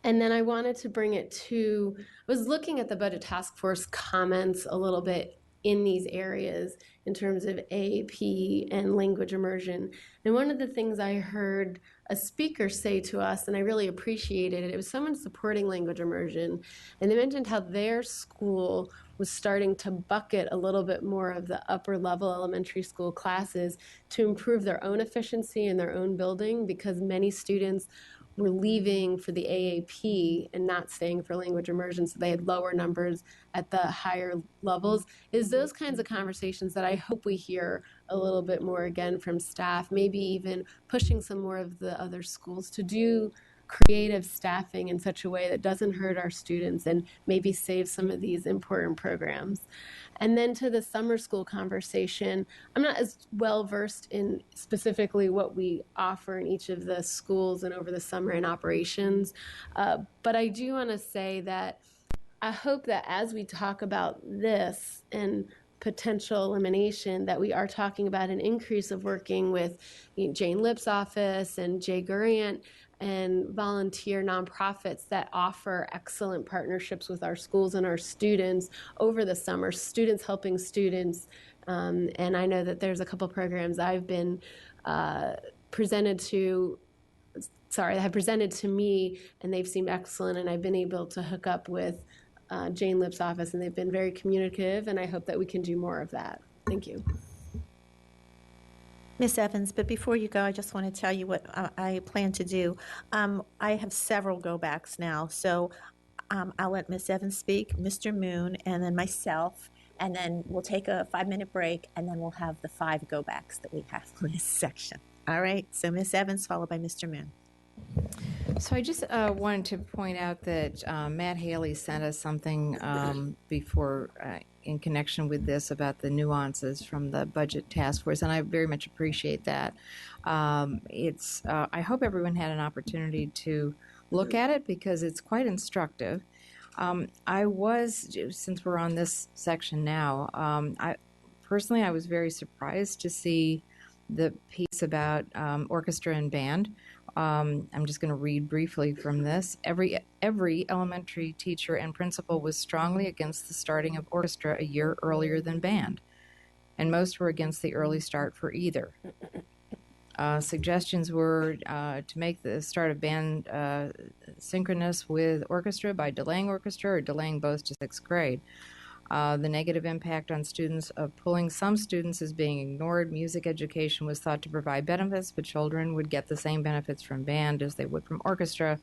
then I wanted to bring it to, I was looking at the budget task force comments a little bit in these areas in terms of AAP and language immersion. And one of the things I heard a speaker say to us, and I really appreciated it, it was someone supporting language immersion, and they mentioned how their school was starting to bucket a little bit more of the upper level elementary school classes to improve their own efficiency in their own building, because many students were leaving for the AAP and not staying for language immersion, so they had lower numbers at the higher levels. Is those kinds of conversations that I hope we hear a little bit more again from staff, maybe even pushing some more of the other schools to do creative staffing in such a way that doesn't hurt our students and maybe save some of these important programs. And then to the summer school conversation, I'm not as well versed in specifically what we offer in each of the schools and over the summer in operations, but I do want to say that I hope that as we talk about this and potential elimination, that we are talking about an increase of working with Jane Lipp's office and Jay Gurant and volunteer nonprofits that offer excellent partnerships with our schools and our students over the summer, students helping students. And I know that there's a couple programs I've been presented to that have presented to me, and they've seemed excellent, and I've been able to hook up with Jane Lipp's office, and they've been very communicative, and I hope that we can do more of that. Thank you. Ms. Evans, but before you go, I just want to tell you what I plan to do. I have several go-backs now, so I'll let Ms. Evans speak, Mr. Moon, and then myself, and then we'll take a 5-minute break, and then we'll have the 5 go-backs that we have for this section. All right, so Ms. Evans, followed by Mr. Moon. So I just wanted to point out that Matt Haley sent us something before in connection with this about the nuances from the budget task force, and I very much appreciate that. I hope everyone had an opportunity to look at it because it's quite instructive. Since we're on this section now, I was very surprised to see the piece about orchestra and band. I'm just going to read briefly from this. Every elementary teacher and principal was strongly against the starting of orchestra a year earlier than band, and most were against the early start for either. Suggestions were to make the start of band synchronous with orchestra by delaying orchestra or delaying both to 6th grade. The negative impact on students of pulling some students is being ignored. Music education was thought to provide benefits, but children would get the same benefits from band as they would from orchestra,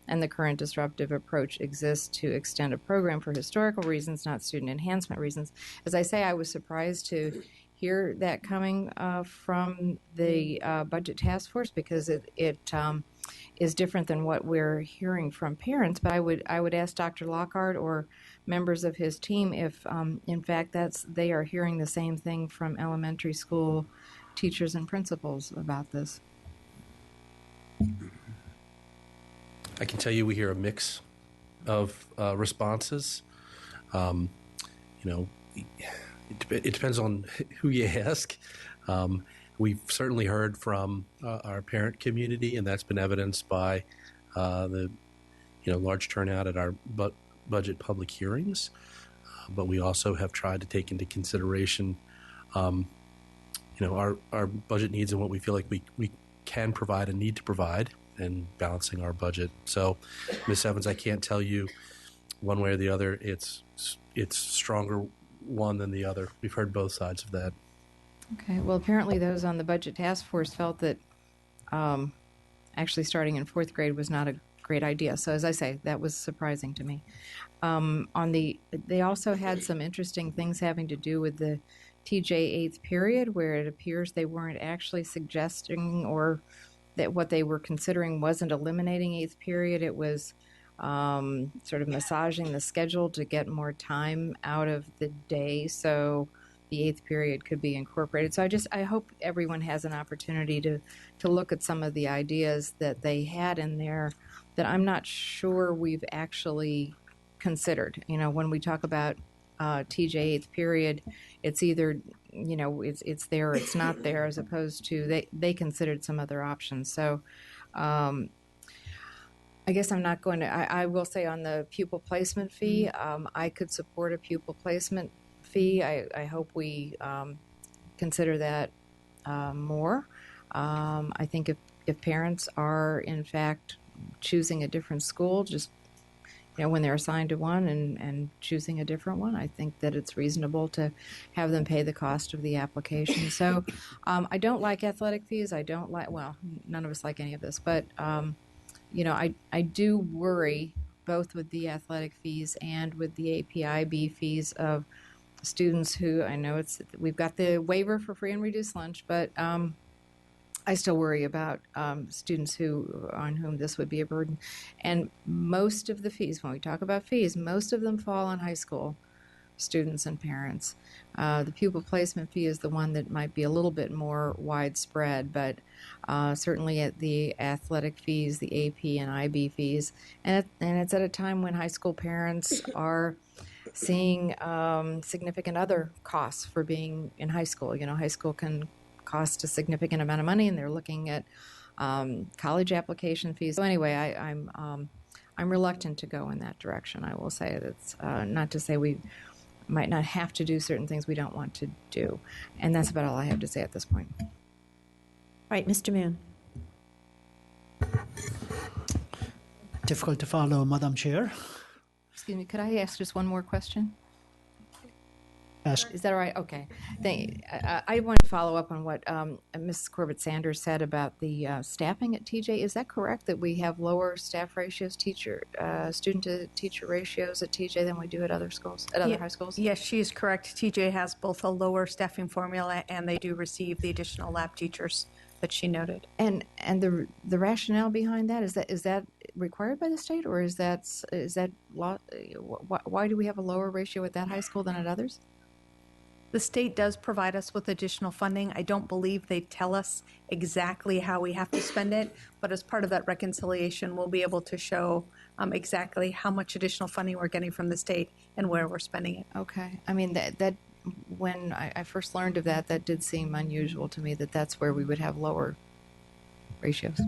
and the current disruptive approach exists to extend a program for historical reasons, not student enhancement reasons. As I say, I was surprised to hear that coming from the budget task force because it is different than what we're hearing from parents. But I would ask Dr. Lockhart or members of his team if, in fact, they are hearing the same thing from elementary school teachers and principals about this. I can tell you we hear a mix of responses. It depends on who you ask. We've certainly heard from our parent community, and that's been evidenced by the large turnout at our budget public hearings. But we also have tried to take into consideration, our budget needs and what we feel like we can provide and need to provide, and balancing our budget. So, Ms. Evans, I can't tell you one way or the other. It's stronger one than the other. We've heard both sides of that. Okay. Well, apparently those on the budget task force felt that actually starting in 4th grade was not a great idea. So as I say, that was surprising to me. They also had some interesting things having to do with the TJ 8th period, where it appears they weren't actually suggesting or that what they were considering wasn't eliminating 8th period. It was sort of massaging the schedule to get more time out of the day so the 8th period could be incorporated. So I hope everyone has an opportunity to look at some of the ideas that they had in there that I'm not sure we've actually considered. When we talk about TJ 8th period, it's either, it's there or it's not there, as opposed to they considered some other options. So I guess I'm not going to, I will say on the pupil placement fee, I could support a pupil placement fee. I hope we consider that more. I think if parents are in fact choosing a different school, just when they're assigned to one and choosing a different one, I think that it's reasonable to have them pay the cost of the application. So I don't like athletic fees. None of us like any of this, but I do worry both with the athletic fees and with the APIB fees of students who, I know we've got the waiver for free and reduced lunch, but I still worry about students on whom this would be a burden. And most of the fees, when we talk about fees, most of them fall on high school students and parents. The pupil placement fee is the one that might be a little bit more widespread, but certainly at the athletic fees, the AP and IB fees, and it's at a time when high school parents are seeing significant other costs for being in high school. You know, high school can cost a significant amount of money, and they're looking at college application fees. So anyway, I'm reluctant to go in that direction. I will say that's not to say we might not have to do certain things we don't want to do. And that's about all I have to say at this point. All right, Mr. Moon. Difficult to follow, Madam Chair. Excuse me, could I ask just one more question? Ask. Is that all right? Okay. I want to follow up on what Mrs. Corbett-Sanders said about the staffing at TJ. Is that correct that we have lower staff ratios, student-to-teacher ratios at TJ than we do at other schools, at other high schools? Yes, she is correct. TJ has both a lower staffing formula, and they do receive the additional lab teachers that she noted. And the rationale behind that, is that required by the state, or is that law? Why do we have a lower ratio at that high school than at others? The state does provide us with additional funding. I don't believe they tell us exactly how we have to spend it, but as part of that reconciliation, we'll be able to show exactly how much additional funding we're getting from the state and where we're spending it. Okay. I mean, that when I first learned of that did seem unusual to me, that's where we would have lower ratios.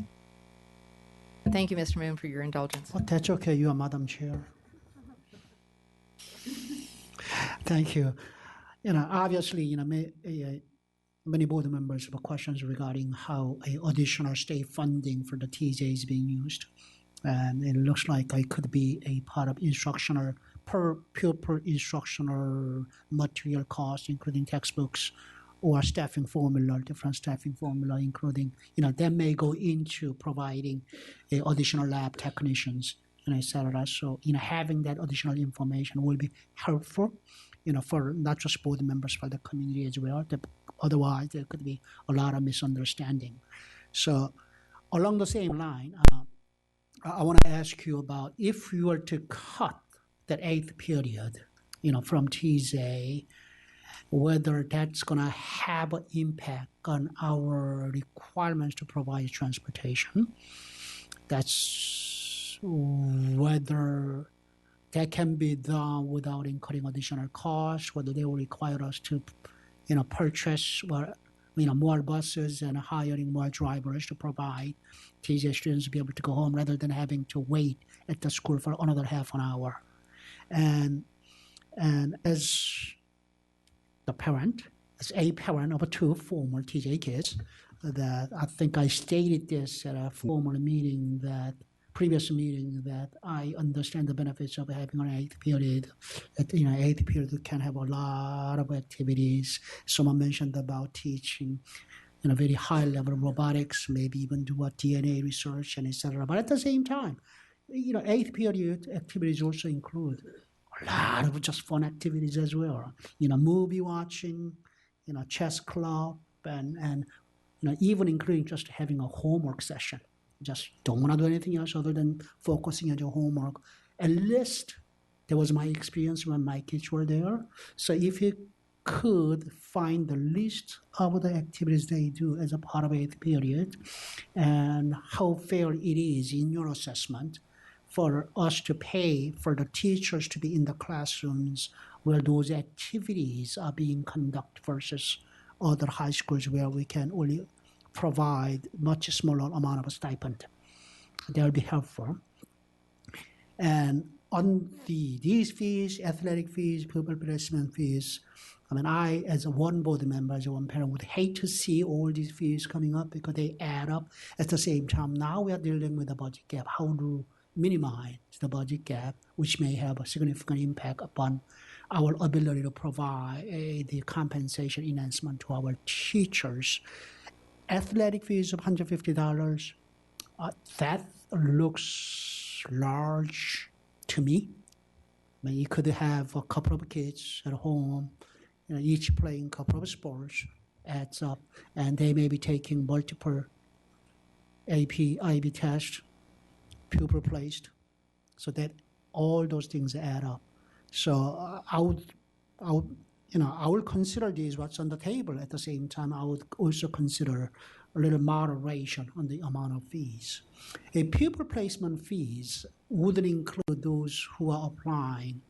Thank you, Mr. Moon, for your indulgence. Well, that's okay. You are Madam Chair. Thank you. You know, obviously, you know, many board members have questions regarding how additional state funding for the TJ is being used. And it looks like it could be a part of instructional, per pupil instructional material costs, including textbooks or staffing formula, different staffing formula, including, you know, that may go into providing additional lab technicians and et cetera. So, you know, having that additional information will be helpful, you know, for not just board members, but the community as well. Otherwise, there could be a lot of misunderstanding. So along the same line, I want to ask you about if you were to cut that 8th period, you know, from TJ, whether that's going to have an impact on our requirements to provide transportation. That's whether that can be done without incurring additional costs, whether they will require us to, you know, purchase more buses and hiring more drivers to provide TJ students to be able to go home rather than having to wait at the school for another half an hour. And as a parent of 2 former TJ kids, that I think I stated this at a former meeting, previous meeting, that I understand the benefits of having an 8th period. 8th period can have a lot of activities. Someone mentioned about teaching, very high level of robotics, maybe even do a DNA research and etc. But at the same time, 8th period activities also include a lot of just fun activities as well. Movie watching, chess club, and even including just having a homework session. Just don't want to do anything else other than focusing on your homework. At least that was my experience when my kids were there. So if you could find the list of the activities they do as a part of 8th period and how fair it is in your assessment for us to pay for the teachers to be in the classrooms where those activities are being conducted versus other high schools where we can only provide much smaller amount of a stipend. That will be helpful. And on these fees, athletic fees, pupil placement fees, I, as a one board member, as a one parent, would hate to see all these fees coming up because they add up. At the same time, now we are dealing with a budget gap. How to minimize the budget gap, which may have a significant impact upon our ability to provide the compensation enhancement to our teachers. Athletic fees of $150, that looks large to me. You could have a couple of kids at home, each playing a couple of sports, adds up, and they may be taking multiple AP, IB tests, pupil placed, so that all those things add up. So I would consider this what's on the table. At the same time, I would also consider a little moderation on the amount of fees. A pupil placement fees wouldn't include those who are applying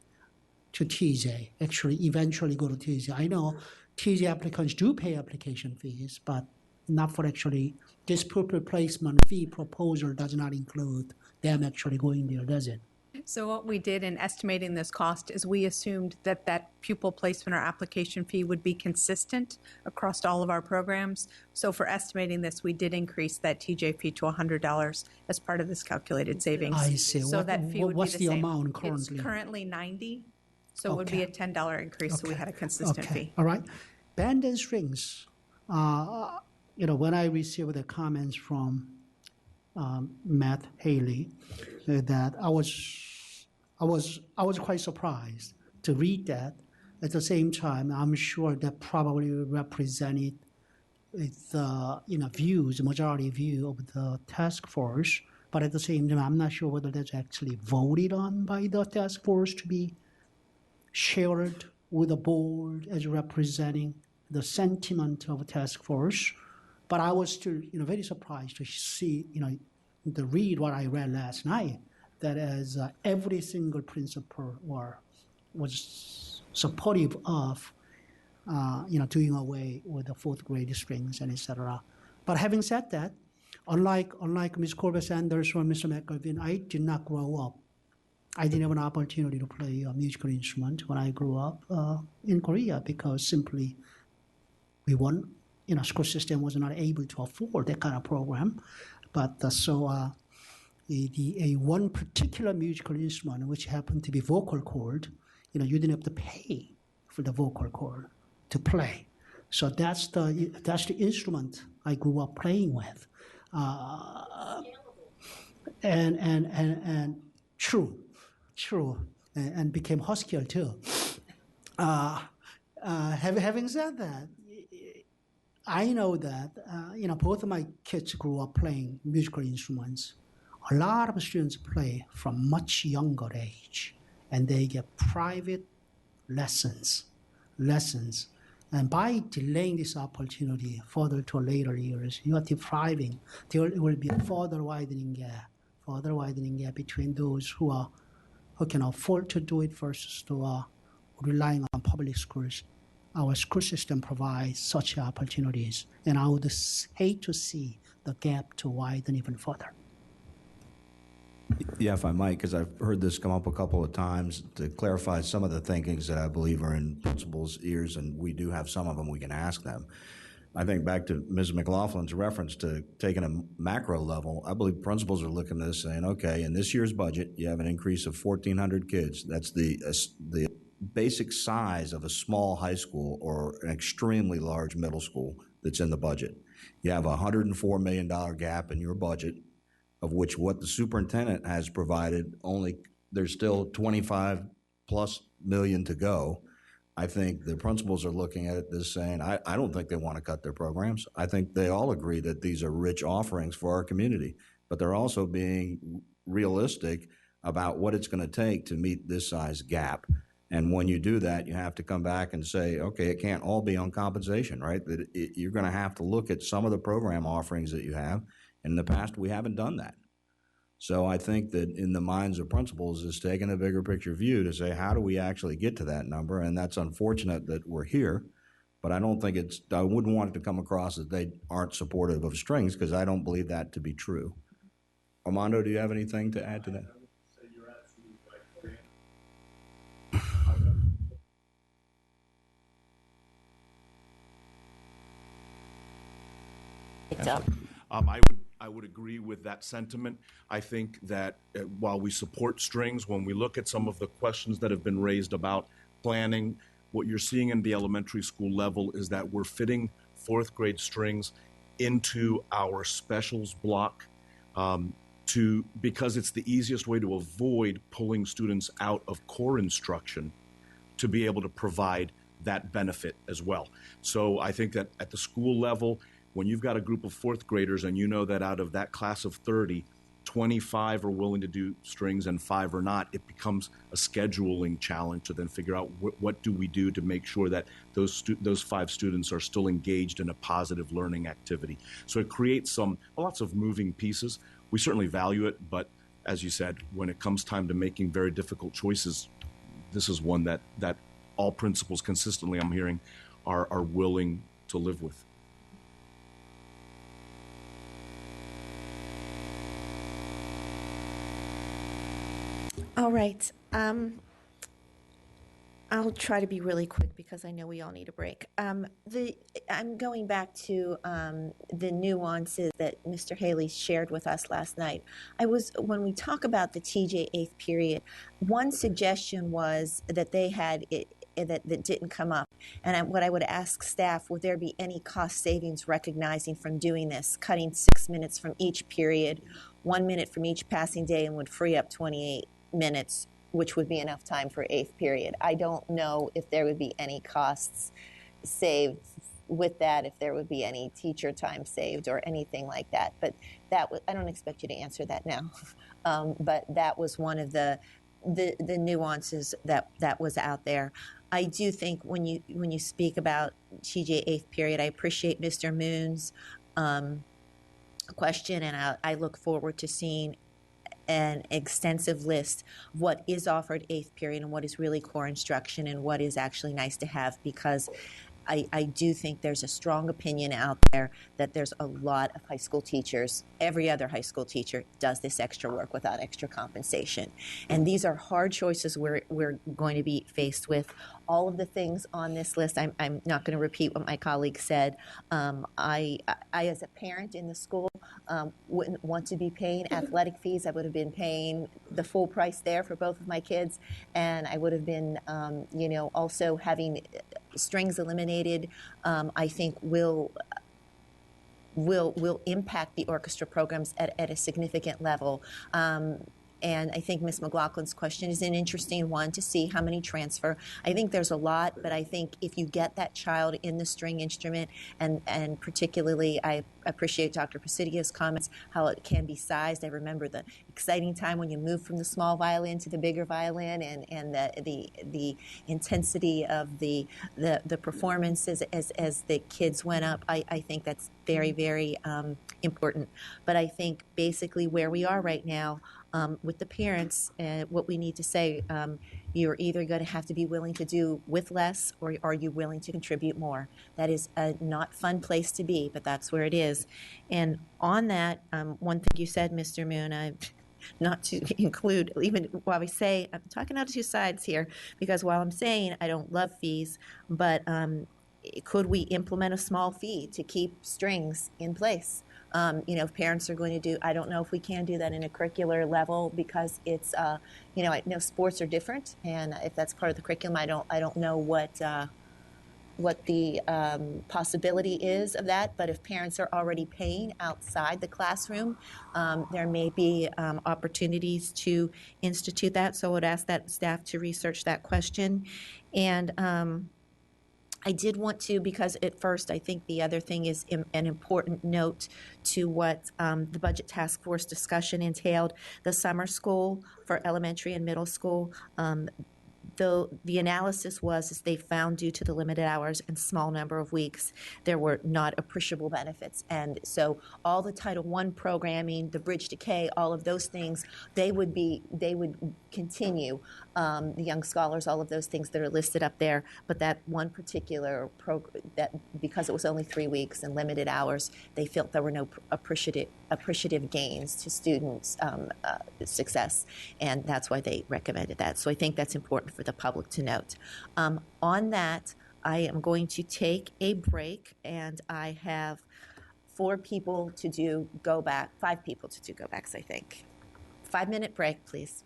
to TJ, actually eventually go to TJ. I know TJ applicants do pay application fees, but not for actually, this pupil placement fee proposal does not include them actually going there, does it? So what we did in estimating this cost is we assumed that that pupil placement or application fee would be consistent across all of our programs. So for estimating this, we did increase that TJ fee to $100 as part of this calculated savings. I see. So that fee would what's be the same. Amount currently? It's currently $90, so it would be a $10 increase, so we had a consistent fee. All right. Band and strings. When I received the comments from Matt Haley, that I was quite surprised to read that. At the same time, I'm sure that probably represented the views, majority view of the task force. But at the same time, I'm not sure whether that's actually voted on by the task force to be shared with the board as representing the sentiment of the task force. But I was still, very surprised to see, to read what I read last night, that as every single principal was supportive of, doing away with the fourth grade strings and etc. But having said that, unlike Ms. Corbett-Sanders or Mr. McGovern, I did not grow up. I didn't have an opportunity to play a musical instrument when I grew up in Korea because simply we weren't, school system was not able to afford that kind of program. But a one particular musical instrument, which happened to be vocal cord, you didn't have to pay for the vocal cord to play. So that's the instrument I grew up playing with, and true, and became huskier too. Having said that, I know that both of my kids grew up playing musical instruments. A lot of students play from much younger age, and they get private lessons. And by delaying this opportunity further to later years, you are depriving. There will be a further widening gap between those who can afford to do it versus who are relying on public schools. Our school system provides such opportunities, and I would hate to see the gap to widen even further. Yeah, if I might, because I've heard this come up a couple of times, to clarify some of the thinkings that I believe are in principals' ears, and we do have some of them we can ask them. I think back to Ms. McLaughlin's reference to taking a macro level, I believe principals are looking at this saying, okay, in this year's budget, you have an increase of 1,400 kids. That's the basic size of a small high school or an extremely large middle school that's in the budget. You have a $104 million gap in your budget, of which what the superintendent has provided, there's still 25 plus million to go. I think the principals are looking at this saying, I don't think they want to cut their programs. I think they all agree that these are rich offerings for our community, but they're also being realistic about what it's going to take to meet this size gap. And when you do that, you have to come back and say, okay, it can't all be on compensation, right? That you're going to have to look at some of the program offerings that you have. In the past, we haven't done that. So I think that in the minds of principals is taking a bigger picture view to say, how do we actually get to that number? And that's unfortunate that we're here, but I wouldn't want it to come across that they aren't supportive of strings, because I don't believe that to be true. Armando, do you have anything to add to that? I would agree with that sentiment. I think that while we support strings, when we look at some of the questions that have been raised about planning, what you're seeing in the elementary school level is that we're fitting fourth grade strings into our specials block because it's the easiest way to avoid pulling students out of core instruction to be able to provide that benefit as well. So I think that at the school level, when you've got a group of fourth graders and you know that out of that class of 30, 25 are willing to do strings and 5 are not, it becomes a scheduling challenge to then figure out what do we do to make sure that those 5 students are still engaged in a positive learning activity. So it creates lots of moving pieces. We certainly value it, but as you said, when it comes time to making very difficult choices, this is one that all principals consistently, I'm hearing, are willing to live with. All right. I'll try to be really quick because I know we all need a break. I'm going back to the nuances that Mr. Haley shared with us last night. When we talk about the TJ 8th period, one suggestion was that they had it that didn't come up. And what I would ask staff, would there be any cost savings recognizing from doing this, cutting 6 minutes from each period, 1 minute from each passing day, and would free up 28 minutes, which would be enough time for 8th period. I don't know if there would be any costs saved with that, if there would be any teacher time saved or anything like that. But I don't expect you to answer that now. But that was one of the nuances that was out there. I do think when you speak about TJ 8th period, I appreciate Mr. Moon's question, and I look forward to seeing an extensive list of what is offered 8th period and what is really core instruction and what is actually nice to have, because I do think there's a strong opinion out there that there's a lot of high school teachers, every other high school teacher does this extra work without extra compensation. And these are hard choices we're going to be faced with. All of the things on this list, I'm not going to repeat what my colleague said. I, as a parent in the school, wouldn't want to be paying athletic fees. I would have been paying the full price there for both of my kids. And I would have been, also having strings eliminated, I think will impact the orchestra programs at a significant level. And I think Ms. McLaughlin's question is an interesting one to see how many transfer. I think there's a lot, but I think if you get that child in the string instrument, and particularly I appreciate Dr. Pasidio's comments, how it can be sized. I remember the exciting time when you moved from the small violin to the bigger violin, and the intensity of the performances as the kids went up. I think that's very, very important. But I think basically where we are right now, with the parents, what we need to say, you're either going to have to be willing to do with less, or are you willing to contribute more? That is a not fun place to be, but that's where it is. And on that, one thing you said, Mr. Moon, not to include, even while we say, I'm talking out of two sides here, because while I'm saying I don't love fees, but could we implement a small fee to keep strings in place? If parents are going to do, I don't know if we can do that in a curricular level, because it's, I know sports are different, and if that's part of the curriculum, I don't know what the possibility is of that. But if parents are already paying outside the classroom, there may be opportunities to institute that. So I would ask that staff to research that question. And I did want to, because at first I think the other thing is an important note to what the budget task force discussion entailed. The summer school for elementary and middle school, the analysis was they found, due to the limited hours and small number of weeks, there were not appreciable benefits. And so all the Title I programming, the Bridge to K, all of those things, they would continue. The Young Scholars, all of those things that are listed up there. But that one particular program, that because it was only 3 weeks and limited hours, they felt there were no appreciative gains to students' success, and that's why they recommended that. So I think that's important for the public to note. On that, I am going to take a break, and I have 4 people to do go back, 5 people to do go backs, I think. 5-minute break, please.